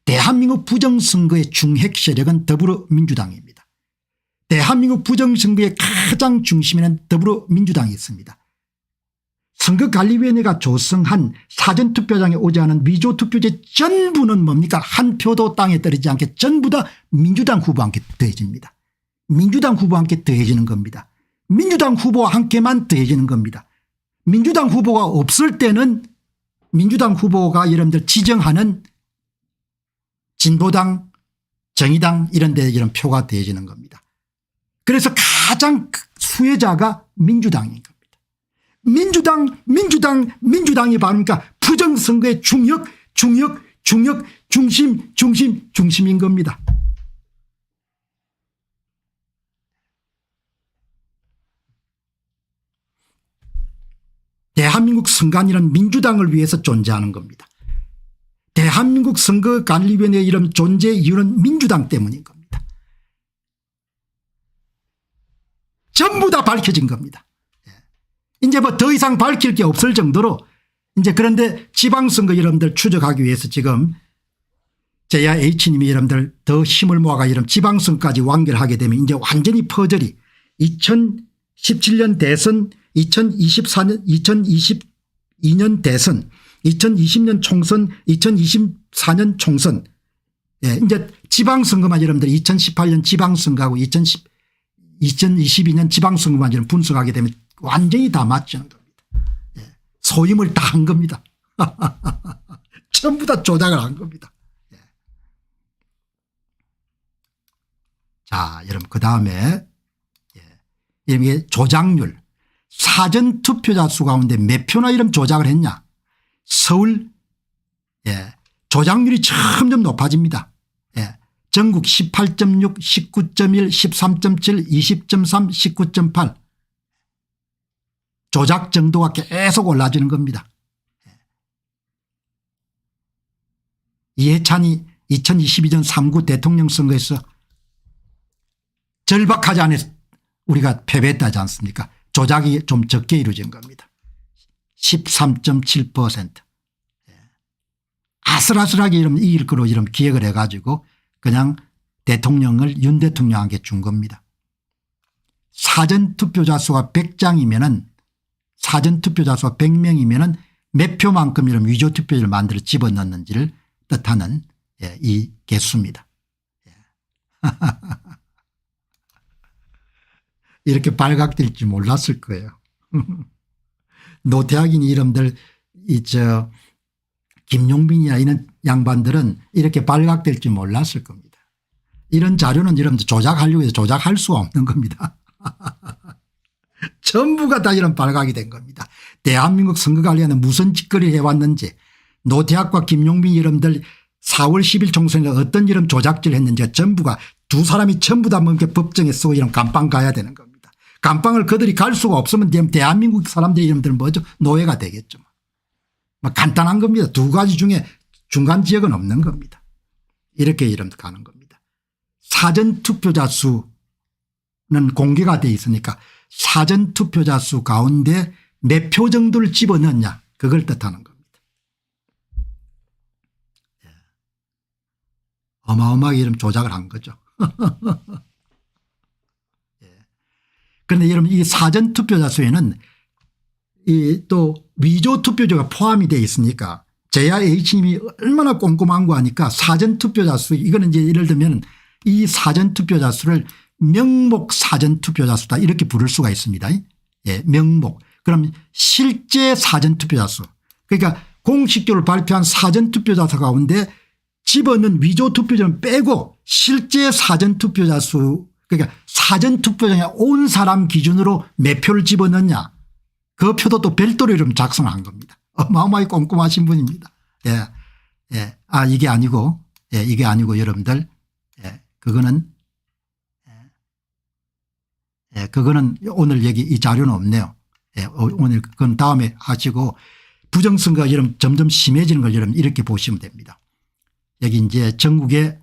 대한민국 부정선거의 중핵 세력은 더불어민주당입니다. 대한민국 부정선거의 가장 중심에는 더불어민주당이 있습니다. 선거관리위원회가 조성한 사전투표장에 오지 않은 위조투표제 전부는 뭡니까? 한 표도 땅에 떨어지지 않게 전부 다 민주당 후보와 함께 더해집니다. 민주당 후보와 함께 더해지는 겁니다. 민주당 후보와 함께만 더해지는 겁니다. 민주당 후보가 없을 때는 민주당 후보가 여러분들 지정하는 진보당, 정의당 이런 데 이런 표가 더해지는 겁니다. 그래서 가장 수혜자가 민주당인 겁니다. 민주당이 바르니까 부정선거의 중심인 겁니다. 대한민국 선관위는 민주당을 위해서 존재하는 겁니다. 대한민국 선거관리위원회의 이런 존재 이유는 민주당 때문인 겁니다. 전부 다 밝혀진 겁니다. 이제 뭐 더 이상 밝힐 게 없을 정도로 이제 그런데 지방선거 여러분들 추적하기 위해서 지금 제야 H님이 여러분들 더 힘을 모아가 이런 지방선거까지 완결하게 되면 이제 완전히 퍼즐이 2017년 대선 2024년 2022년 대선 2020년 총선 2024년 총선 이제 지방선거만 여러분들 2018년 지방선거하고 2022년 지방선거만 여러분 분석하게 되면 완전히 다 맞추는 겁니다. 소임을 다 한 겁니다. 전부 다 조작을 한 겁니다. 자 여러분 그다음에 이게 조작률 사전투표자 수 가운데 몇 표나 이런 조작을 했냐. 서울 조작률이 점점 높아집니다. 전국 18.6 19.1 13.7 20.3 19.8 조작 정도가 계속 올라지는 겁니다. 이해찬이 2022년 3구 대통령 선거에서 절박하지 않아서 우리가 패배했다지 않습니까? 조작이 좀 적게 이루어진 겁니다. 13.7% 아슬아슬하게 이러면 이길 거로 이런 기획을 해가지고 그냥 대통령을 윤 대통령에게 준 겁니다. 사전투표자 수가 100장이면은 사전투표자 수가 100명이면은 몇 표만큼 이런 위조투표를 만들어 집어넣는지를 뜻하는 이 개수입니다. 이렇게 발각될 줄 몰랐을 거예요. 노태악인 이름들 김용민이나 이런 양반들은 이렇게 발각될 줄 몰랐을 겁니다. 이런 자료는 여러분들 조작하려고 해서 조작할 수가 없는 겁니다. 전부가 다 이런 발각이 된 겁니다. 대한민국 선거관리에는 무슨 짓거리를 해왔는지 노태악과 김용민 여러분들 4월 10일 총선에 어떤 이런 조작질을 했는지 전부가 두 사람이 전부 다 뭔가 법정에 쓰고 이런 감방 가야 되는 겁니다. 감방을 그들이 갈 수가 없으면 대한민국 사람들이 이름들 뭐죠? 노예가 되겠죠. 뭐 간단한 겁니다. 두 가지 중에 중간 지역은 없는 겁니다. 이렇게 이름 가는 겁니다. 사전투표자 수는 공개가 돼 있으니까 사전투표자 수 가운데 몇 표 정도를 집어넣냐 그걸 뜻하는 겁니다. 어마어마하게 이름 조작을 한 거죠. 그런데 여러분 이 사전투표자 수에는 이 또 위조투표자가 포함이 되어 있으니까 제야 H님이 얼마나 꼼꼼한 거 하니까 사전투표자 수 이거는 이제 예를 들면 이 사전투표자 수를 명목 사전투표자 수다 이렇게 부를 수가 있습니다. 명목 그럼 실제 사전투표자 수, 그러니까 공식적으로 발표한 사전투표자 수 가운데 집어넣은 위조투표자는 빼고 실제 사전투표자 수, 그러니까 사전투표장에 온 사람 기준으로 몇 표를 집어넣냐, 그 표도 또 별도로 이름 작성한 겁니다. 어마어마하게 꼼꼼하신 분입니다. 예. 예. 아, 이게 아니고, 예, 이게 아니고 여러분들, 예, 그거는, 예, 그거는 오늘 여기 이 자료는 없네요. 예, 오늘 그건 다음에 하시고, 부정선거가 여러분 점점 심해지는 걸 여러분 이렇게 보시면 됩니다. 여기 이제 전국의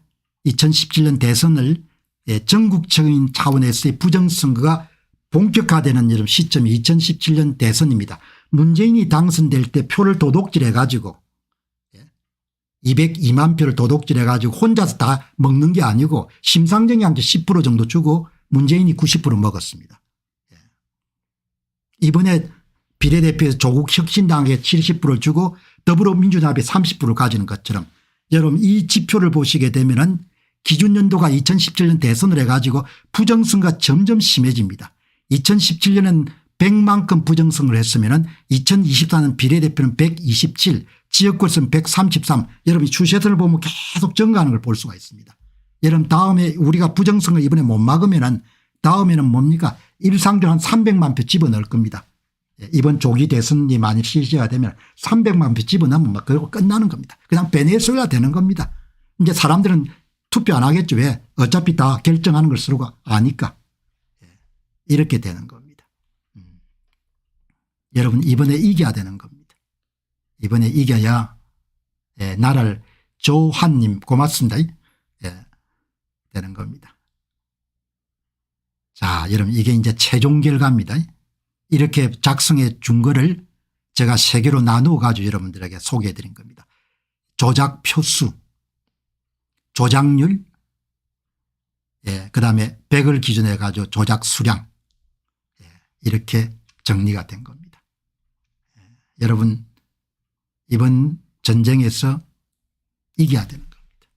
2017년 대선을, 예, 전국적인 차원에서의 부정선거가 본격화되는 여러분 시점이 2017년 대선입니다. 문재인이 당선될 때 표를 도둑질해 가지고 202만 표를 도둑질해 가지고 혼자서 다 먹는 게 아니고 심상정이한테 10% 정도 주고 문재인이 90% 먹었습니다. 이번에 비례대표에서 조국혁신당에게 70%를 주고 더불어민주당에 30%를 가지는 것처럼 여러분 이 지표를 보시게 되면은 기준연도가 2017년 대선을 해가지고 부정선거가 점점 심해집니다. 2017년은 100만큼 부정선거를 했으면 2024년 비례대표는 127, 지역구에서는 133, 여러분이 추세선을 보면 계속 증가하는 걸 볼 수가 있습니다. 여러분 다음에 우리가 부정선거 이번에 못 막으면 다음에는 뭡니까? 일상적으로 한 300만 표 집어넣을 겁니다. 이번 조기 대선이 만일 실시가 되면 300만 표 집어넣으면 막 그러고 끝나는 겁니다. 그냥 베네수엘라 되는 겁니다. 이제 사람들은 투표 안 하겠죠. 왜? 어차피 다 결정하는 걸 서로가 아니까. 이렇게 되는 겁니다. 여러분 이번에 이겨야 되는 겁니다. 이번에 이겨야, 예, 나라를 조한님 고맙습니다. 예, 되는 겁니다. 자, 여러분 이게 이제 최종 결과입니다. 이렇게 작성해 준 거를 제가 세 개로 나누어 가지고 여러분들에게 소개해 드린 겁니다. 조작 표수, 조작률, 예, 그다음에 100을 기준해 가지고 조작 수량, 예, 이렇게 정리가 된 겁니다. 예, 여러분 이번 전쟁에서 이겨야 되는 겁니다.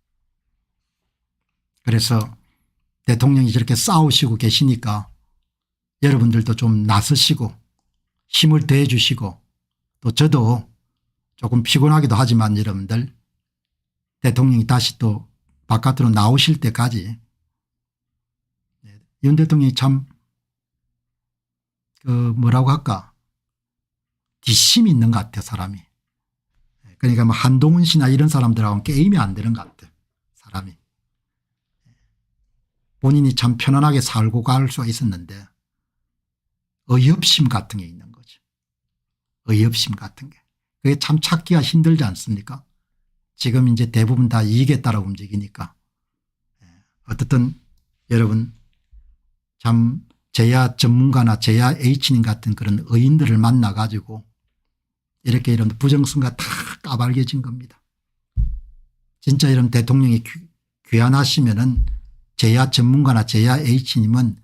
그래서 대통령이 저렇게 싸우시고 계시니까 여러분들도 좀 나서시고 힘을 더해 주시고, 또 저도 조금 피곤하기도 하지만 여러분들 대통령이 다시 또 바깥으로 나오실 때까지 윤 대통령이 참 그 뭐라고 할까, 뒷심이 있는 것 같아요 사람이. 그러니까 뭐 한동훈 씨나 이런 사람들하고는 게임이 안 되는 것 같아요 사람이. 본인이 참 편안하게 살고 갈 수가 있었는데 어이없심 같은 게 있는 거죠. 어이없심 같은 게. 그게 참 찾기가 힘들지 않습니까? 지금 이제 대부분 다 이익에 따라 움직이니까. 어떻든 여러분 참 제야 전문가나 제야 H님 같은 그런 의인들을 만나 가지고 이렇게 이런 부정선거가 다 까발겨진 겁니다. 진짜 이런 대통령이 귀환하시면은 제야 전문가나 제야 H님은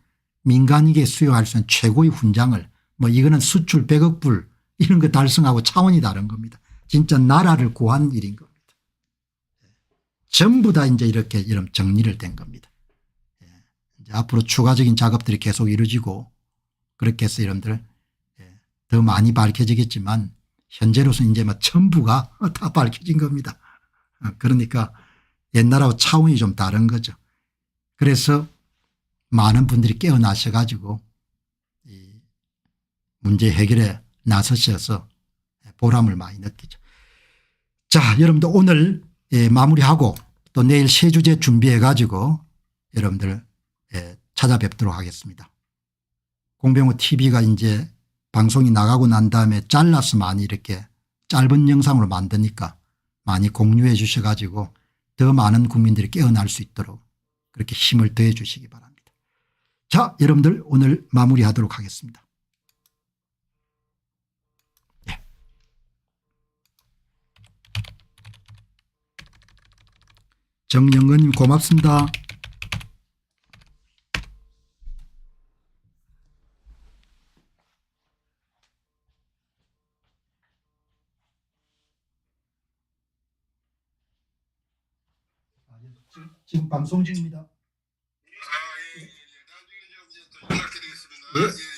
민간에게 수여할 수 있는 최고의 훈장을, 뭐 이거는 수출 100억 불 이런 거 달성하고 차원이 다른 겁니다. 진짜 나라를 구한 일인 겁니다. 전부 다 이제 이렇게 이런 정리를 된 겁니다. 이제 앞으로 추가적인 작업들이 계속 이루어지고 그렇게 해서 여러분들 더 많이 밝혀지겠지만 현재로서 이제 막 전부가 다 밝혀진 겁니다. 그러니까 옛날하고 차원이 좀 다른 거죠. 그래서 많은 분들이 깨어나셔 가지고 이 문제 해결에 나서셔서 보람을 많이 느끼죠. 자, 여러분들 오늘 마무리하고 또 내일 새 주제 준비해 가지고 여러분들 찾아뵙도록 하겠습니다. 공병호 TV가 이제 방송이 나가고 난 다음에 잘라서 많이 이렇게 짧은 영상으로 만드니까 많이 공유해 주셔 가지고 더 많은 국민들이 깨어날 수 있도록 그렇게 힘을 더해 주시기 바랍니다. 자, 여러분들 오늘 마무리하도록 하겠습니다. 네. 정영근님 고맙습니다. 지금 방송 중입니다. 아, 예, 예, 예. 나중에 좀 연락드리겠습니다. 예. 예.